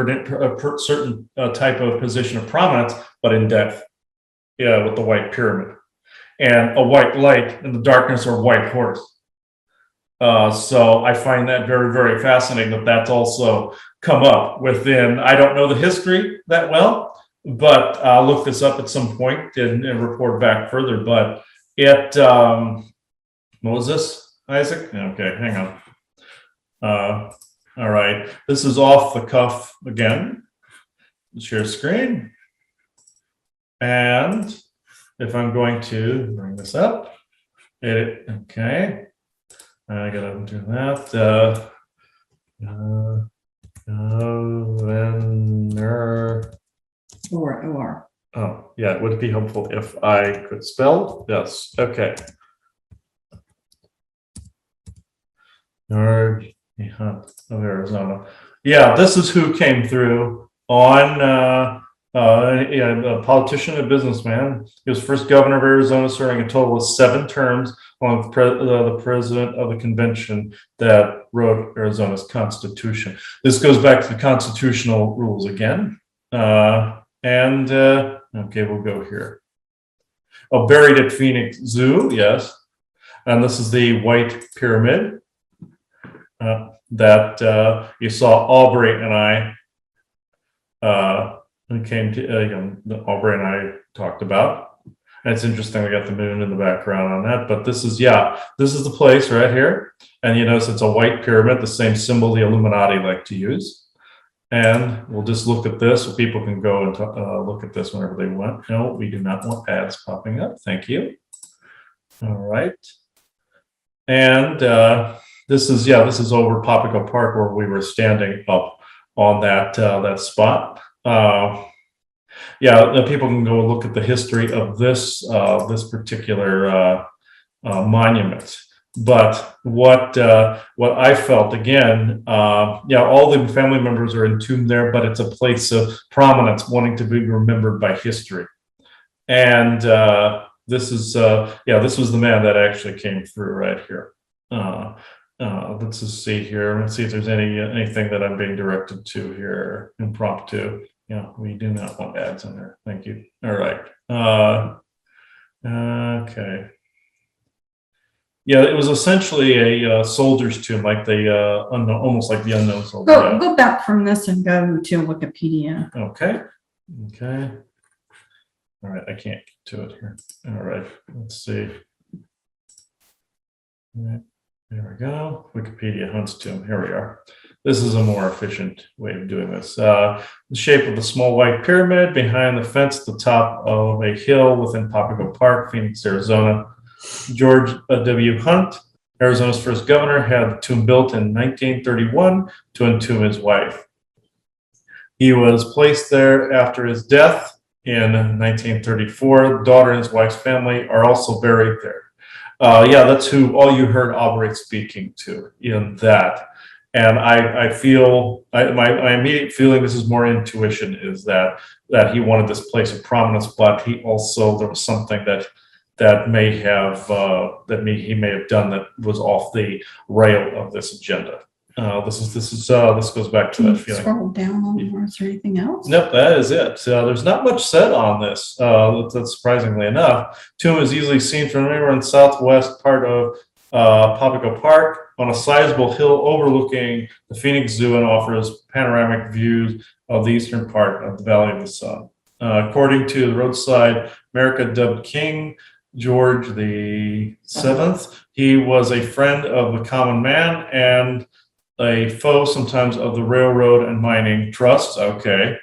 certain type of position of prominence, but in depth, with the white pyramid and a white light in the darkness, or white horse. So I find that very, very fascinating that that's also come up within. I don't know the history that well, but I'll look this up at some point and report back further. But what was this, Isaac? Okay, hang on. All right, this is off the cuff again. Share screen. And if I'm going to bring this up, okay, I gotta do that. Or. Oh, yeah, would it be helpful if I could spell? Yes, okay. Hunt of Arizona. Yeah, this is who came through on a politician and businessman. He was first governor of Arizona, serving a total of 7 terms, along with the president of the convention that wrote Arizona's constitution. This goes back to the constitutional rules again. Okay, we'll go here. Oh, buried at Phoenix Zoo, yes. And this is the White Pyramid. that you saw Aubrey and I came to, Aubrey and I talked about. And it's interesting, we got the moon in the background on that, but this is the place right here. And you notice it's a white pyramid, the same symbol the Illuminati like to use. And we'll just look at this so people can go and look at this whenever they want. No, we do not want ads popping up. Thank you. All right. And this is over Papago Park where we were standing up on that spot. People can go look at the history of this particular monument. But what I felt again, all the family members are entombed there, but it's a place of prominence, wanting to be remembered by history. And this was the man that actually came through right here. Let's just see here. Let's see if there's anything that I'm being directed to here. Impromptu. Yeah, we do not want ads in there. Thank you. All right. Okay. Yeah, it was essentially a soldier's tomb, like the almost like the unknown soldier. Go back from this and go to Wikipedia. Okay. All right, I can't get to it here. All right, let's see. All right, there we go. Wikipedia hunts tomb. Here we are. This is a more efficient way of doing this. The shape of the small white pyramid behind the fence at the top of a hill within Papago Park, Phoenix, Arizona. George W. Hunt, Arizona's first governor, had the tomb built in 1931 to entomb his wife. He was placed there after his death in 1934. The daughter and his wife's family are also buried there. That's who all you heard Aubrey speaking to in that. And I feel, my immediate feeling, this is more intuition, is that he wanted this place of prominence, but he also, there was something that he may have done that was off the rail of this agenda. This goes back to that feeling. Scroll down a little more. Is there anything else? Nope, that is it. There's not much said on this. That's surprisingly enough. Tomb is easily seen from anywhere in the southwest part of Papago Park on a sizable hill overlooking the Phoenix Zoo and offers panoramic views of the eastern part of the Valley of the Sun. According to the roadside America dubbed King George the Seventh, he was a friend of the common man and a foe sometimes of the railroad and mining trusts. Okay,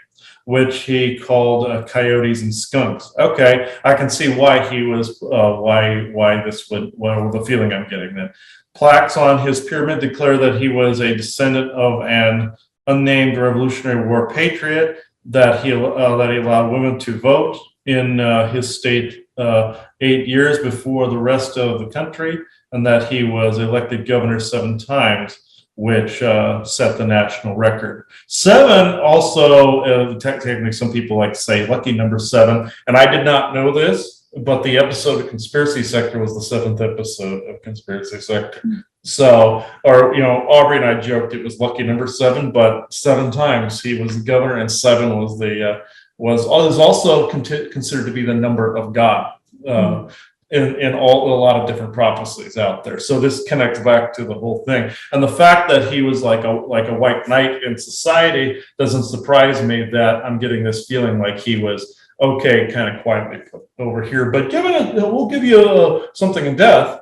which he called coyotes and skunks. Okay, I can see why he was why this would the feeling I'm getting then. Plaques on his pyramid declare that he was a descendant of an unnamed Revolutionary War patriot, that he allowed women to vote in his state 8 years before the rest of the country, and that he was elected governor 7 times, which set the national record. 7 also, technically some people like to say lucky number 7, and I did not know this, but the episode of Conspiracy Sector was the 7th episode of Conspiracy Sector. So, Aubrey and I joked it was lucky number 7, but 7 times he was the governor, and 7 was was also considered to be the number of God in a lot of different prophecies out there. So this connects back to the whole thing, and the fact that he was like a white knight in society doesn't surprise me. That I'm getting this feeling like he was kind of quietly put over here, but we'll give you something in death,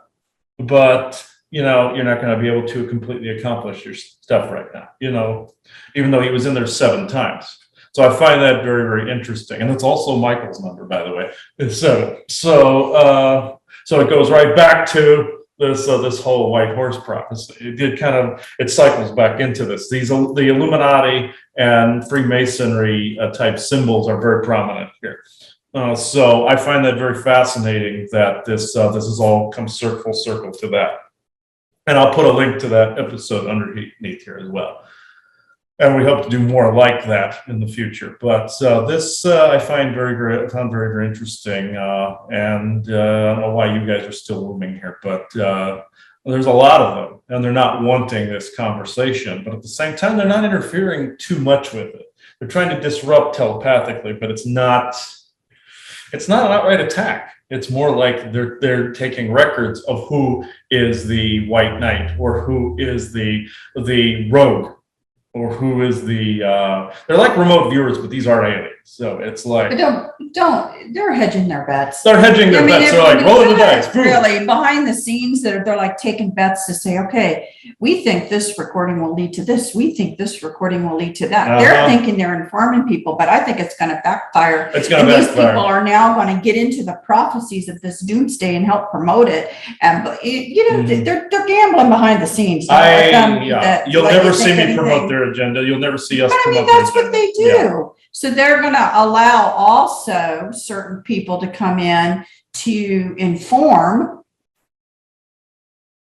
but you're not going to be able to completely accomplish your stuff right now, even though he was in there 7 times. So I find that very, very interesting. And it's also Michael's number, by the way. It's 7. So it goes right back to this whole white horse prophecy. It cycles back into this. The Illuminati and Freemasonry type symbols are very prominent here. So I find that very fascinating that this is all comes full circle to that. And I'll put a link to that episode underneath here as well. And we hope to do more like that in the future. But this I found very, very interesting. And I don't know why you guys are still looming here, but there's a lot of them, and they're not wanting this conversation. But at the same time, they're not interfering too much with it. They're trying to disrupt telepathically, but it's not it's not an outright attack. It's more like they're taking records of who is the white knight, or who is the rogue, or who is the they're like remote viewers, but these aren't aliens. So it's like, But they're hedging their bets. they're hedging their bets. They're like rolling the dice. Boom. Really, behind the scenes, they're like taking bets to say, okay, we think this recording will lead to this. We think this recording will lead to that. They're thinking they're informing people, but I think it's going to backfire. It's going to backfire. These people are now going to get into the prophecies of this doomsday and help promote it. And they're gambling behind the scenes. You'll never see me promote their agenda. You'll never see us. But I mean, that's what they do. Yeah. So they're going to allow also certain people to come in to inform,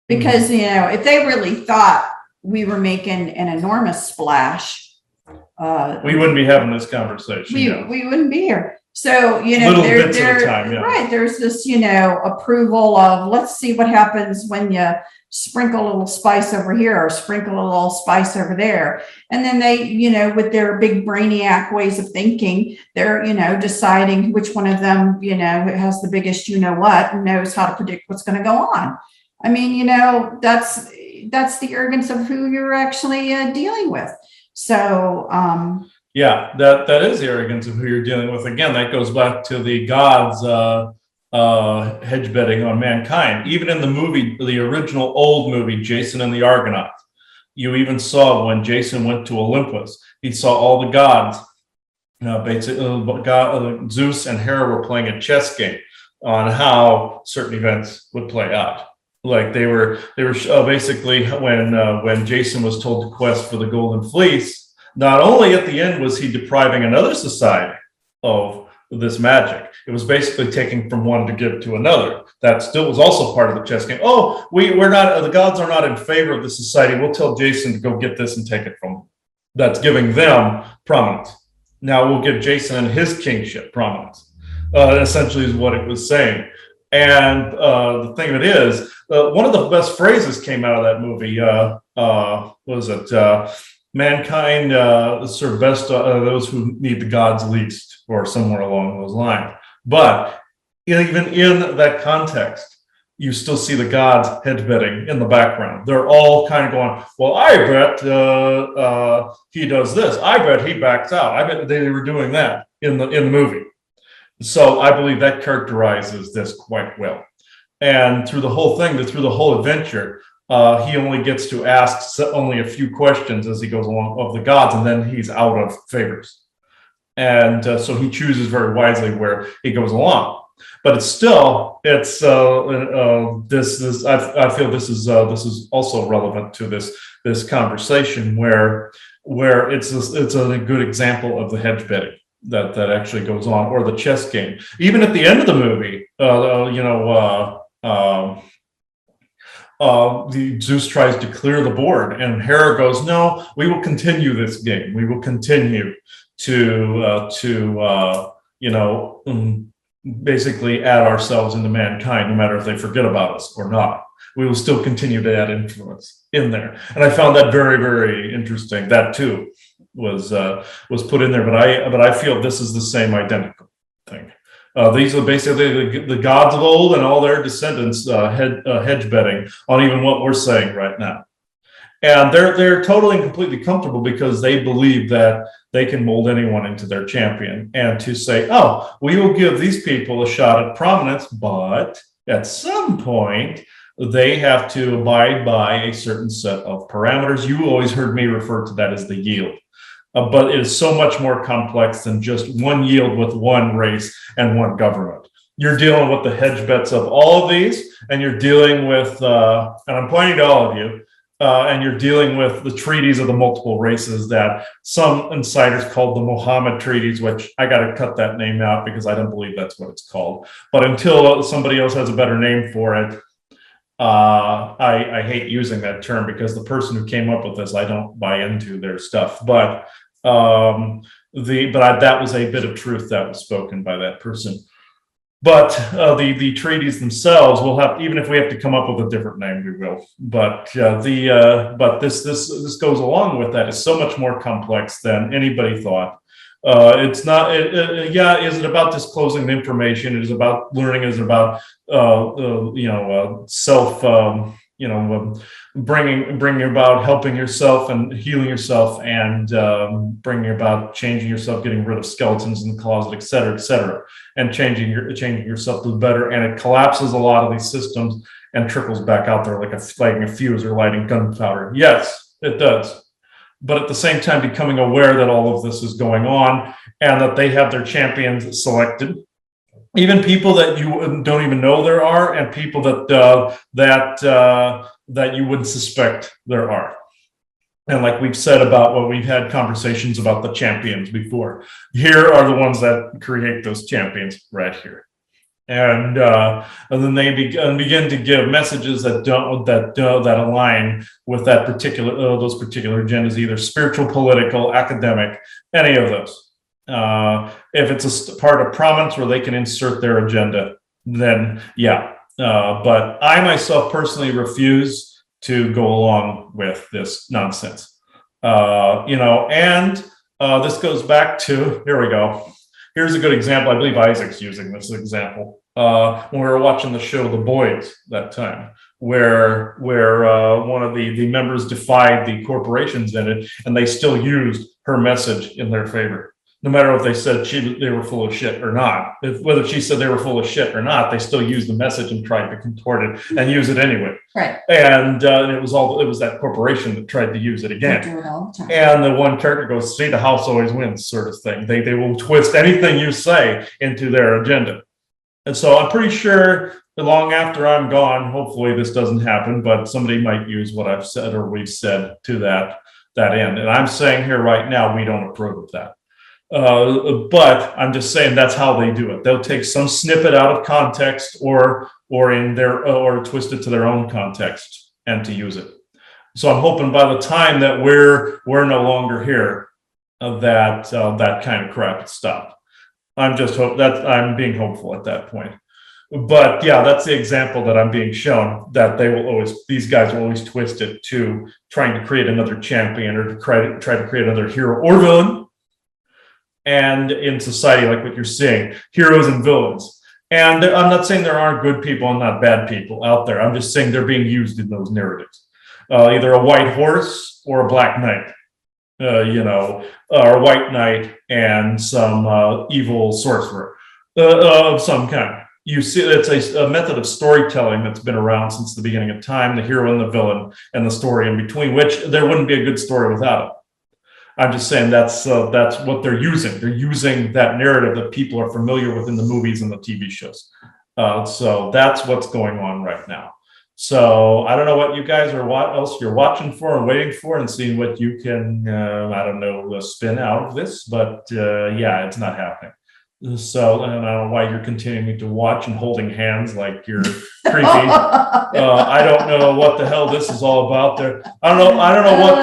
because, if they really thought we were making an enormous splash, we wouldn't be having this conversation. We wouldn't be here. So, right. There's this, approval of, let's see what happens when you sprinkle a little spice over here or sprinkle a little spice over there. And then they, with their big brainiac ways of thinking, they're, deciding which one of them, has the biggest, what, and knows how to predict what's going to go on. I mean, that's the arrogance of who you're actually dealing with. So, that is the arrogance of who you're dealing with. Again, that goes back to the gods, hedge betting on mankind. Even in the movie, the original old movie, Jason and the Argonauts, you even saw when Jason went to Olympus, he saw all the gods. Basically, Zeus and Hera were playing a chess game on how certain events would play out. Like they were basically when Jason was told to quest for the Golden Fleece, not only at the end was he depriving another society of this magic, it was basically taking from one to give to another. That still was also part of the chess game. Oh, we're not, the gods are not in favor of the society. We'll tell Jason to go get this and take it from them. That's giving them prominence. Now we'll give Jason and his kingship prominence. Essentially is what it was saying. And the thing of it is, one of the best phrases came out of that movie. Was it mankind serve best those who need the gods least, or somewhere along those lines. But even in that context, you still see the gods hedge betting in the background. They're all kind of going, well, I bet he does this. I bet he backs out. I bet they were doing that in the movie. So I believe that characterizes this quite well. And through the whole thing, through the whole adventure, he only gets to ask only a few questions as he goes along of the gods, and then he's out of favors. And so he chooses very wisely where he goes along. But it's still, I feel this is also relevant to this conversation where it's a good example of the hedge betting that actually goes on, or the chess game. Even at the end of the movie, the Zeus tries to clear the board, and Hera goes, "No, we will continue this game. We will continue to basically add ourselves into mankind, no matter if they forget about us or not. We will still continue to add influence in there." And I found that very, very interesting. That too was put in there, but I feel this is the same identical thing. These are basically the gods of old and all their descendants hedge betting on even what we're saying right now. And they're totally and completely comfortable because they believe that they can mold anyone into their champion, and to say, oh, we will give these people a shot at prominence, but at some point they have to abide by a certain set of parameters. You always heard me refer to that as the yield. But it is so much more complex than just one yield with one race and one government. You're dealing with the hedge bets of all of these, and you're dealing with, and I'm pointing to all of you, and you're dealing with the treaties of the multiple races that some insiders called the Mohammed treaties, which I got to cut that name out because I don't believe that's what it's called. But until somebody else has a better name for it, I hate using that term because the person who came up with this, I don't buy into their stuff. But that was a bit of truth that was spoken by that person. But the treaties themselves will have, even if we have to come up with a different name, we will. But this goes along with that. It's so much more complex than anybody thought. It's not. Yeah, is it about disclosing the information? It is about learning. Is it about self? Bringing about helping yourself and healing yourself, and bringing about changing yourself, getting rid of skeletons in the closet, et cetera, and changing yourself to the better. And it collapses a lot of these systems and trickles back out there like lighting a fuse or lighting gunpowder. Yes, it does. But at the same time, becoming aware that all of this is going on and that they have their champions selected, even people that you don't even know there are, and people that you wouldn't suspect there are. And like we've said about what we've had conversations about the champions before, here are the ones that create those champions right here. And then they begin to give messages that align with that particular those particular agendas, either spiritual, political, academic, any of those. If it's a part of prominence where they can insert their agenda, then yeah. But I myself personally refuse to go along with this nonsense. This goes back to, here we go. Here's a good example. I believe Isaac's using this example. When we were watching the show The Boys that time, where one of the members defied the corporations in it, and they still used her message in their favor. No matter if they said they were full of shit or not, whether she said they were full of shit or not, they still used the message and tried to contort it and use it anyway. Right. And it was that corporation that tried to use it again. They do it all the time. And the one character goes, "See, the house always wins," sort of thing. They will twist anything you say into their agenda. And so I'm pretty sure that long after I'm gone, hopefully this doesn't happen, but somebody might use what I've said or we've said to that end. And I'm saying here right now, we don't approve of that. But I'm just saying that's how they do it. They'll take some snippet out of context or twist it to their own context and to use it. So I'm hoping by the time that we're no longer here, that kind of crap is stopped. I'm being hopeful at that point. But yeah, that's the example that I'm being shown, that these guys will always twist it to trying to create another champion or to try to create another hero or villain. And in society, like what you're seeing, heroes and villains. And I'm not saying there aren't good people and not bad people out there. I'm just saying they're being used in those narratives. Either a white horse or a black knight, or a white knight and some evil sorcerer of some kind. You see, it's a method of storytelling that's been around since the beginning of time, the hero and the villain and the story in between, which there wouldn't be a good story without it. I'm just saying that's what they're using. They're using that narrative that people are familiar with in the movies and the TV shows. So that's what's going on right now. So I don't know what you guys are, what else you're watching for and waiting for, and seeing what you can, spin out of this. But yeah, it's not happening. So I don't know why you're continuing to watch and holding hands like you're creepy. I don't know what the hell this is all about. I don't know what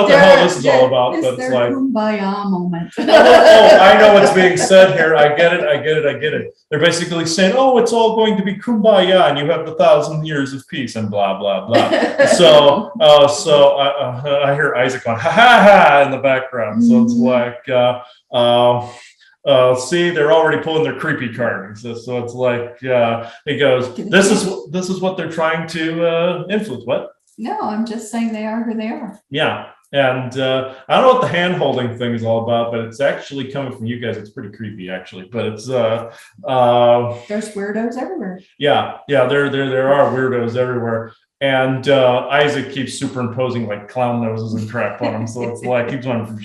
the hell this is all about. But it's like kumbaya moment. I know what's being said here. I get it. They're basically saying, "Oh, it's all going to be kumbaya, and you have 1,000 years of peace," and blah blah blah. So I hear Isaac going, "Ha ha ha" in the background. So it's like. See, they're already pulling their creepy card. So it's like he goes, this is what they're trying to influence. What? No, I'm just saying they are who they are. Yeah. And I don't know what the hand holding thing is all about, but it's actually coming from you guys. It's pretty creepy, actually. But it's there's weirdos everywhere. Yeah, there are weirdos everywhere. And Isaac keeps superimposing like clown noses and crap on him. So it's like keeps on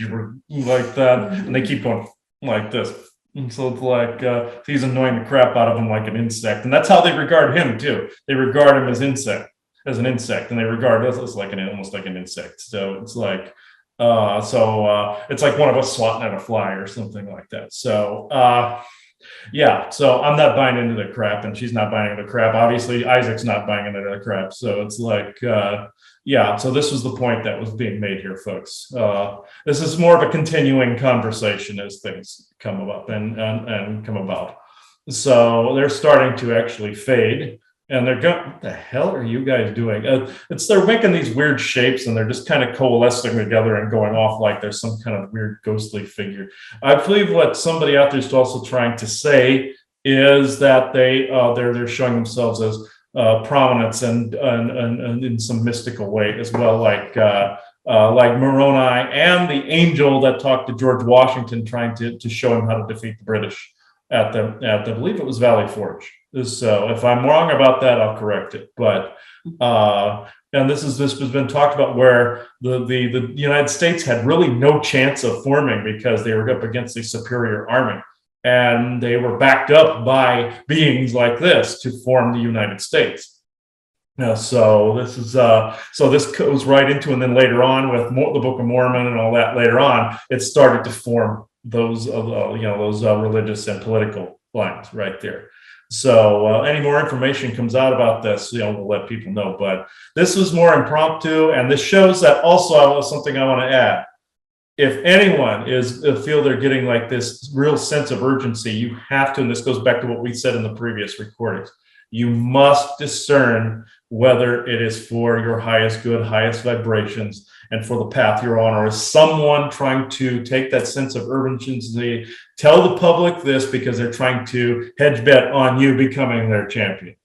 like that, and they keep going like this. And so it's like he's annoying the crap out of them like an insect. And that's how they regard him too. They regard him as an insect, and they regard us as almost like an insect. So it's like it's like one of us swatting at a fly or something like that. So yeah, so I'm not buying into the crap, and she's not buying into the crap. Obviously, Isaac's not buying into the crap. So it's like, yeah. So this was the point that was being made here, folks. This is more of a continuing conversation as things come up and come about. So they're starting to actually fade. And they're going, what the hell are you guys doing? They're making these weird shapes and they're just kind of coalescing together and going off like there's some kind of weird ghostly figure. I believe what somebody out there is also trying to say is that they're showing themselves as prominence and in some mystical way as well, like Moroni and the angel that talked to George Washington, trying to show him how to defeat the British at the I believe it was Valley Forge. So if I'm wrong about that, I'll correct it. But and this has been talked about where the United States had really no chance of forming because they were up against the superior army, and they were backed up by beings like this to form the United States. So this goes right into, and then later on with the Book of Mormon and all that, later on it started to form those religious and political lines right there. So any more information comes out about this, we'll let people know. But this was more impromptu, and this shows that also something I want to add. If anyone feel they're getting like this real sense of urgency, you have to, and this goes back to what we said in the previous recordings, you must discern whether it is for your highest good, highest vibrations, and for the path you're on, or is someone trying to take that sense of urgency, tell the public this because they're trying to hedge bet on you becoming their champion.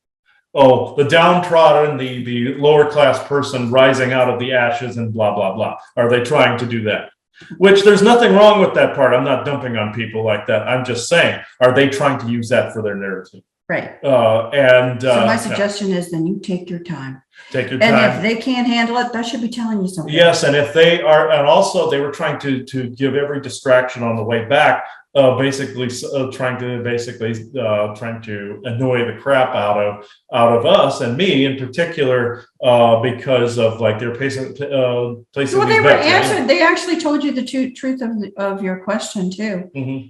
Oh, the downtrodden, the lower class person rising out of the ashes and blah, blah, blah. Are they trying to do that? Which there's nothing wrong with that part. I'm not dumping on people like that. I'm just saying, are they trying to use that for their narrative? Right. So my suggestion is then you take your time. Take your time. And if they can't handle it, that should be telling you something. Yes, and if they are, and also they were trying to give every distraction on the way back, trying to annoy the crap out of us and me in particular, because of like their placing. Well, they were answered. They actually told you the truth of your question too. Mm-hmm.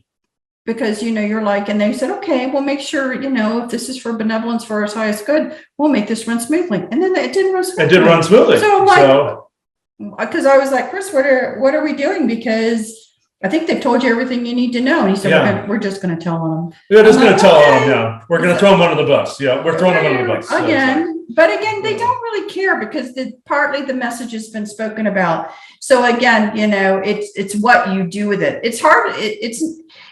Because, you're like, and they said, okay, we'll make sure, if this is for benevolence for our highest good, we'll make this run smoothly. And then it didn't run smoothly. It didn't run smoothly. So I'm like, because I was like, Chris, what are we doing? Because I think they've told you everything you need to know. And he said, we're just going to tell them. We're just going to tell them, yeah. We're going to throw them under the bus. Yeah, we're throwing them under the bus. But again, they don't really care because partly the message has been spoken about. So again, it's what you do with it. It's hard.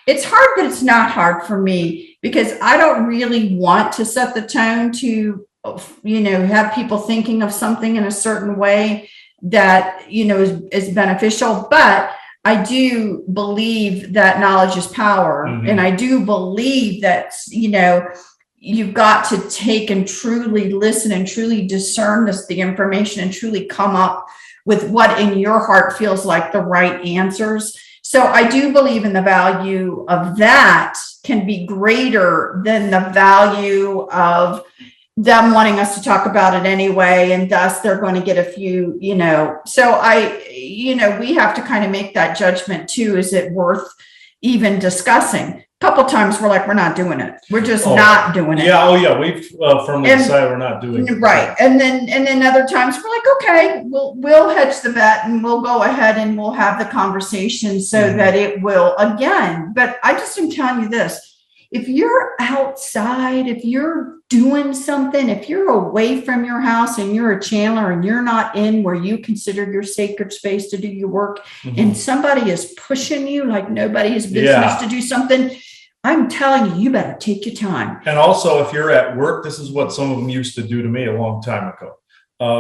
It's hard, but it's not hard for me because I don't really want to set the tone to, have people thinking of something in a certain way that, is beneficial. But I do believe that knowledge is power. Mm-hmm. And I do believe that, you've got to take and truly listen and truly discern the information and truly come up with what in your heart feels like the right answers. So I do believe in the value of that can be greater than the value of them wanting us to talk about it anyway. And thus they're going to get a few, so we have to kind of make that judgment too. Is it worth even discussing? A couple times we're like, we're not doing it. We're just not doing it. Yeah. Oh yeah. We've firmly decided we're not doing it. Right. And then other times we're like, okay, we'll hedge the bet and we'll go ahead and we'll have the conversation so that it will again. But I just am telling you this, if you're outside, if you're doing something, if you're away from your house and you're a channeler and you're not in where you consider your sacred space to do your work, and somebody is pushing you like nobody's business to do something, I'm telling you, you better take your time. And also, if you're at work, this is what some of them used to do to me a long time ago.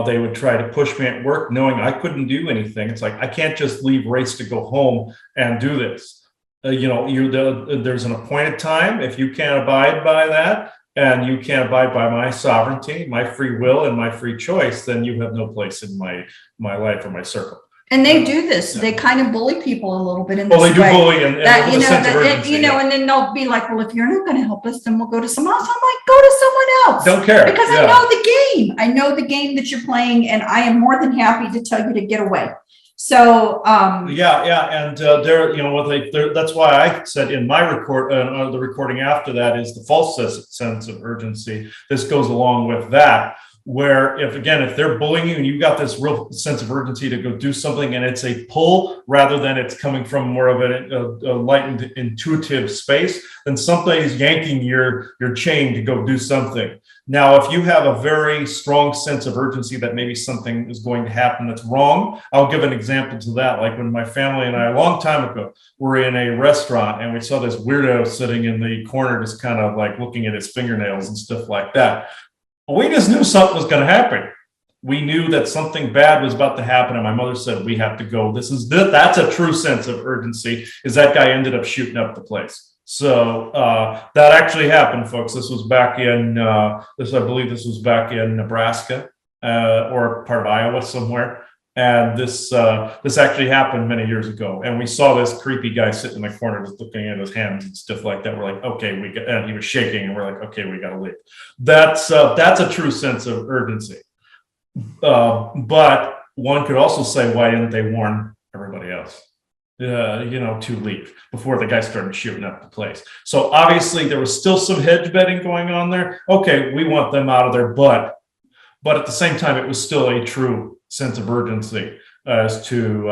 They would try to push me at work knowing I couldn't do anything. It's like, I can't just leave race to go home and do this. There's an appointed time. If you can't abide by that and you can't abide by my sovereignty, my free will and my free choice, then you have no place in my life or my circle. And they do this. Yeah. They kind of bully people a little bit in this way. Well, they do way. Bully and and then they'll be like, well, if you're not going to help us, then we'll go to someone else. I'm like, go to someone else. Don't care. Because I know the game. I know the game that you're playing, and I am more than happy to tell you to get away. So and that's why I said in my the recording after that is the false sense of urgency. This goes along with that, where if they're bullying you and you got this real sense of urgency to go do something, and it's a pull rather than it's coming from more of a light and intuitive space, then somebody's yanking your chain to go do something. Now, if you have a very strong sense of urgency that maybe something is going to happen that's wrong, I'll give an example to that. Like when my family and I, a long time ago, were in a restaurant and we saw this weirdo sitting in the corner, just kind of like looking at his fingernails and stuff like that. We just knew something was going to happen. We knew that something bad was about to happen, and my mother said, we have to go. That's a true sense of urgency, is that guy ended up shooting up the place. So that actually happened, folks. This was back in, I believe this was back in Nebraska or part of Iowa somewhere. And this actually happened many years ago. And we saw this creepy guy sitting in the corner just looking at his hands and stuff like that. We're like, okay, and he was shaking, and we're like, okay, we got to leave. That's a true sense of urgency. But one could also say, why didn't they warn everybody else? To leave before the guy started shooting up the place. So obviously there was still some hedge betting going on there. Okay, we want them out of there, but at the same time, it was still a true sense of urgency as to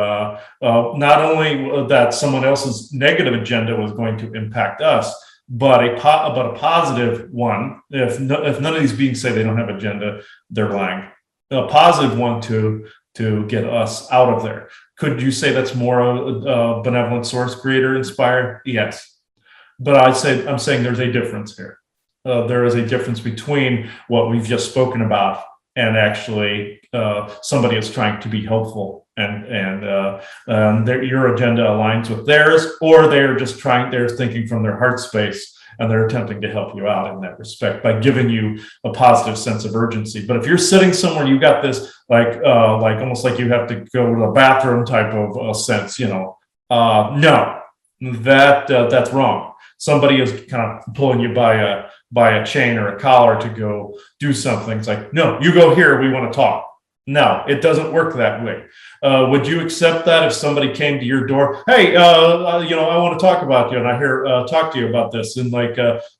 not only that someone else's negative agenda was going to impact us, but a positive one. If none of these beings say they don't have agenda, they're lying. A positive one to get us out of there. Could you say that's more a benevolent source creator inspired? Yes. But I'm saying there's a difference here. There is a difference between what we've just spoken about and actually somebody is trying to be helpful and your agenda aligns with theirs, or they're thinking from their heart space and they're attempting to help you out in that respect by giving you a positive sense of urgency. But if you're sitting somewhere, you got this like almost like you have to go to the bathroom type of sense, no, that's wrong. Somebody is kind of pulling you by a chain or a collar to go do something. It's like, no, you go here. We want to talk. No, it doesn't work that way. Would you accept that if somebody came to your door? Hey, I want to talk about you, and I talk to you about this. And like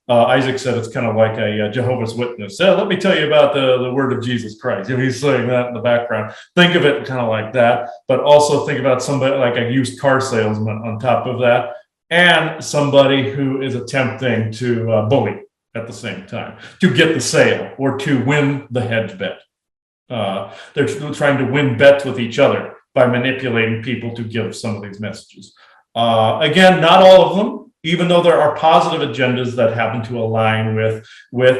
Isaac said, it's kind of like a Jehovah's Witness. Let me tell you about the word of Jesus Christ. He's saying that in the background. Think of it kind of like that, but also think about somebody like a used car salesman on top of that, and somebody who is attempting to bully at the same time to get the sale or to win the hedge bet. They're trying to win bets with each other by manipulating people to give some of these messages. Again, not all of them, even though there are positive agendas that happen to align with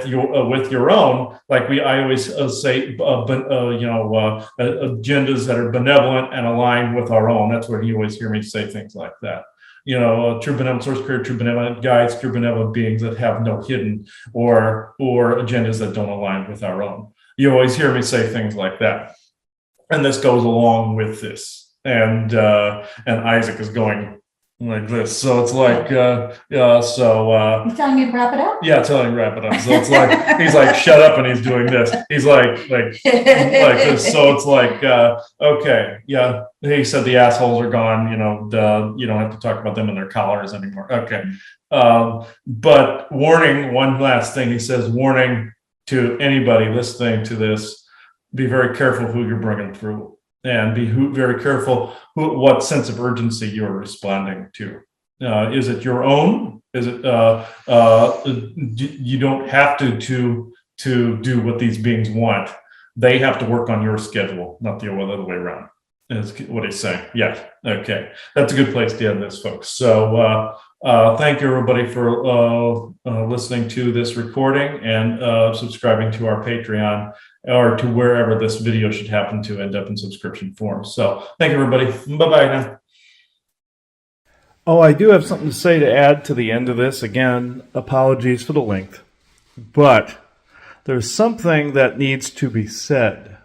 your own. Like I always say, agendas that are benevolent and align with our own. That's where you always hear me say things like that. True benevolent source creator, true benevolent guides, true benevolent beings that have no hidden or agendas that don't align with our own. You always hear me say things like that. And this goes along with this. And Isaac is going like this. So it's like, You telling me to wrap it up? Yeah, telling him to wrap it up. So it's like, he's like, shut up, and he's doing this. He's like this. So it's like, okay, yeah. He said the assholes are gone, you don't have to talk about them and their collars anymore. Okay. But warning, one last thing. He says, warning to anybody listening to this, be very careful who you're bringing through, and be very careful what sense of urgency you're responding to. Is it your own? Is it you don't have to do what these beings want. They have to work on your schedule, not the other way around. Is what he's saying. Yeah. Okay. That's a good place to end this, folks. So thank you, everybody, for listening to this recording and subscribing to our Patreon or to wherever this video should happen to end up in subscription form. So thank you, everybody. Bye-bye now. Oh, I do have something to say to add to the end of this. Again, apologies for the length, but there's something that needs to be said.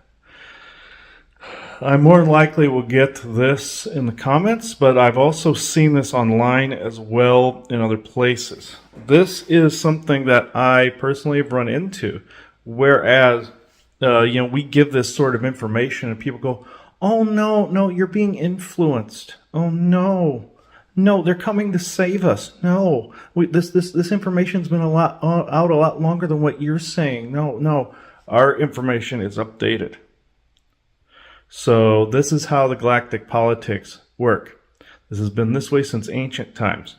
I more than likely will get this in the comments, but I've also seen this online as well in other places. This is something that I personally have run into, whereas, we give this sort of information and people go, oh, no, you're being influenced. Oh, no, they're coming to save us. No, this information's been out a lot longer than what you're saying. No. our information is updated. So this is how the galactic politics work. This has been this way since ancient times.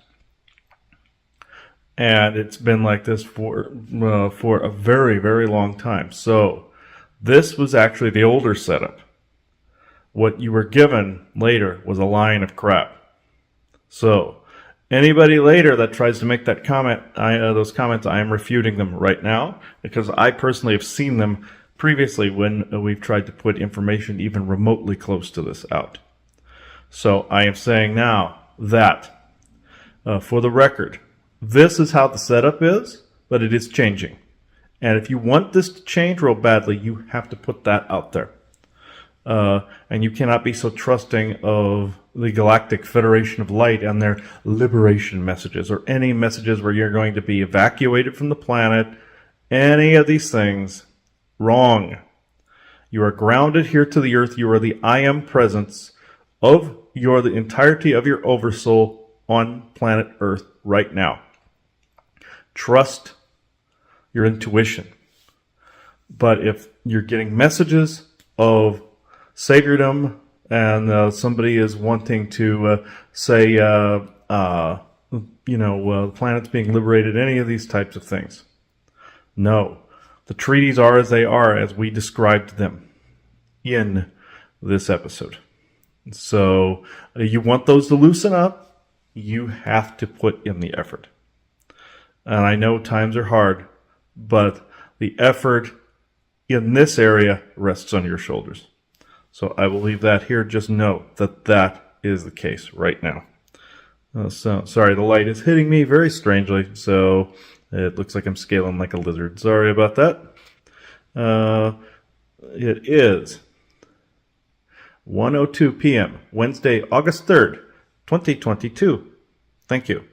And it's been like this for a very, very long time. So this was actually the older setup. What you were given later was a line of crap. So anybody later that tries to make that comment, those comments, I am refuting them right now, because I personally have seen them previously when we've tried to put information even remotely close to this out. So I am saying now that, for the record, this is how the setup is, but it is changing. And if you want this to change real badly, you have to put that out there. And you cannot be so trusting of the Galactic Federation of Light and their liberation messages, or any messages where you're going to be evacuated from the planet. Any of these things, wrong. You are grounded here to the earth. You are the I am presence of the entirety of your oversoul on planet Earth right now. Trust your intuition. But if you're getting messages of saviordom and somebody is wanting to say, the planet's being liberated, any of these types of things, no. The treaties are as they are, as we described them in this episode. So you want those to loosen up, you have to put in the effort. And I know times are hard, but the effort in this area rests on your shoulders. So I will leave that here. Just know that that is the case right now. So sorry, the light is hitting me very strangely, so it looks like I'm scaling like a lizard. Sorry about that. It is 1:02 p.m., Wednesday, August 3rd, 2022. Thank you.